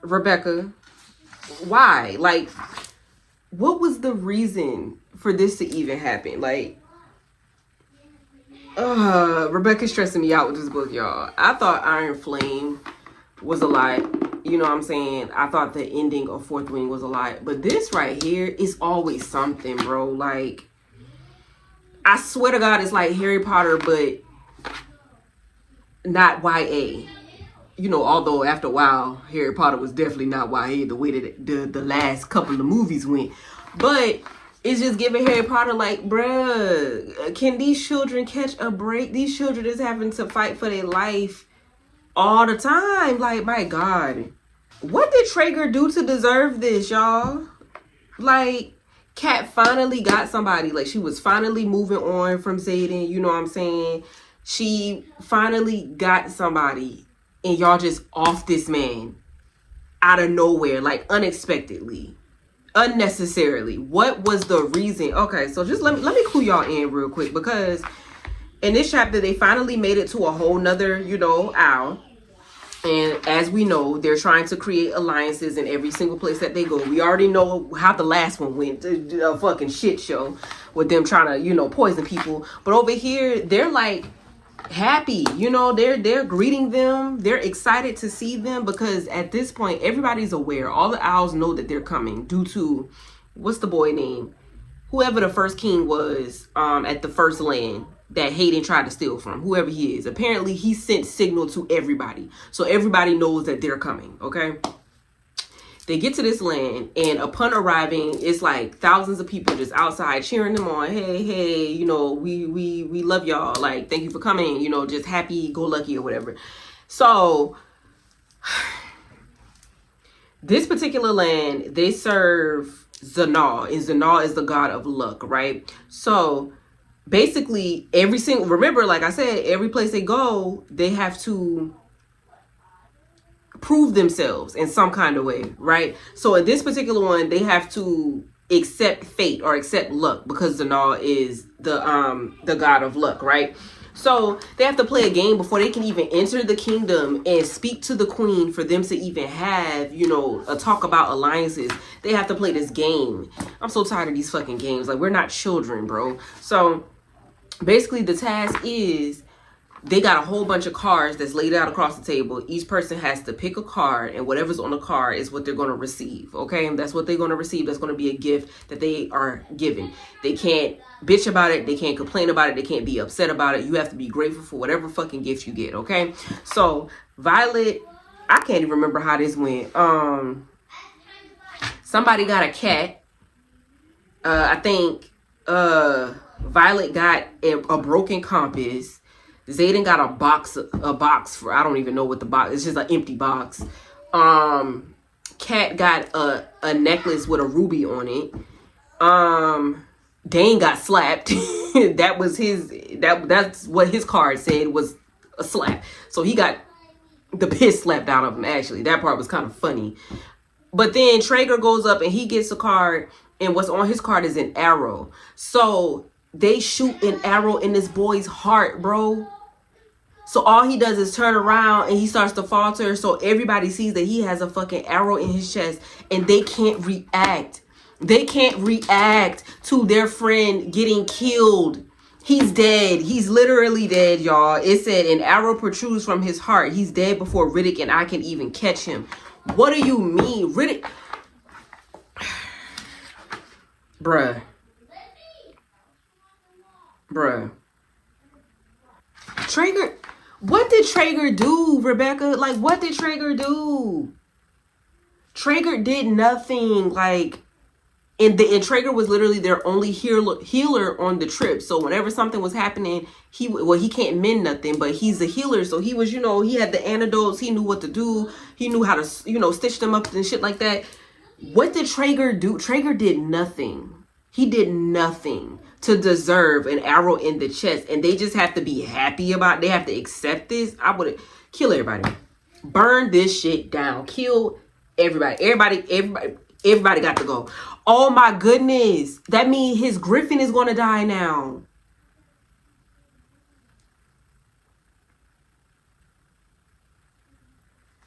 Rebecca, why? Like, what was the reason for this to even happen? Like, Rebecca's stressing me out with this book, y'all. I thought Iron Flame was a lot. You know what I'm saying? I thought the ending of Fourth Wing was a lot. But this right here is always something, bro. Like, I swear to God, it's like Harry Potter, but not YA. You know, although after a while, Harry Potter was definitely not YA the way that the last couple of movies went. But it's just giving Harry Potter like, bruh, can these children catch a break? These children is having to fight for their life all the time. Like, my God. What did Traeger do to deserve this, y'all? Like, Kat finally got somebody. Like, she was finally moving on from Zayden. You know what I'm saying? She finally got somebody. And y'all just off this man. Out of nowhere. Like, unexpectedly. Unnecessarily. What was the reason? Okay, so just let me clue y'all in real quick. Because in this chapter, they finally made it to a whole nother, you know, owl. And as we know, they're trying to create alliances in every single place that they go. We already know how the last one went. A fucking shit show with them trying to, you know, poison people. But over here, they're like happy. You know, they're greeting them. They're excited to see them because at this point, everybody's aware. All the owls know that they're coming due to, what's the boy name? Whoever the first king was at the first land that Hayden tried to steal from, whoever he is. Apparently, he sent signal to everybody. So everybody knows that they're coming, okay? They get to this land, and upon arriving, it's like thousands of people just outside cheering them on. Hey, you know, we love y'all. Like, thank you for coming. You know, just happy, go lucky or whatever. So, this particular land, they serve Zanal, and Zanal is the god of luck, right? So basically remember, like I said, every place they go, they have to prove themselves in some kind of way, right? So in this particular one, they have to accept fate or accept luck because Zanal is the god of luck, right? So they have to play a game before they can even enter the kingdom and speak to the queen for them to even have, you know, a talk about alliances. They have to play this game. I'm so tired of these fucking games. Like, we're not children, bro. So basically the task is they got a whole bunch of cards that's laid out across the table. Each person has to pick a card, and whatever's on the card is what they're going to receive. Okay, and that's what they're going to receive. That's going to be a gift that they are given. They can't bitch about it. They can't complain about it. They can't be upset about it. You have to be grateful for whatever fucking gift you get. Okay, so Violet, I can't even remember how this went. Somebody got a cat. I think Violet got a broken compass. Zayden got a box for, I don't even know what the box, it's just an empty box. Kat got a necklace with a ruby on it. Dane got slapped. That's what his card said, was a slap. So he got the piss slapped out of him, actually. That part was kind of funny. But then Traeger goes up and he gets a card, and what's on his card is an arrow. So they shoot an arrow in this boy's heart, bro. So all he does is turn around and he starts to falter. So everybody sees that he has a fucking arrow in his chest, and they can't react. They can't react to their friend getting killed. He's dead. He's literally dead, y'all. It said an arrow protrudes from his heart. He's dead before Riddick and I can even catch him. What do you mean? Riddick? Bruh. Traeger, what did Traeger do, Rebecca? Like, what did Traeger do? Traeger did nothing. Like, and Traeger was literally their only healer on the trip. So whenever something was happening, he can't mend nothing, but he's a healer. So he was, you know, he had the antidotes. He knew what to do. He knew how to, you know, stitch them up and shit like that. What did Traeger do? Traeger did nothing. He did nothing to deserve an arrow in the chest, and they just have to be happy about it. They have to accept this. I would kill everybody. Burn this shit down. Kill everybody. Everybody got to go. Oh my goodness. That means his griffin is going to die now.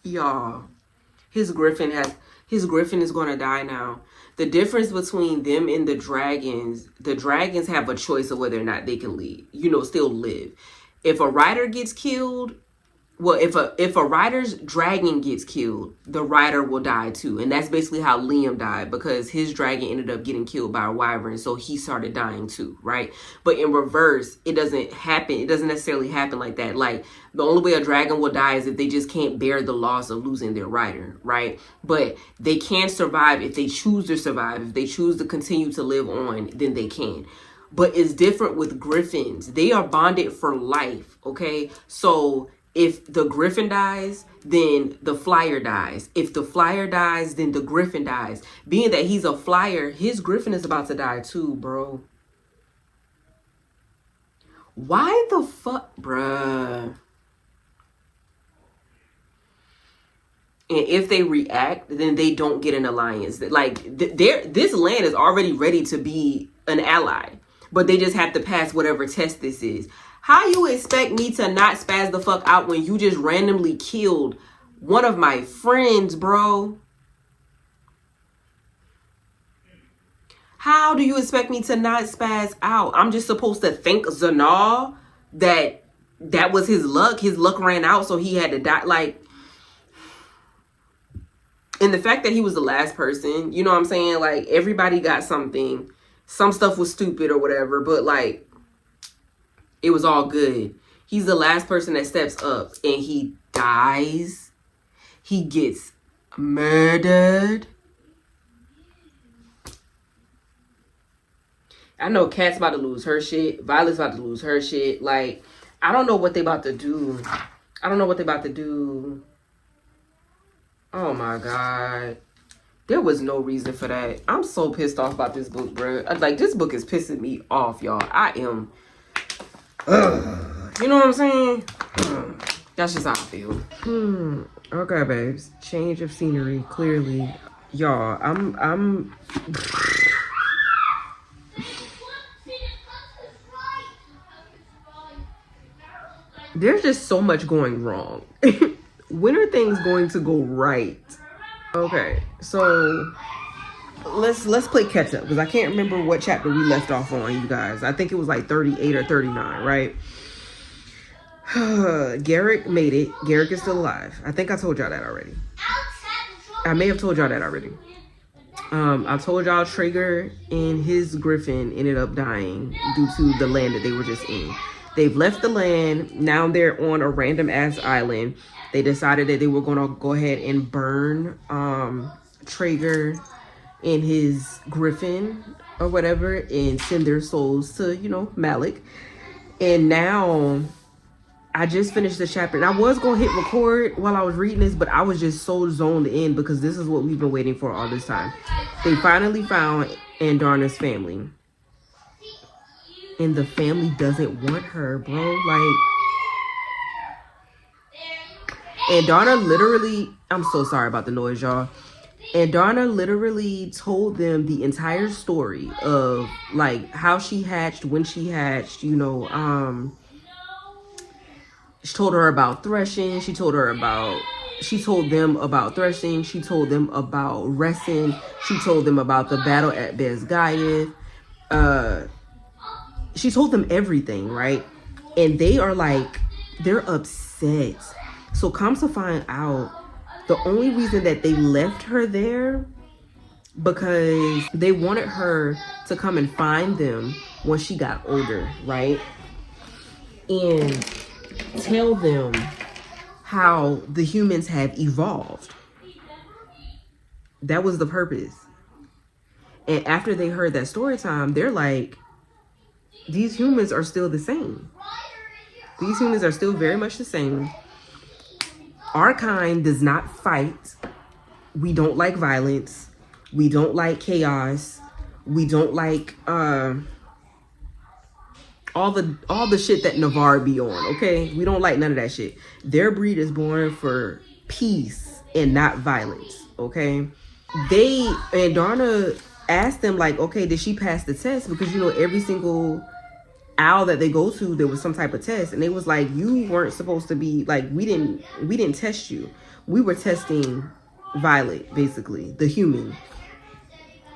Y'all, his griffin His griffin is going to die now. The difference between them and the dragons have a choice of whether or not they can leave, still live. If a rider gets killed, well, if a rider's dragon gets killed, the rider will die too. And that's basically how Liam died, because his dragon ended up getting killed by a wyvern, so he started dying too, right? But in reverse, it doesn't happen. It doesn't necessarily happen like that. Like, the only way a dragon will die is if they just can't bear the loss of losing their rider, right? But they can survive if they choose to survive. If they choose to continue to live on, then they can. But it's different with griffins. They are bonded for life, okay? So if the griffin dies, then the flyer dies. If the flyer dies, then the griffin dies. Being that he's a flyer, his griffin is about to die too, bro. Why the fuck, bruh? And if they react, then they don't get an alliance. Like, this land is already ready to be an ally, but they just have to pass whatever test this is. How you expect me to not spaz the fuck out when you just randomly killed one of my friends, bro? How do you expect me to not spaz out? I'm just supposed to thank Zanal that was his luck. His luck ran out, so he had to die. Like, and the fact that he was the last person, you know what I'm saying? Like, everybody got something. Some stuff was stupid or whatever, but like, it was all good. He's the last person that steps up and he dies. He gets murdered. I know Kat's about to lose her shit. Violet's about to lose her shit. Like, I don't know what they about to do. I don't know what they about to do. Oh my God. There was no reason for that. I'm so pissed off about this book, bro. Like, this book is pissing me off, y'all. I am. You know what I'm saying? That's just how I feel. Okay, babes. Change of scenery, clearly. Y'all, I'm there's just so much going wrong. When are things going to go right? Okay, so let's play catch up, because I can't remember what chapter we left off on, you guys. I think it was like 38 or 39, right? Garrick made it. Garrick is still alive. I think I told y'all that already. I may have told y'all that already. I told y'all Traeger and his griffin ended up dying due to the land that they were just in. They've left the land. Now they're on a random ass island. They decided that they were going to go ahead and burn Traeger and his griffin or whatever and send their souls to, Malik. And now I just finished the chapter, and I was going to hit record while I was reading this, but I was just so zoned in because this is what we've been waiting for all this time. They finally found Andarna's family. And the family doesn't want her, bro. Like, Andarna literally, I'm so sorry about the noise, y'all. Andarna literally told them the entire story of like how she hatched, when she hatched, she told her about threshing. She told them about threshing. She told them about resting. She told them about the battle at Bezgayev. She told them everything, right? And they are like, they're upset. So come to find out, the only reason that they left her there because they wanted her to come and find them when she got older, right? And tell them how the humans have evolved. That was the purpose. And after they heard that story time, they're like, these humans are still the same. These humans are still very much the same. Our kind does not fight. We don't like violence. We don't like chaos. We don't like all the shit that Navarre be on, okay? We don't like none of that shit. Their breed is born for peace and not violence, okay? Andarna asked them, like, okay, did she pass the test? Because, every single owl that they go to, there was some type of test. And they was like, you weren't supposed to be, like, we didn't test you. We were testing Violet, basically, the human.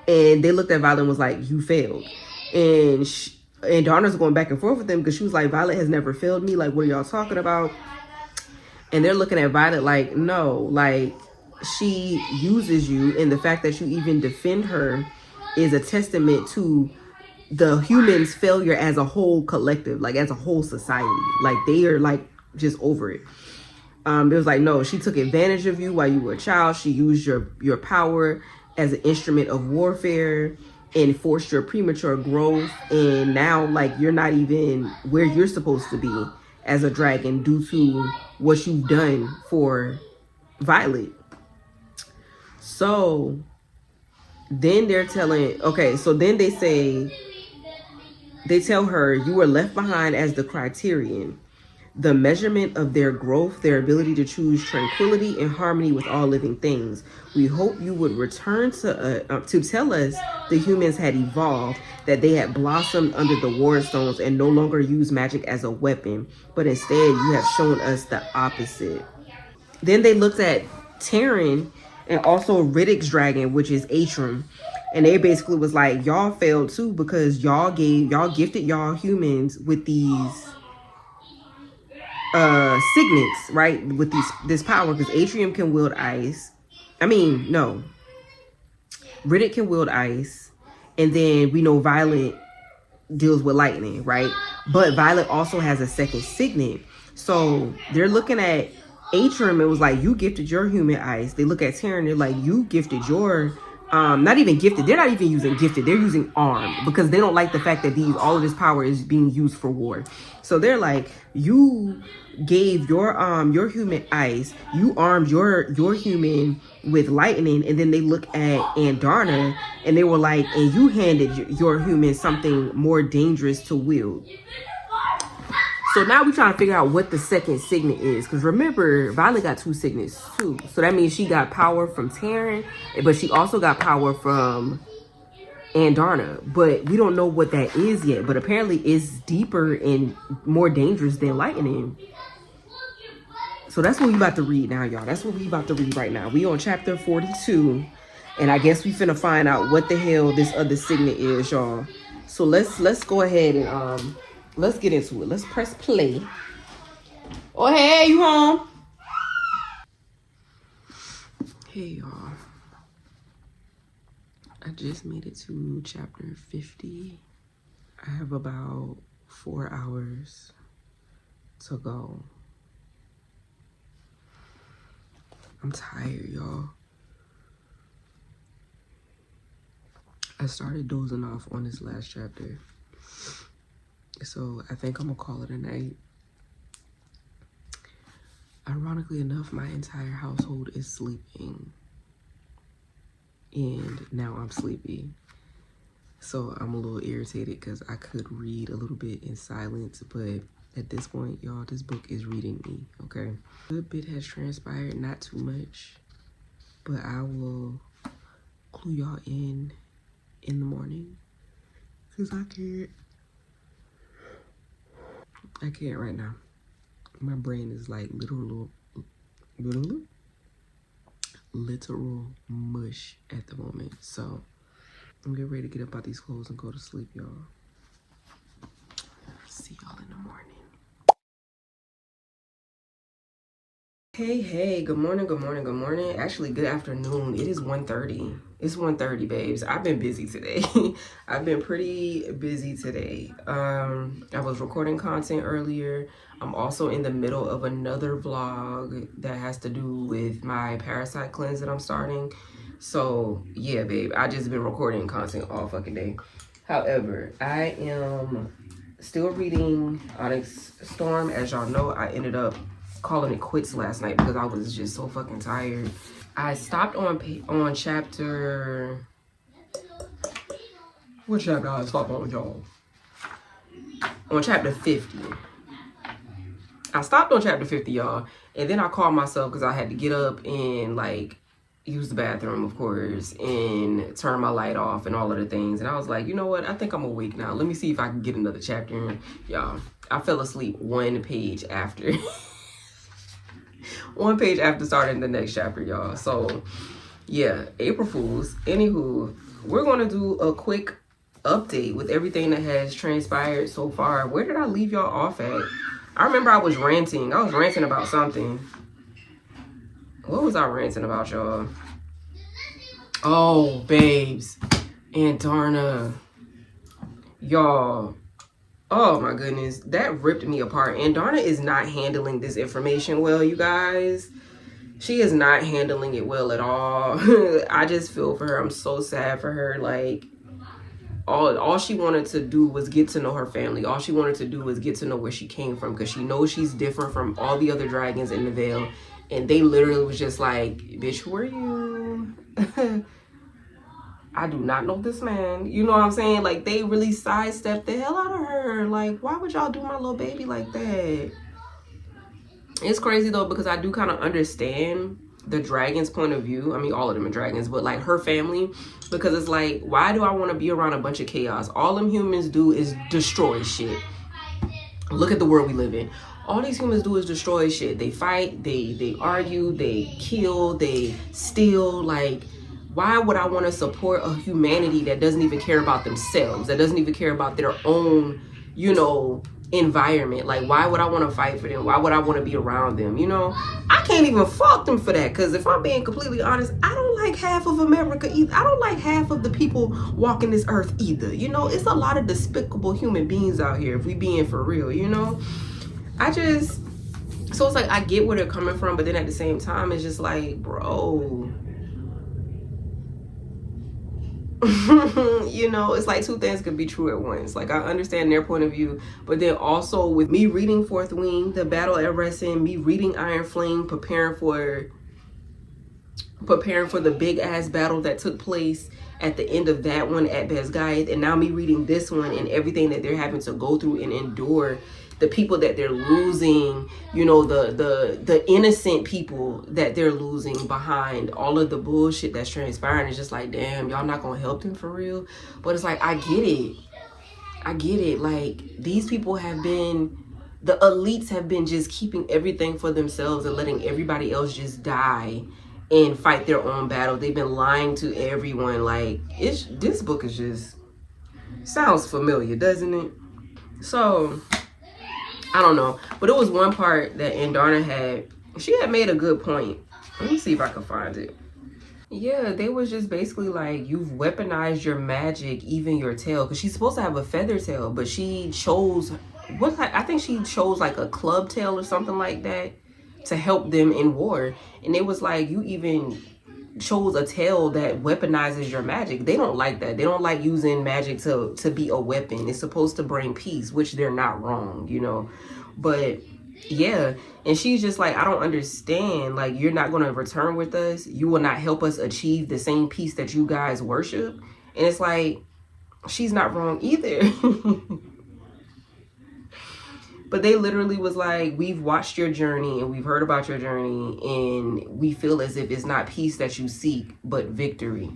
And they looked at Violet and was like, you failed. And and Donna's going back and forth with them because she was like, Violet has never failed me. Like, what are y'all talking about? And they're looking at Violet like, no, like, she uses you. And the fact that you even defend her is a testament to the humans' failure as a whole collective, like as a whole society. Like, they are like just over it. It was like, no, she took advantage of you while you were a child. She used your power as an instrument of warfare and forced your premature growth. And now, like, you're not even where you're supposed to be as a dragon due to what you've done for Violet. So then they're telling, okay, so then they tell her, you were left behind as the criterion, the measurement of their growth, their ability to choose tranquility and harmony with all living things. We hope you would return to tell us the humans had evolved, that they had blossomed under the ward stones and no longer use magic as a weapon, but instead you have shown us the opposite. Then they looked at Terran and also Riddick's dragon, which is Atrum. And they basically was like, y'all failed too because y'all gifted y'all humans with these signets, right? With this power, because Atrium can wield ice. Riddick can wield ice. And then we know Violet deals with lightning, right? But Violet also has a second signet. So they're looking at Atrium. It was like, you gifted your human ice. They look at Terran, they're like, you gifted your not even gifted. They're not even using gifted. They're using armed because they don't like the fact that all of this power is being used for war. So they're like, you gave your human ice, you armed your human with lightning, and then they look at Andarna and they were like, and you handed your human something more dangerous to wield. So now we're trying to figure out what the second signet is. Because remember, Violet got two signets too. So that means she got power from Terran, but she also got power from Andarna. But we don't know what that is yet. But apparently it's deeper and more dangerous than lightning. So that's what we about to read now, y'all. That's what we about to read right now. We on chapter 42. And I guess we finna find out what the hell this other signet is, y'all. So let's go ahead and let's get into it. Let's press play. Oh, hey, you home? Hey, y'all. I just made it to chapter 50. I have about 4 hours to go. I'm tired, y'all. I started dozing off on this last chapter. So I think I'm gonna call it a night. Ironically enough, my entire household is sleeping. And now I'm sleepy. So I'm a little irritated because I could read a little bit in silence, but at this point, y'all, this book is reading me, okay? A good bit has transpired, not too much, but I will clue y'all in the morning because I can't right now. My brain is like literal mush at the moment. So I'm getting ready to get up out these clothes and go to sleep, y'all. See y'all in the morning. Hey, good morning. Actually, good afternoon. It is 1:30. It's 1:30, babes. I've been busy today. I've been pretty busy today. I was recording content earlier. I'm also in the middle of another vlog that has to do with my parasite cleanse that I'm starting. So, yeah, babe. I just been recording content all fucking day. However, I am still reading Onyx Storm. As y'all know, I ended up calling it quits last night because I was just so fucking tired. I stopped on chapter... What chapter I stopped on, y'all? On chapter 50. I stopped on chapter 50, y'all. And then I called myself because I had to get up and, like, use the bathroom, of course, and turn my light off and all of the things. And I was like, you know what? I think I'm awake now. Let me see if I can get another chapter in. Y'all, I fell asleep one page after. One page after starting the next chapter, y'all. So Yeah, April Fools. Anywho, we're gonna do a quick update with everything that has transpired so far. Where did I leave y'all off at? I remember I was ranting. I was ranting about something. What was I ranting about, y'all? Oh, babes. And Darna. Y'all. Oh my goodness. That ripped me apart. And Darna is not handling this information well, you guys. She is not handling it well at all. I just feel for her. I'm so sad for her. Like, all she wanted to do was get to know her family. All she wanted to do was get to know where she came from, because she knows she's different from all the other dragons in the Veil. And they literally was just like, bitch, who are you? I do not know this man. You know what I'm saying? Like, they really sidestepped the hell out of her. Like, why would y'all do my little baby like that? It's crazy though, because I do kind of understand the dragon's point of view. I mean, all of them are dragons, but like her family, because it's like, why do I want to be around a bunch of chaos? All them humans do is destroy shit. Look at the world we live in. All these humans do is destroy shit. They fight, they argue, they kill, they steal. Like, why would I want to support a humanity that doesn't even care about themselves, that doesn't even care about their own, you know, environment? Like, why would I want to fight for them? Why would I want to be around them? You know, I can't even fault them for that, because if I'm being completely honest, I don't like half of America either. I don't like half of the people walking this earth either. You know, it's a lot of despicable human beings out here, if we being for real, you know. So it's like, I get where they're coming from, but then at the same time, it's just like, bro, you know, it's like two things could be true at once. Like, I understand their point of view, but then also with me reading Fourth Wing, the battle at Resin, me reading Iron Flame, preparing for the big ass battle that took place at the end of that one at Besgayeth, and now me reading this one and everything that they're having to go through and endure, the people that they're losing, you know, the innocent people that they're losing behind all of the bullshit that's transpiring. It's just like, damn, y'all not gonna help them for real? But it's like, I get it. Like, these people have been, the elites have been just keeping everything for themselves and letting everybody else just die and fight their own battle. They've been lying to everyone. Like, this book is just, sounds familiar, doesn't it? So I don't know, but it was one part that Andarna she had made a good point. Let me see if I can find it. Yeah, they was just basically like, you've weaponized your magic, even your tail, because she's supposed to have a feather tail, but she chose, I think she chose like a club tail or something like that to help them in war. And it was like, you even chose a tail that weaponizes your magic. They don't like that. They don't like using magic to be a weapon. It's supposed to bring peace, which they're not wrong, you know. But yeah, and she's just like, I don't understand. Like, you're not going to return with us. You will not help us achieve the same peace that you guys worship. And it's like, she's not wrong either. But they literally was like, we've watched your journey and we've heard about your journey, and we feel as if it's not peace that you seek, but victory.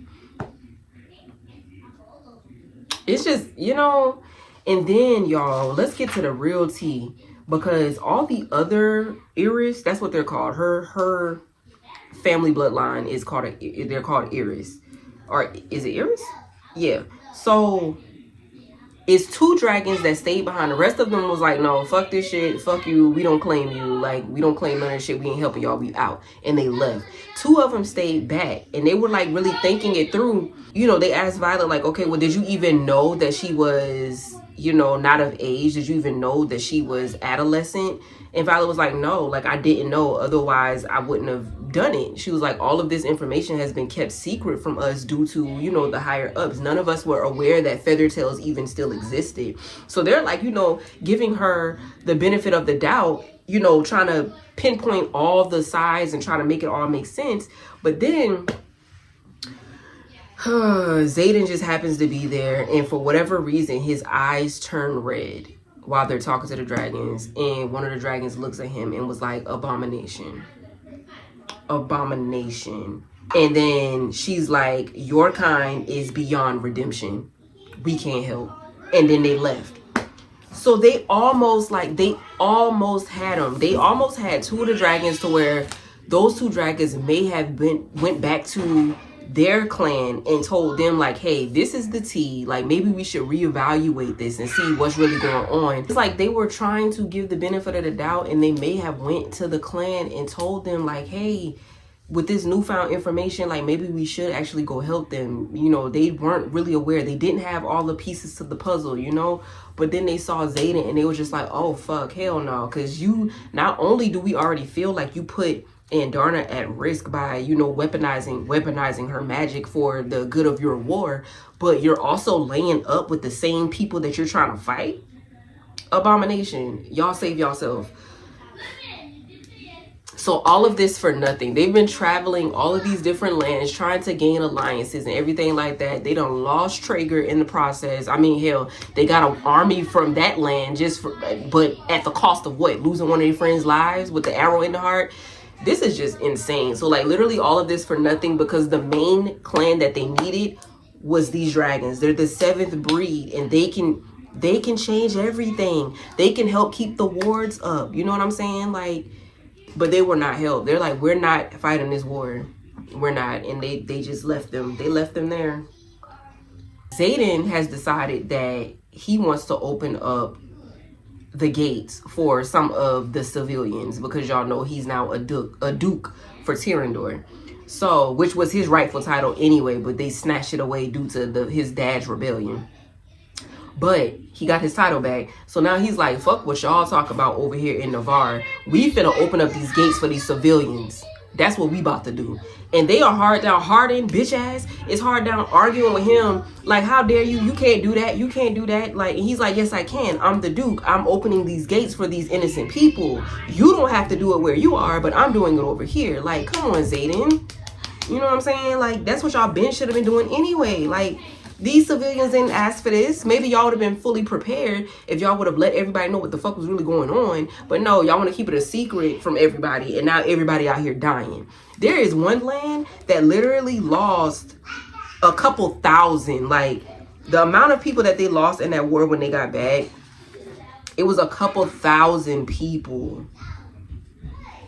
It's just, you know. And then, y'all, let's get to the real tea, because all the other Iris, that's what they're called. Her family bloodline is called, they're called Iris. Or is it Iris? Yeah. So it's two dragons that stayed behind. The rest of them was like, no, fuck this shit, fuck you, we don't claim you, like, we don't claim none of this shit, we ain't helping y'all, we out. And they left. Two of them stayed back, and they were like really thinking it through. You know, they asked Violet, like, okay, well, did you even know that she was, you know, not of age? Did you even know that she was adolescent? And Violet was like, no, like, I didn't know, otherwise I wouldn't have done it. She was like, all of this information has been kept secret from us due to, you know, the higher ups. None of us were aware that Feathertails even still existed. So they're like, you know, giving her the benefit of the doubt, you know, trying to pinpoint all the sides and trying to make it all make sense. But then Xaden just happens to be there, and for whatever reason, his eyes turn red while they're talking to the dragons, and one of the dragons looks at him and was like, abomination. Abomination. And then she's like, your kind is beyond redemption. We can't help. And then they left. So they almost had them. They almost had two of the dragons to where those two dragons may have went back to their clan and told them like, hey, this is the tea, like maybe we should reevaluate this and see what's really going on. It's like they were trying to give the benefit of the doubt, and they may have went to the clan and told them like, hey, with this newfound information, like maybe we should actually go help them. You know, they weren't really aware, they didn't have all the pieces to the puzzle, you know. But then they saw Zayden and they was just like, oh fuck, hell no. Because you, not only do we already feel like you put Andarna at risk by, you know, weaponizing her magic for the good of your war, but you're also laying up with the same people that you're trying to fight. Abomination, y'all save yourself. So all of this for nothing. They've been traveling all of these different lands trying to gain alliances and everything like that. They done lost Traeger in the process. I mean, hell, they got an army from that land but at the cost of what? Losing one of their friends' lives with the arrow in the heart. This is just insane. So like literally all of this for nothing, because the main clan that they needed was these dragons. They're the 7th breed, and they can change everything. They can help keep the wards up. You know what I'm saying? Like, but they were not helped. They're like, we're not fighting this war. We're not. And they just left them. They left them there. Zayden has decided that he wants to open up the gates for some of the civilians, because y'all know he's now a duke for Tyrrendor. So, which was his rightful title anyway, but they snatched it away due to his dad's rebellion. But he got his title back. So now he's like, fuck what y'all talk about over here in Navarre. We finna open up these gates for these civilians. That's what we about to do. And they are hard down, hardened, bitch ass. It's hard down arguing with him. Like, how dare you? You can't do that. You can't do that. Like, and he's like, yes, I can. I'm the Duke. I'm opening these gates for these innocent people. You don't have to do it where you are, but I'm doing it over here. Like, come on, Zayden. You know what I'm saying? Like, that's what y'all should have been doing anyway. Like, these civilians didn't ask for this. Maybe y'all would have been fully prepared if y'all would have let everybody know what the fuck was really going on. But no, y'all want to keep it a secret from everybody, and now everybody out here dying. There is one land that literally lost a couple thousand. Like, the amount of people that they lost in that war when they got back, it was a couple thousand people.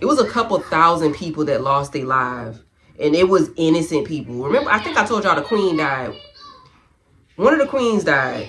It was a couple thousand people that lost their lives. And it was innocent people. Remember, I think I told y'all the queen died. One of the queens died.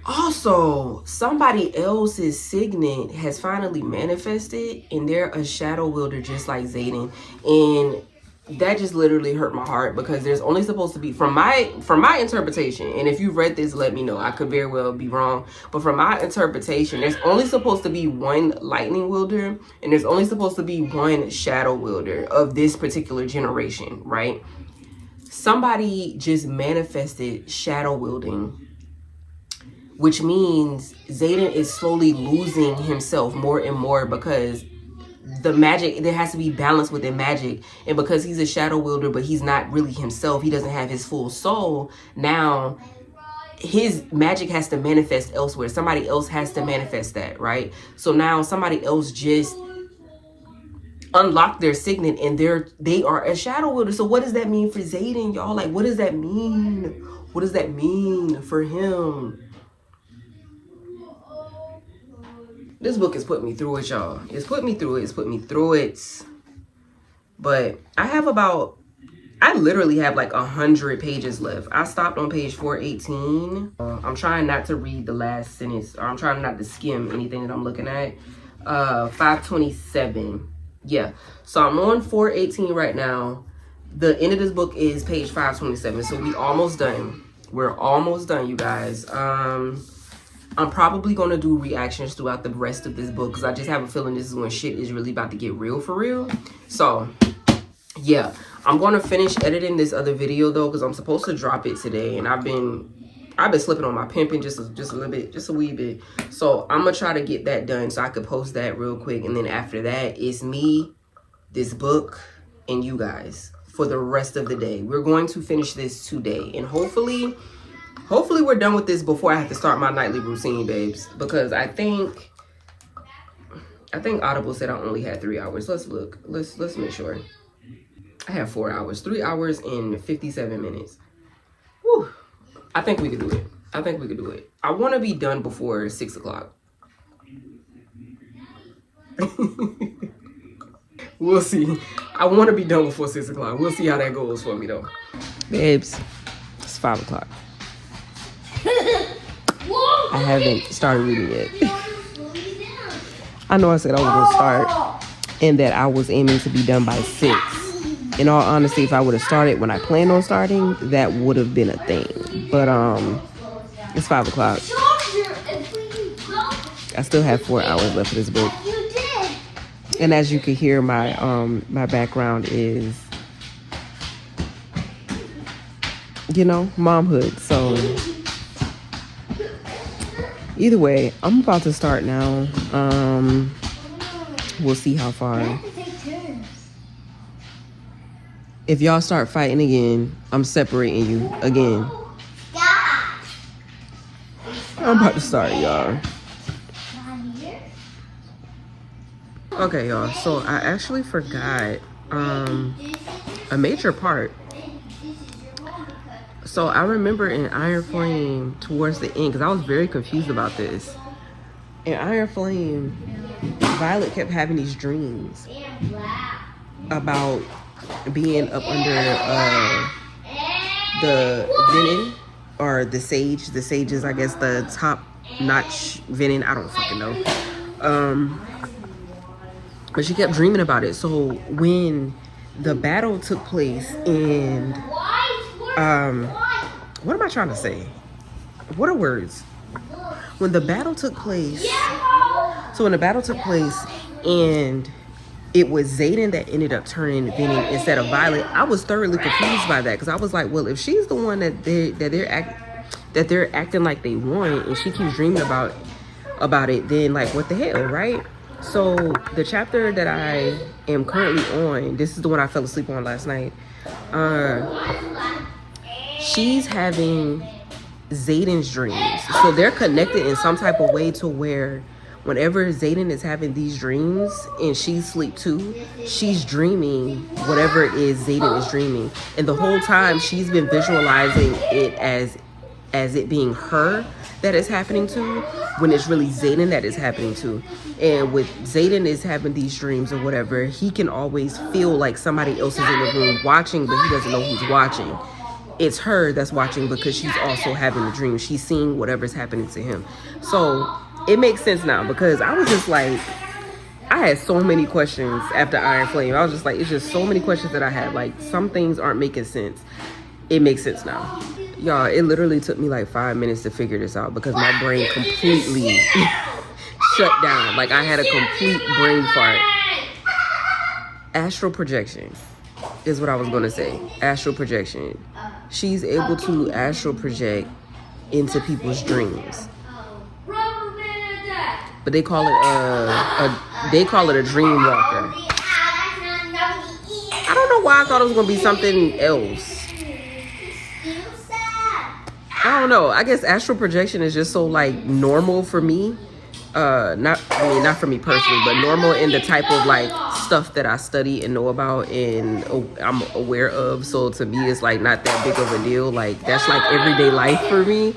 Also, somebody else's signet has finally manifested, and they're a shadow wielder just like Zayden. And that just literally hurt my heart, because there's only supposed to be, from my interpretation, and if you've read this, let me know. I could very well be wrong. But from my interpretation, there's only supposed to be one lightning wielder, and there's only supposed to be one shadow wielder of this particular generation, right? Somebody just manifested shadow wielding, which means Zayden is slowly losing himself more and more, because the magic, there has to be balance within magic. And because he's a shadow wielder, but he's not really himself, he doesn't have his full soul, now his magic has to manifest elsewhere. Somebody else has to manifest that, right? So now somebody else just unlock their signet, and they are a shadow wielder. So what does that mean for Zayden, y'all? Like, what does that mean? What does that mean for him? This book has put me through it, y'all. It's put me through it. It's put me through it. But I literally have like 100 pages left. I stopped on page 418. I'm trying not to read the last sentence, or I'm trying not to skim anything that I'm looking at. 527. Yeah, so I'm on 418 right now. The end of this book is page 527, so we almost done. We're almost done, you guys. I'm probably going to do reactions throughout the rest of this book, because I just have a feeling this is when shit is really about to get real for real. So, yeah, I'm going to finish editing this other video, though, because I'm supposed to drop it today, and I've been slipping on my pimping just a little bit, just a wee bit. So I'm gonna try to get that done so I could post that real quick, and then after that, it's me, this book, and you guys for the rest of the day. We're going to finish this today, and hopefully we're done with this before I have to start my nightly routine, babes, because I think Audible said I only had 3 hours. Let's look. Let's make sure. I have 4 hours, 3 hours and 57 minutes. Whew. I think we could do it. I think we could do it. I want to be done before 6 o'clock. We'll see. I want to be done before 6 o'clock. We'll see how that goes for me though. Babes, it's 5 o'clock. I haven't started reading yet. I know I said I was going to start and that I was aiming to be done by 6. In all honesty, if I would have started when I planned on starting, that would have been a thing. But it's 5 o'clock. I still have 4 hours left of this book. And as you can hear, my my background is, you know, momhood. So either way, I'm about to start now. We'll see how far. If y'all start fighting again, I'm separating you again. I'm about to start, y'all. Okay, y'all. So I actually forgot a major part. So I remember in Iron Flame towards the end, because I was very confused about this. In Iron Flame, Violet kept having these dreams about being up under the venin, or the sage. The sage is, I guess, the top notch venin. I don't fucking know. But she kept dreaming about it. So when the battle took place and what am I trying to say? What are words? When the battle took place, and it was Xaden that ended up turning venin instead of Violet, I was thoroughly confused by that, because I was like, well, if she's the one that they're acting like they won, and she keeps dreaming about it, then like what the hell, right? So the chapter that I am currently on, this is the one I fell asleep on last night. She's having Xaden's dreams. So they're connected in some type of way to where whenever Xaden is having these dreams and she's asleep too, she's dreaming whatever it is Xaden is dreaming. And the whole time she's been visualizing it as it being her that is happening to, when it's really Xaden that is happening to. And with Xaden is having these dreams or whatever, he can always feel like somebody else is in the room watching, but he doesn't know who's watching. It's her that's watching because she's also having the dream. She's seeing whatever's happening to him. So it makes sense now, because I was just like, I had so many questions after Iron Flame. I was just like, it's just so many questions that I had. Like, some things aren't making sense. It makes sense now. Y'all, it literally took me like 5 minutes to figure this out, because my brain completely shut down. Like, I had a complete brain fart. Astral projection is what I was going to say. Astral projection. She's able to astral project into people's dreams. But they call it a dream walker. I don't know why I thought it was going to be something else. I don't know. I guess astral projection is just so like normal for me. Not for me personally, but normal in the type of like stuff that I study and know about and I'm aware of. So to me, it's like not that big of a deal. Like, that's like everyday life for me.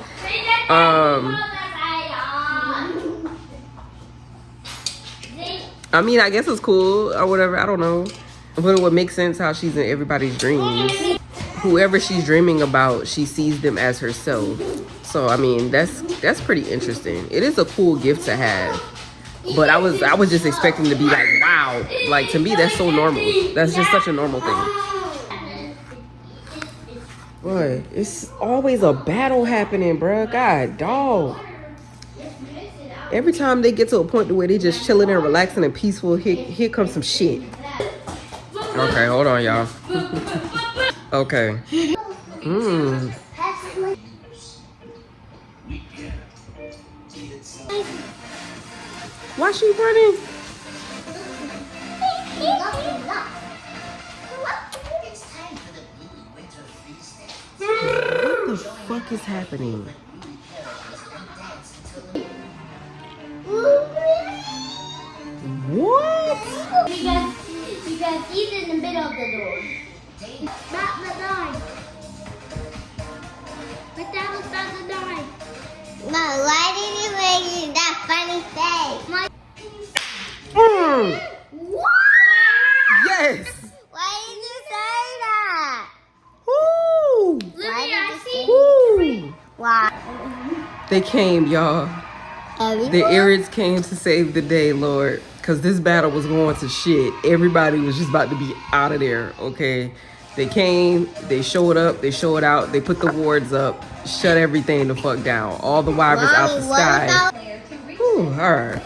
I mean, I guess it's cool or whatever. I don't know. But it would make sense how she's in everybody's dreams. Whoever she's dreaming about, she sees them as herself. So I mean, that's pretty interesting. It is a cool gift to have. But I was just expecting to be like, wow. Like, to me, that's so normal. That's just such a normal thing. Boy, it's always a battle happening, bruh. God, dog. Every time they get to a point where they just chilling and relaxing and peaceful, here comes some shit. Okay, hold on, y'all. Okay. Why she running? What the fuck is happening? What? You got these in the middle of the door. About to die. But that was about to die. No, why did you make that funny face? What? They came, y'all. The Irids came to save the day, Lord. Because this battle was going to shit. Everybody was just about to be out of there, okay? They came, they showed up, they showed out, they put the wards up, shut everything the fuck down. All the wyverns out the sky. Whew, alright.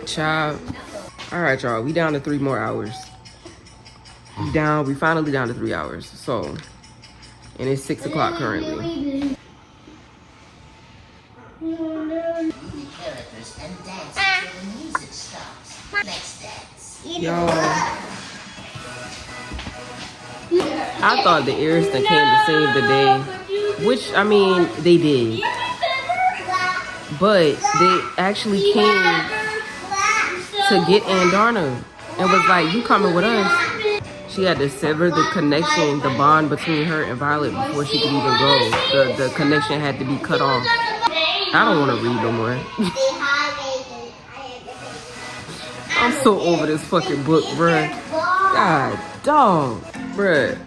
Child. Alright, y'all. We down to 3 more hours. We finally down to 3 hours. So, and it's 6 o'clock currently. Y'all, I thought the Irids that came to save the day, which I mean they did, but they actually came to get Andarna and was like, "You coming with us?" She had to sever the connection, the bond between her and Violet before she could even go. The connection had to be cut off. I don't want to read no more. I'm so over this fucking book, bruh. God, dog, bruh.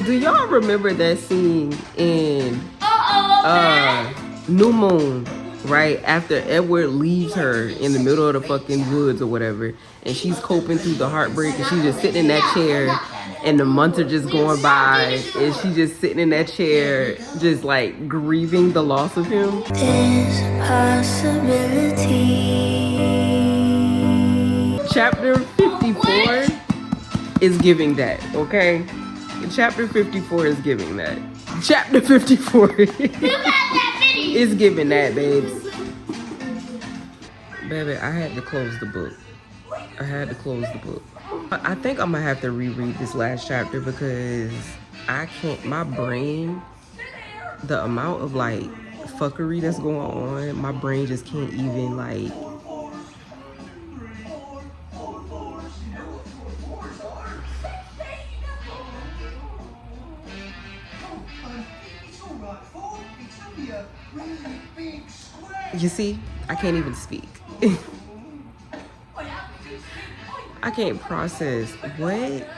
Do y'all remember that scene in New Moon, right? After Edward leaves her in the middle of the fucking woods or whatever, and she's coping through the heartbreak, and she's just sitting in that chair, and the months are just going by, and she's just sitting in that chair, just like grieving the loss of him. There's possibility. Chapter 54 is giving that, okay? Chapter 54 is giving that. Chapter 54 is giving that, babes. Baby, I had to close the book. I think I'm gonna have to reread this last chapter because I can't, my brain, the amount of like fuckery that's going on, my brain just can't even like. You see, I can't even speak. I can't process. What?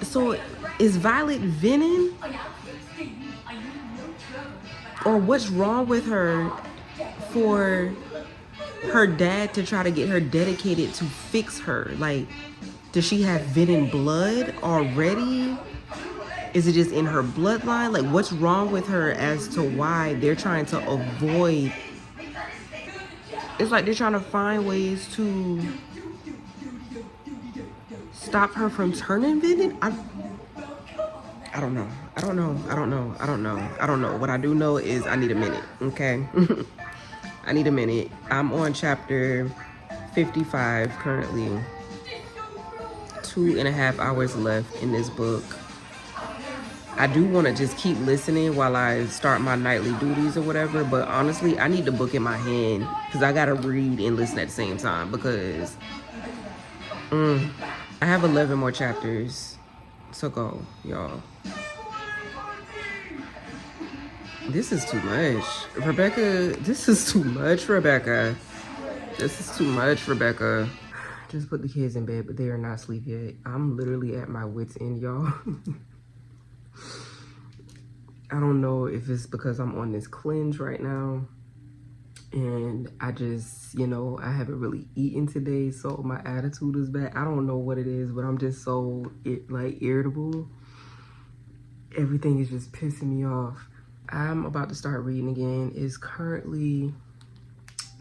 So, is Violet Venom? Or what's wrong with her for her dad to try to get her dedicated to fix her? Like, does she have Venom blood already? Is it just in her bloodline? Like, what's wrong with her as to why they're trying to avoid? It's like they're trying to find ways to stop her from turning Venom. I don't know. I don't know. What I do know is I need a minute, okay? I need a minute. I'm on chapter 55 currently. 2.5 hours left in this book. I do want to just keep listening while I start my nightly duties or whatever, but honestly, I need the book in my hand because I got to read and listen at the same time because I have 11 more chapters to go, y'all. This is too much. Rebecca, this is too much, Rebecca. This is too much, Rebecca. Just put the kids in bed, but they are not asleep yet. I'm literally at my wit's end, y'all. I don't know if it's because I'm on this cleanse right now and I just, you know, I haven't really eaten today, so my attitude is bad. I don't know what it is, but I'm just so irritable. Everything is just pissing me off. I'm about to start reading again. It's currently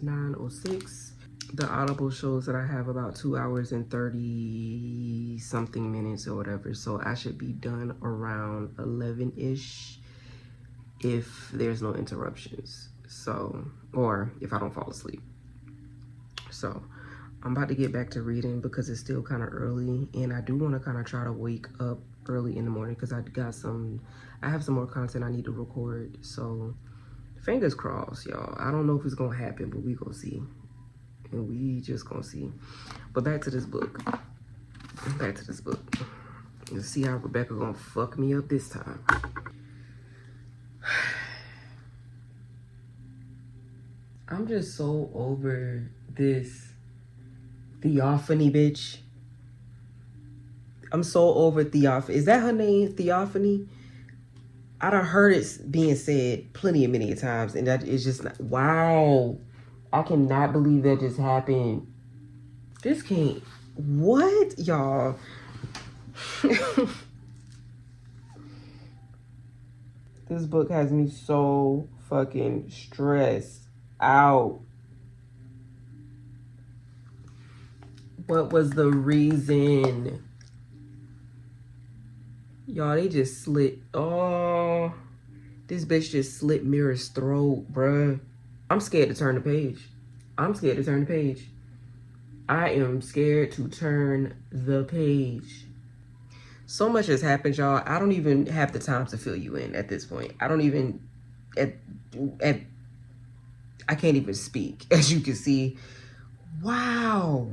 9:06. The Audible shows that I have about 2 hours and 30 something minutes or whatever, so I should be done around 11-ish if there's no interruptions, so, or if I don't fall asleep. So I'm about to get back to reading because it's still kind of early, and I do want to kind of try to wake up early in the morning because I have some more content I need to record. So fingers crossed, y'all. I don't know if it's gonna happen, but we gonna see, and we just gonna see. But back to this book. Let's see how Rebecca gonna fuck me up this time. I'm just so over this Theophany bitch. I'm so over Theophany. Is that her name, Theophany? I done heard it being said plenty of many times, and that is just not, wow. I cannot believe that just happened. This can't, what, y'all? This book has me so fucking stressed out. What was the reason? Y'all, they just slit. Oh, this bitch just slit Mira's throat, bruh. I'm scared to turn the page. I'm scared to turn the page. I am scared to turn the page. So much has happened, y'all. I don't even have the time to fill you in at this point. I don't even, I can't even speak, as you can see. Wow.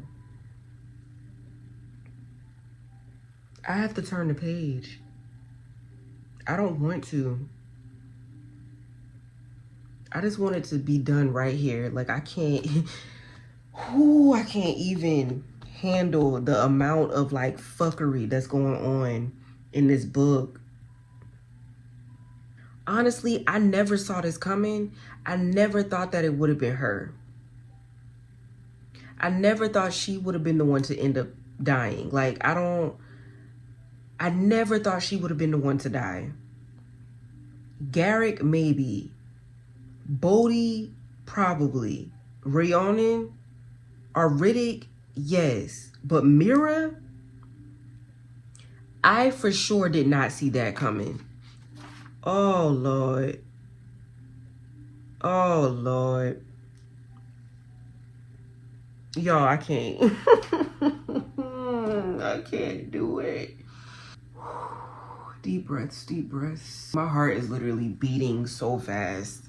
I have to turn the page. I don't want to. I just want it to be done right here. Like, I can't, I can't even handle the amount of like fuckery that's going on in this book. Honestly, I never saw this coming. I never thought that it would have been her. I never thought she would have been the one to end up dying. Like, I never thought she would have been the one to die. Garrick, maybe. Bodhi, probably. Rhiannon or Riddick, yes. But Mira, I for sure did not see that coming. Oh, Lord. Oh, Lord. Y'all, I can't. I can't do it. Deep breaths, deep breaths. My heart is literally beating so fast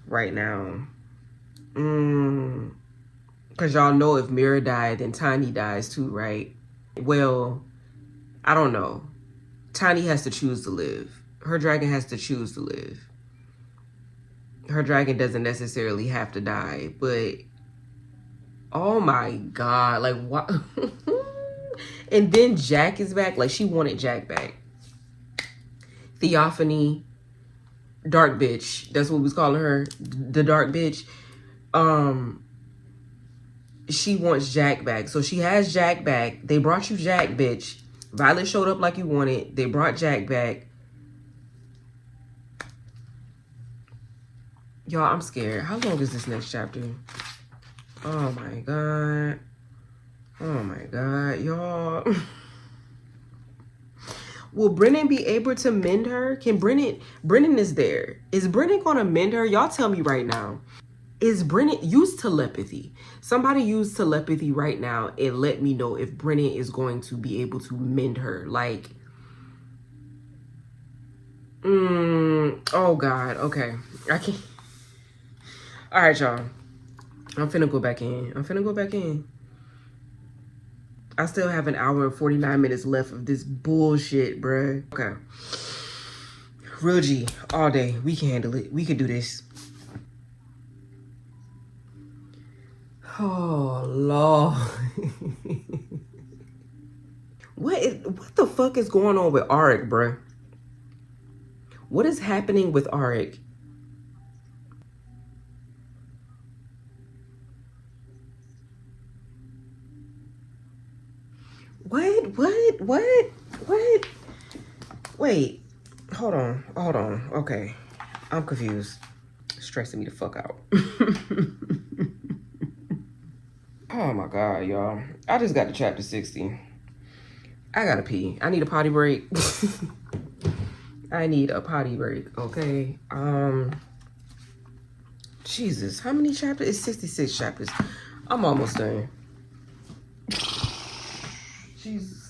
right now. Because y'all know if Mira died, then Tiny dies too, right? Well, I don't know. Tiny has to choose to live. Her dragon has to choose to live. Her dragon doesn't necessarily have to die, but oh my God, like what? And then Jack is back. Like, she wanted Jack back. Theophany, dark bitch. That's what we was calling her, the dark bitch. She wants Jack back. So she has Jack back. They brought you Jack, bitch. Violet showed up like you wanted. They brought Jack back. Y'all, I'm scared. How long is this next chapter? Oh my God. Oh my God, y'all. Will Brennan be able to mend her? Can Brennan is there. Is Brennan gonna mend her? Y'all tell me right now. Is Brennan, use telepathy. Somebody use telepathy right now and let me know if Brennan is going to be able to mend her. Like, oh God, okay. I can't. All right, y'all. I'm finna go back in. I still have an hour and 49 minutes left of this bullshit, bruh. Okay. Real G, all day. We can handle it. We can do this. Oh, Lord. What the fuck is going on with Arik, bruh? What is happening with Arik? What? Wait, hold on. Okay, I'm confused. Stressing me the fuck out. Oh my God, y'all. I just got to chapter 60. I gotta pee. I need a potty break. I need a potty break, okay? Jesus, how many chapters? It's 66 chapters. I'm almost done. Jesus.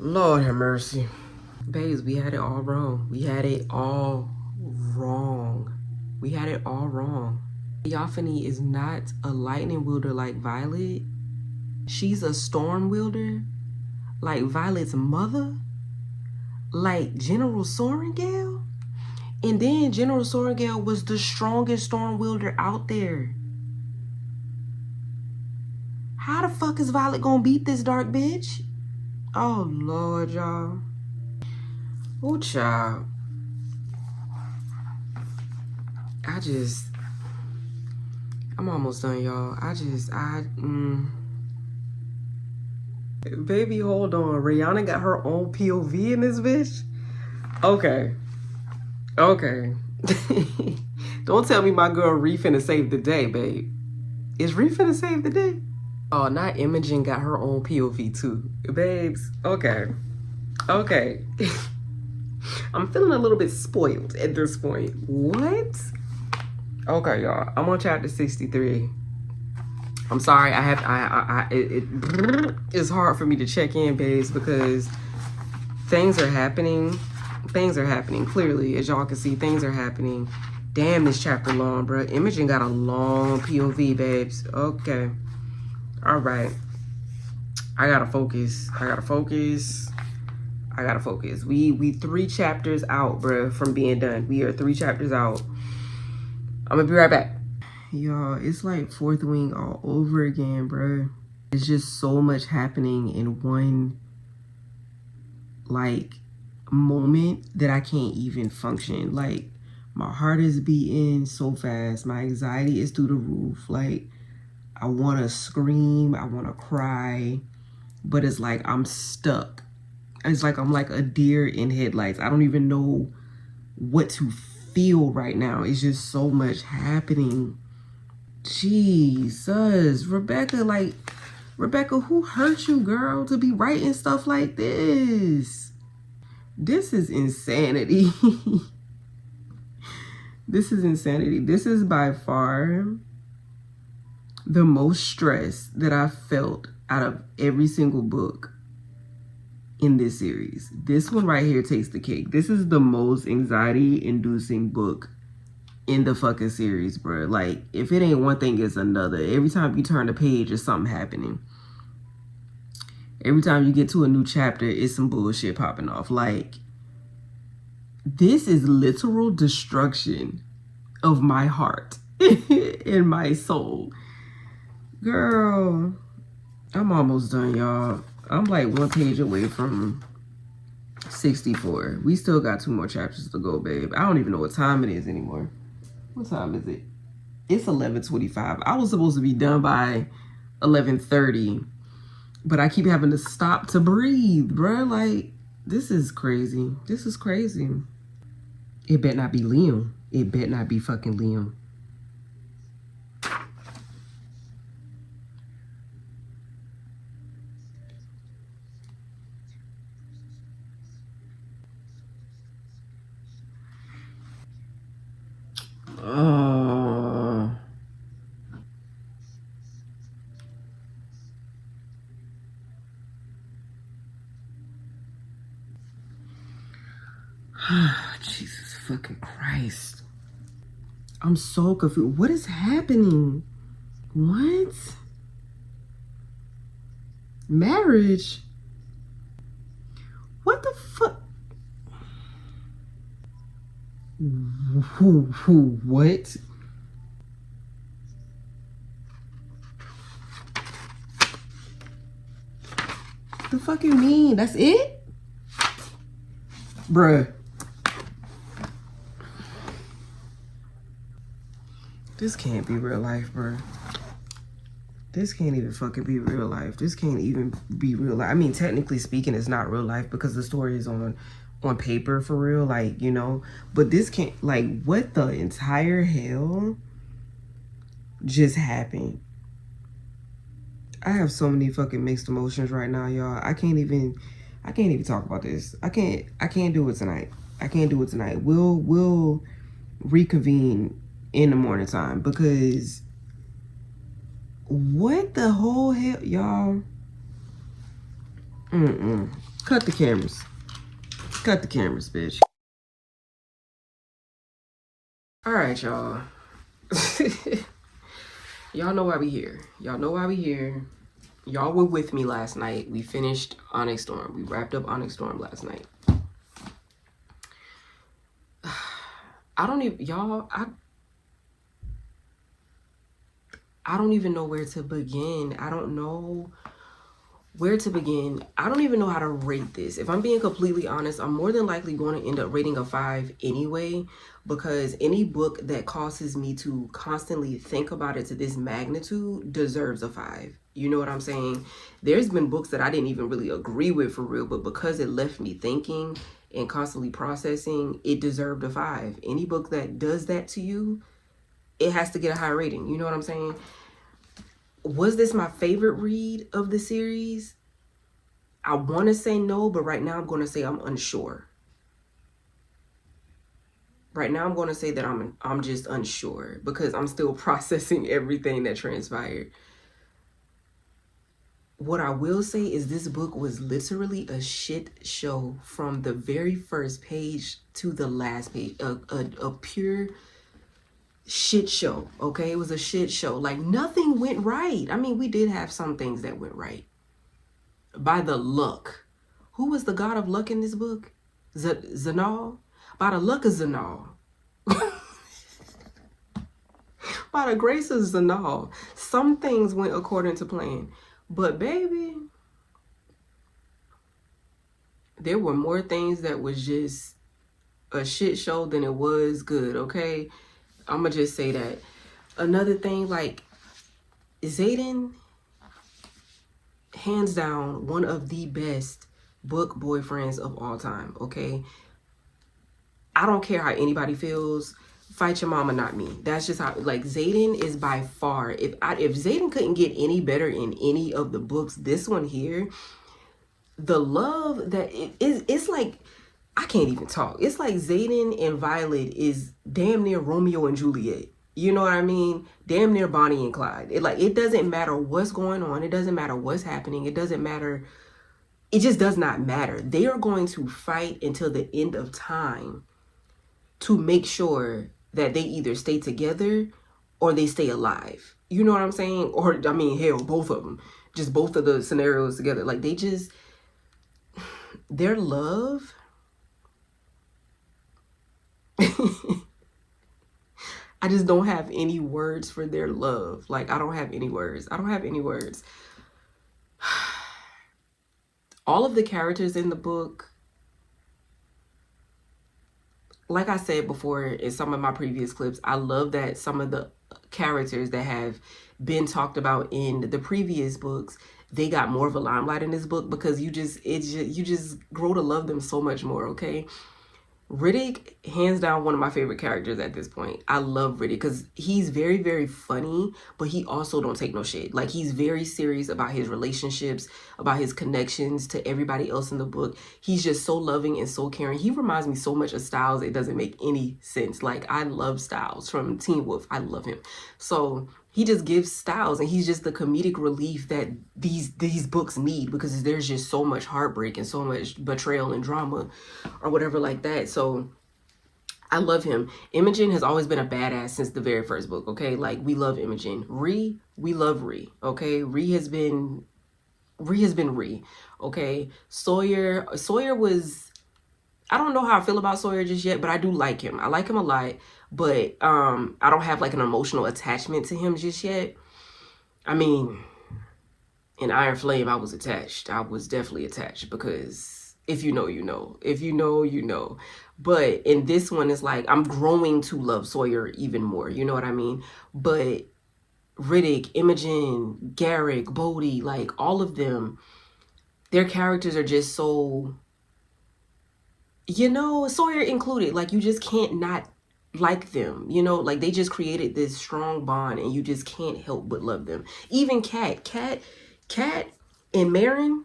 Lord have mercy. Babes, we had it all wrong. We had it all wrong. Theophany is not a lightning wielder like Violet. She's a storm wielder like Violet's mother. Like General Sorengale. And then General Sorengale was the strongest storm wielder out there. How the fuck is Violet gonna beat this dark bitch? Oh, Lord, y'all. Oh, child. I'm almost done, y'all. Baby, hold on. Rihanna got her own POV in this bitch? Okay. Okay. Don't tell me my girl Ree finna save the day, babe. Is Ree finna save the day? Oh, not Imogen got her own POV too. Babes, okay. Okay. I'm feeling a little bit spoiled at this point. What? Okay, y'all. I'm on chapter 63. I'm sorry. It's hard for me to check in, babes, because things are happening. Things are happening. Clearly, as y'all can see, things are happening. Damn, this chapter long, bro. Imogen got a long POV, babes. Okay. All right. I gotta focus. We 3 chapters out, bro, from being done. We are 3 chapters out. I'm gonna be right back. Y'all, it's like Fourth Wing all over again, bro. It's just so much happening in one, like, moment that I can't even function. Like, my heart is beating so fast. My anxiety is through the roof. Like, I want to scream. I want to cry. But it's like I'm stuck. It's like I'm like a deer in headlights. I don't even know what to feel right now. It's just so much happening. Jesus. Rebecca, who hurt you, girl, to be writing stuff like this? This is insanity. This is insanity. This is by far the most stress that I've felt out of every single book in this series. This one right here takes the cake. This is the most anxiety-inducing book in the fucking series, bro. Like, if it ain't one thing, it's another. Every time you turn the page, there's something happening. Every time you get to a new chapter, it's some bullshit popping off. Like, this is literal destruction of my heart and my soul. Girl, I'm almost done, y'all. I'm like 1 page away from 64. We still got 2 more chapters to go, babe. I don't even know what time it is anymore. What time is it? It's 11:25. I was supposed to be done by 11:30, but I keep having to stop to breathe, bruh. Like, this is crazy. This is crazy. It better not be Liam. It better not be fucking Liam. Jesus fucking Christ. I'm so confused. What is happening? What? Marriage? What the fuck? What? The fuck you mean? That's it? Bruh. This can't be real life, bruh. This can't even fucking be real life. This can't even be real life. I mean, technically speaking, it's not real life because the story is on paper for real, like, you know. But this can't, like, what the entire hell just happened? I have so many fucking mixed emotions right now, y'all. I can't even talk about this. I can't do it tonight. I can't do it tonight. We'll reconvene in the morning time, because what the whole hell, y'all? Cut the cameras. Cut the cameras, bitch. All right, y'all. Y'all know why we here. Y'all know why we here. Y'all were with me last night. We finished Onyx Storm. We wrapped up Onyx Storm last night. I don't even, y'all, I don't even know where to begin. I don't know Where to begin? I don't even know how to rate this. If I'm being completely honest, I'm more than likely going to end up rating a 5 anyway, because any book that causes me to constantly think about it to this magnitude deserves a 5. You know what I'm saying? There's been books that I didn't even really agree with for real, but because it left me thinking and constantly processing, it deserved a 5. Any book that does that to you, it has to get a high rating. You know what I'm saying? Was this my favorite read of the series? I want to say no, but right now I'm going to say I'm unsure. Right now I'm going to say that I'm just unsure because I'm still processing everything that transpired. What I will say is this book was literally a shit show from the very first page to the last page. A pure shit show, okay? It was a shit show. Like, nothing went right. I mean, we did have some things that went right. By the luck. Who was the god of luck in this book? Zanal? By the luck of Zanal. By the grace of Zanal. Some things went according to plan. But baby, there were more things that was just a shit show than it was good, okay? I'ma just say that. Another thing, like, Xaden, hands down, one of the best book boyfriends of all time, okay? I don't care how anybody feels. Fight your mama, not me. That's just how, like, Xaden is by far, if Xaden couldn't get any better in any of the books, this one here, the love that it's like, I can't even talk. It's like Xaden and Violet is damn near Romeo and Juliet. You know what I mean? Damn near Bonnie and Clyde. It doesn't matter what's going on. It doesn't matter what's happening. It doesn't matter. It just does not matter. They are going to fight until the end of time to make sure that they either stay together or they stay alive. You know what I'm saying? Or, I mean, hell, both of them. Just both of the scenarios together. Like, they just, their love, I just don't have any words for their love. Like, I don't have any words. I don't have any words. All of the characters in the book, like I said before in some of my previous clips, I love that some of the characters that have been talked about in the previous books, they got more of a limelight in this book because you just grow to love them so much more, okay? Riddick, hands down, one of my favorite characters at this point. I love Riddick because he's very, very funny, but he also don't take no shit. Like, he's very serious about his relationships, about his connections to everybody else in the book. He's just so loving and so caring. He reminds me so much of Styles. It doesn't make any sense. Like, I love Styles from Teen Wolf. I love him. So he just gives Styles, and he's just the comedic relief that these books need because there's just so much heartbreak and so much betrayal and drama or whatever like that. So I love him. Imogen has always been a badass since the very first book, okay? Like, we love Imogen. Ree, we love Ree, okay? Ree has been Ree, okay? Sawyer was, I don't know how I feel about Sawyer just yet, but I do like him. I like him a lot, but I don't have like an emotional attachment to him just yet. I mean, in Iron Flame, I was attached. I was definitely attached because if you know, you know. If you know, you know. But in this one, it's like I'm growing to love Sawyer even more. You know what I mean? But Riddick, Imogen, Garrick, Bodhi, like all of them, their characters are just so, you know, Sawyer included. Like, you just can't not like them, you know, like they just created this strong bond and you just can't help but love them. Even Kat and Marin,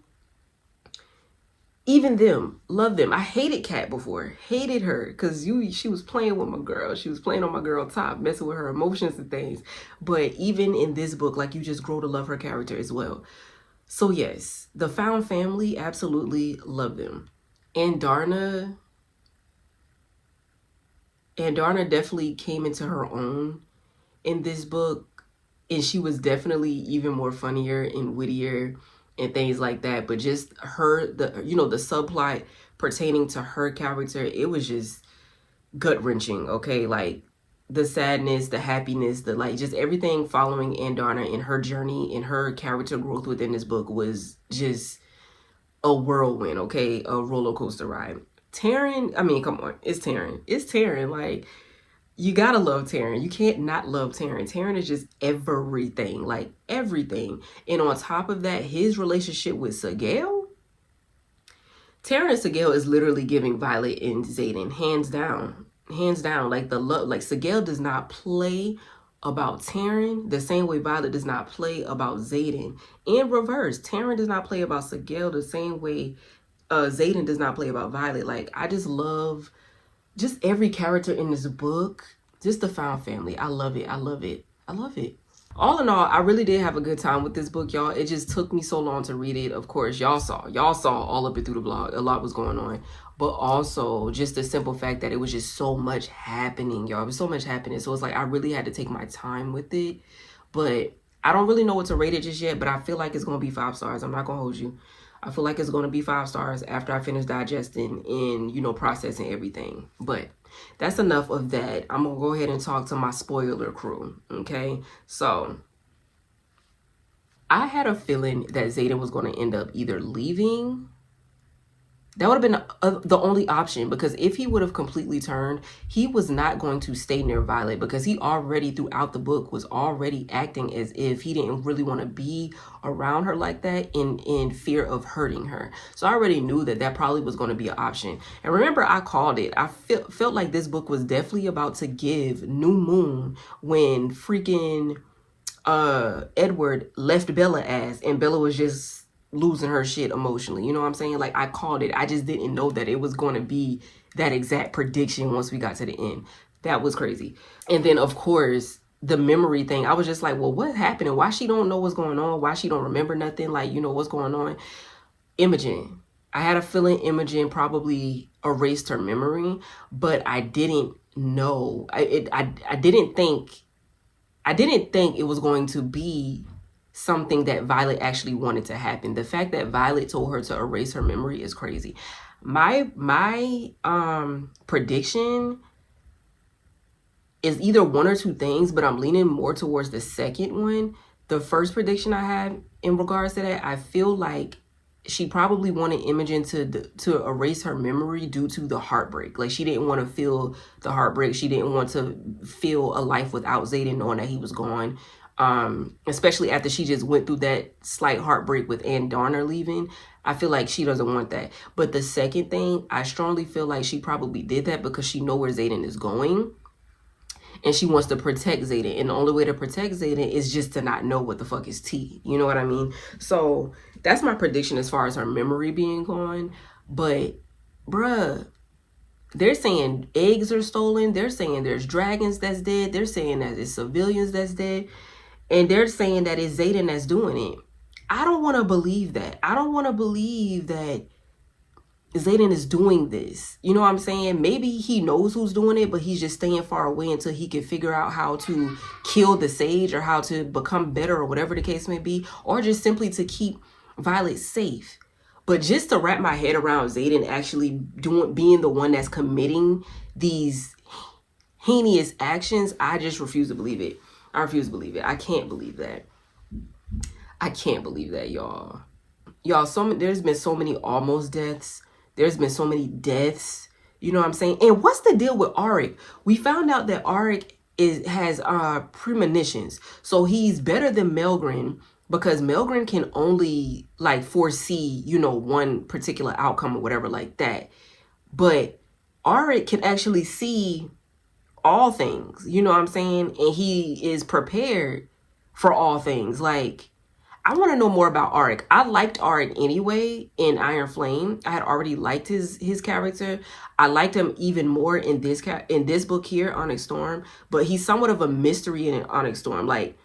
even them, love them. I hated Kat before, hated her because she was playing with my girl. She was playing on my girl top, messing with her emotions and things. But even in this book, like, you just grow to love her character as well. So yes, the found family, absolutely love them. And Darna definitely came into her own in this book, and she was definitely even more funnier and wittier and things like that. But just her, the subplot pertaining to her character, it was just gut-wrenching, okay? Like, the sadness, the happiness, the like, just everything following Andana in her journey and her character growth within this book was just a whirlwind, okay? A roller coaster ride. Taryn, I mean, come on, it's Taryn. It's Taryn. Like, you gotta love Taryn. You can't not love Taryn. Taryn is just everything, like everything. And on top of that, his relationship with Sigel, Taryn and Sigel is literally giving Violet and Xaden, hands down. Hands down. Like the love, like Sigel does not play about Taryn the same way Violet does not play about Xaden. In reverse, Taryn does not play about Sigel the same way Xaden does not play about Violet. Like, I just love just every character in this book, just the found family. I love it. I love it. I love it. All in all, I really did have a good time with this book, y'all. It just took me so long to read it. Of course, y'all saw all of it through the blog. A lot was going on. But also just the simple fact that it was just so much happening, y'all. It was so much happening. So it's like I really had to take my time with it. But I don't really know what to rate it just yet, but I feel like it's going to be 5 stars. I'm not going to hold you. I feel like it's going to be 5 stars after I finish digesting and, you know, processing everything. But that's enough of that. I'm going to go ahead and talk to my spoiler crew. Okay. So I had a feeling that Xaden was going to end up either leaving. That would have been the only option, because if he would have completely turned, he was not going to stay near Violet, because he already throughout the book was already acting as if he didn't really want to be around her like that in fear of hurting her. So I already knew that that probably was going to be an option. And remember, I called it. I felt like this book was definitely about to give New Moon when freaking Edward left Bella ass, and Bella was just losing her shit emotionally. You know what I'm saying? Like, I called it. I just didn't know that it was going to be that exact prediction once we got to the end. That was crazy. And then, of course, the memory thing. I was just like, well, what happened? And why she don't know what's going on? Why she don't remember nothing? Like, you know, what's going on? Imogen. I had a feeling Imogen probably erased her memory, but I didn't know. I didn't think it was going to be something that Violet actually wanted to happen. The fact that Violet told her to erase her memory is crazy. My prediction is either one or two things, but I'm leaning more towards the second one. The first prediction I had in regards to that, I feel like she probably wanted Imogen to erase her memory due to the heartbreak. Like, she didn't want to feel the heartbreak. She didn't want to feel a life without Xaden, knowing that he was gone. Especially after she just went through that slight heartbreak with Ann Darner leaving. I feel like she doesn't want that. But the second thing, I strongly feel like she probably did that because she knows where Xaden is going. And she wants to protect Xaden. And the only way to protect Xaden is just to not know what the fuck is tea. You know what I mean? So that's my prediction as far as her memory being gone. But, bruh, they're saying eggs are stolen. They're saying there's dragons that's dead. They're saying that it's civilians that's dead. And they're saying that it's Xaden that's doing it. I don't want to believe that. I don't want to believe that Xaden is doing this. You know what I'm saying? Maybe he knows who's doing it, but he's just staying far away until he can figure out how to kill the sage or how to become better or whatever the case may be, or just simply to keep Violet safe. But just to wrap my head around Xaden actually being the one that's committing these heinous actions, I just refuse to believe it. I refuse to believe it. I can't believe that. I can't believe that, y'all. Y'all, there's been so many almost deaths. There's been so many deaths. You know what I'm saying? And what's the deal with Auric? We found out that Auric has premonitions. So he's better than Melgren, because Melgren can only like foresee, you know, one particular outcome or whatever like that. But Auric can actually see all things, you know what I'm saying? And he is prepared for all things. Like, I want to know more about Auric. I liked Auric anyway in Iron Flame. I had already liked his character. I liked him even more in this book here, Onyx Storm. But he's somewhat of a mystery in Onyx Storm. Like,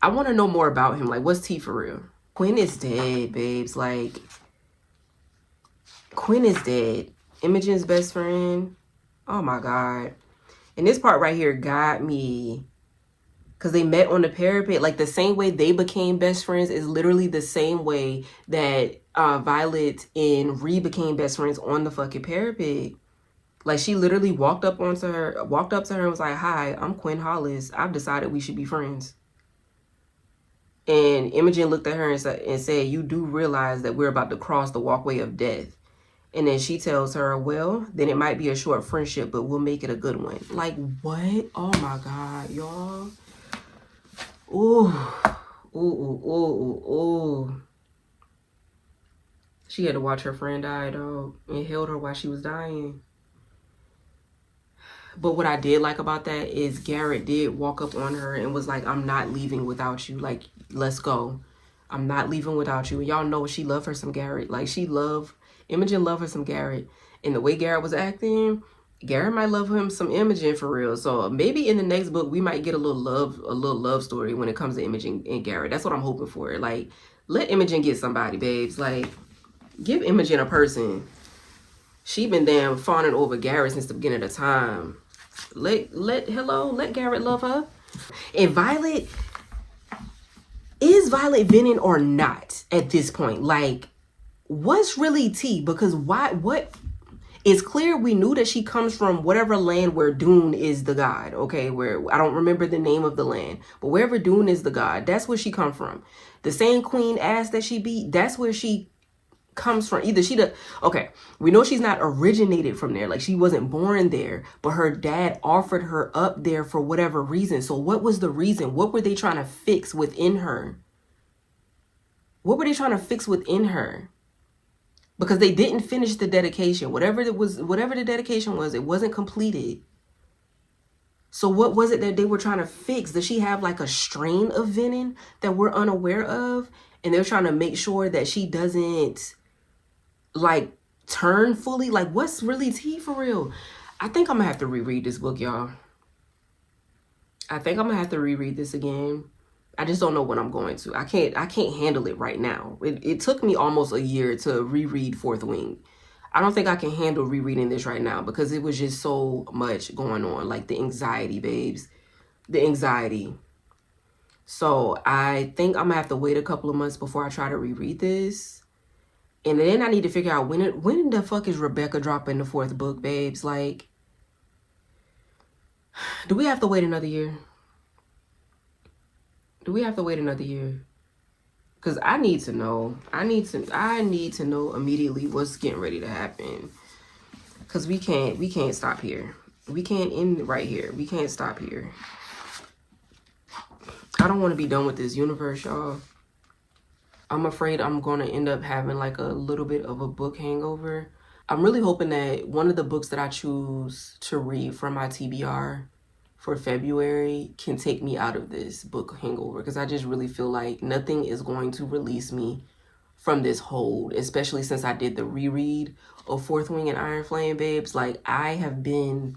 I want to know more about him. Like, what's T for real? Quinn is dead, babes. Like, Quinn is dead. Imogen's best friend. Oh my God. And this part right here got me, because they met on the parapet. Like, the same way they became best friends is literally the same way that Violet and Ree became best friends on the fucking parapet. Like, she literally walked up to her and was like, "Hi, I'm Quinn Hollis. I've decided we should be friends." And Imogen looked at her and said, "You do realize that we're about to cross the walkway of death." And then she tells her, "Well, then it might be a short friendship, but we'll make it a good one." Like, what? Oh my God, y'all. Ooh. Ooh, ooh, ooh, ooh. She had to watch her friend die, dog, and held her while she was dying. But what I did like about that is Garrett did walk up on her and was like, "I'm not leaving without you. Like, let's go. I'm not leaving without you." And y'all know she loved her some Garrett. Like, Imogen loved her some Garrett. And the way Garrett was acting, Garrett might love him some Imogen for real. So maybe in the next book, we might get a little love story when it comes to Imogen and Garrett. That's what I'm hoping for. Like, let Imogen get somebody, babes. Like, give Imogen a person. She been damn fawning over Garrett since the beginning of the time. Let Garrett love her. And Violet, is Violet Venom or not at this point? Like, what's really tea? Because what it's clear we knew that she comes from whatever land where Dune is the god, okay? Where I don't remember the name of the land, but wherever Dune is the god, that's where she come from. The same queen ass that she beat, that's where she comes from. Either okay, we know she's not originated from there, like she wasn't born there, but her dad offered her up there for whatever reason. So what was the reason? What were they trying to fix within her? What were they trying to fix within her? Because they didn't finish the dedication. Whatever the dedication was, it wasn't completed. So what was it that they were trying to fix? Does she have like a strain of venom that we're unaware of? And they're trying to make sure that she doesn't like turn fully. Like, what's really tea for real? I think I'm gonna have to reread this book, y'all. I think I'm gonna have to reread this again. I just don't know when I'm going to. I can't handle it right now. It took me almost a year to reread Fourth Wing. I don't think I can handle rereading this right now because it was just so much going on. Like, the anxiety, babes. The anxiety. So I think I'm gonna have to wait a couple of months before I try to reread this. And then I need to figure out when the fuck is Rebecca dropping the fourth book, babes? Like, do we have to wait another year? Do we have to wait another year? Because I need to know. I need to know immediately what's getting ready to happen. Because we can't stop here. We can't end right here. We can't stop here. I don't want to be done with this universe, y'all. I'm afraid I'm going to end up having like a little bit of a book hangover. I'm really hoping that one of the books that I choose to read from my TBR for February can take me out of this book hangover, because I just really feel like nothing is going to release me from this hold, especially since I did the reread of Fourth Wing and Iron Flame, babes. Like, I have been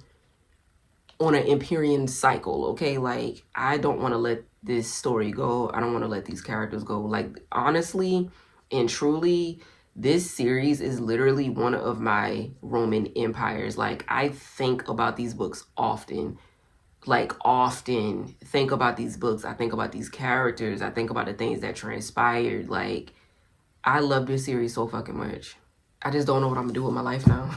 on an Empyrean cycle, okay? Like, I don't want to let this story go. I don't want to let these characters go. Like, honestly and truly, this series is literally one of my Roman empires. Like, I think about these books often. Like, often think about these books. I think about these characters. I think about the things that transpired. Like, I love this series so fucking much. I just don't know what I'm gonna do with my life now.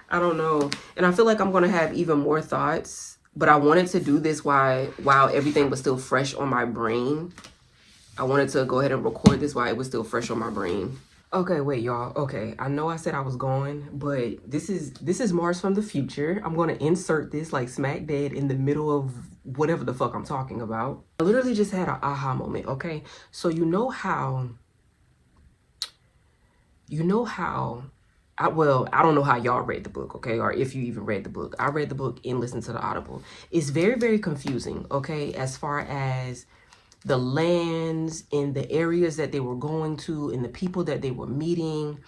I don't know. And I feel like I'm gonna have even more thoughts, but I wanted to do this while everything was still fresh on my brain. I wanted to go ahead and record this while it was still fresh on my brain. Okay, wait, y'all. Okay, I know I said I was going, but this is Mars from the future. I'm gonna insert this like smack dead in the middle of whatever the fuck I'm talking about. I literally just had an aha moment, okay? So I don't know how y'all read the book, okay? Or if you even read the book. I read the book and listened to the Audible. It's very, very confusing, okay? As far as the lands and the areas that they were going to and the people that they were meeting,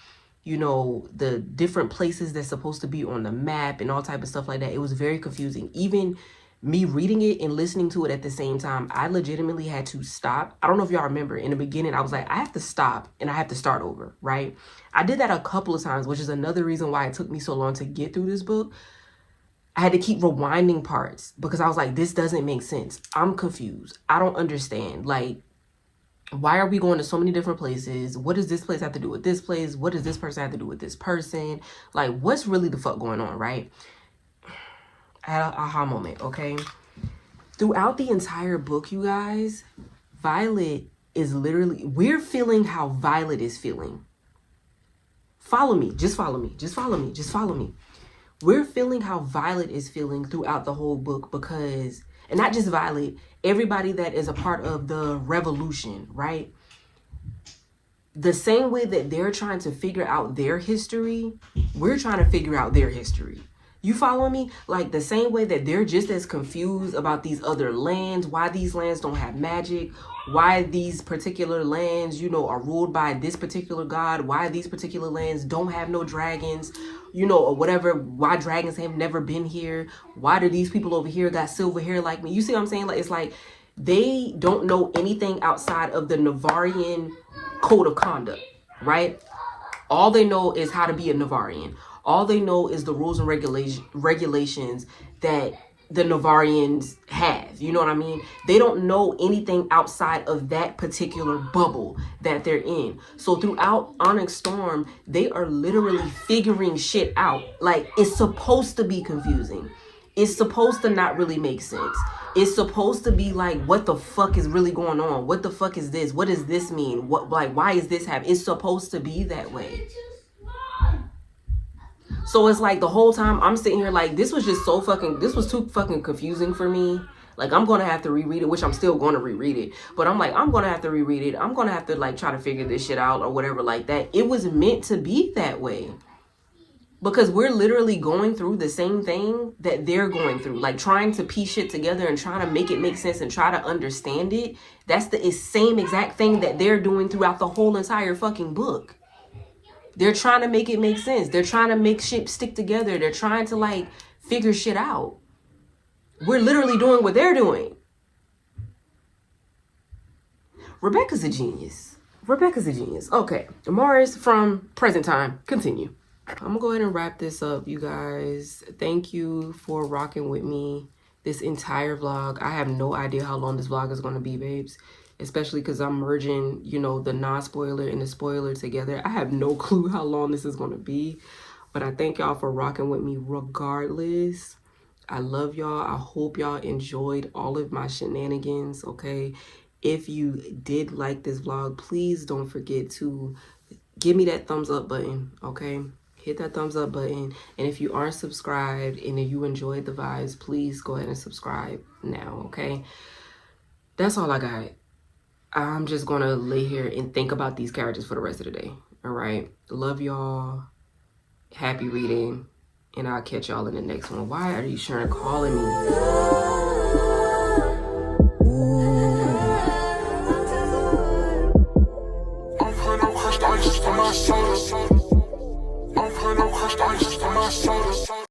you know, the different places that's supposed to be on the map and all type of stuff like that. It was very confusing. Even me reading it and listening to it at the same time, I legitimately had to stop. I don't know if y'all remember, in the beginning, I was like, I have to stop and I have to start over, right? I did that a couple of times, which is another reason why it took me so long to get through this book. I had to keep rewinding parts because I was like, this doesn't make sense. I'm confused. I don't understand. Like, Why are we going to so many different places? What does this place have to do with this place? What does this person have to do with this person? Like, what's really the fuck going on, right? I had an aha moment, okay? Throughout the entire book, you guys, Violet is literally, we're feeling how Violet is feeling. Follow me, just follow me, just follow me, just follow me. We're feeling how Violet is feeling throughout the whole book because, and not just Violet, everybody that is a part of the revolution, right? The same way that they're trying to figure out their history, we're trying to figure out their history. You follow me? Like the same way that they're just as confused about these other lands, why these lands don't have magic, why these particular lands, you know, are ruled by this particular god, why these particular lands don't have no dragons, you know, or whatever, why dragons have never been here, why do these people over here got silver hair like me? You see what I'm saying? Like, it's like they don't know anything outside of the Navarian code of conduct, right? All they know is how to be a Navarian. All they know is the rules and regulations that the Navarians have. You know what I mean? They don't know anything outside of that particular bubble that they're in. So throughout Onyx Storm, they are literally figuring shit out. Like, it's supposed to be confusing. It's supposed to not really make sense. It's supposed to be like, what the fuck is really going on? What the fuck is this? What does this mean? What, like, why is this happening? It's supposed to be that way. So it's like the whole time I'm sitting here like, this was just so fucking, this was too fucking confusing for me. Like, I'm going to have to reread it, which I'm still going to reread it. But I'm like, I'm going to have to reread it. I'm going to have to like try to figure this shit out or whatever like that. It was meant to be that way. Because we're literally going through the same thing that they're going through. Like trying to piece shit together and trying to make it make sense and try to understand it. That's the same exact thing that they're doing throughout the whole entire fucking book. They're trying to make it make sense. They're trying to make shit stick together. They're trying to like figure shit out. We're literally doing what they're doing. Rebecca's a genius. Rebecca's a genius. Okay, Morris from present time. Continue. I'm gonna go ahead and wrap this up, you guys. Thank you for rocking with me this entire vlog. I have no idea how long this vlog is gonna be, babes. Especially because I'm merging, you know, the non-spoiler and the spoiler together. I have no clue how long this is gonna be. But I thank y'all for rocking with me regardless. I love y'all. I hope y'all enjoyed all of my shenanigans, okay? If you did like this vlog, please don't forget to give me that thumbs up button, okay? Hit that thumbs up button. And if you aren't subscribed and if you enjoyed the vibes, please go ahead and subscribe now, okay? That's all I got. I'm just gonna lay here and think about these characters for the rest of the day, all right? Love y'all. Happy reading. And I'll catch y'all in the next one. Why are you sure calling me?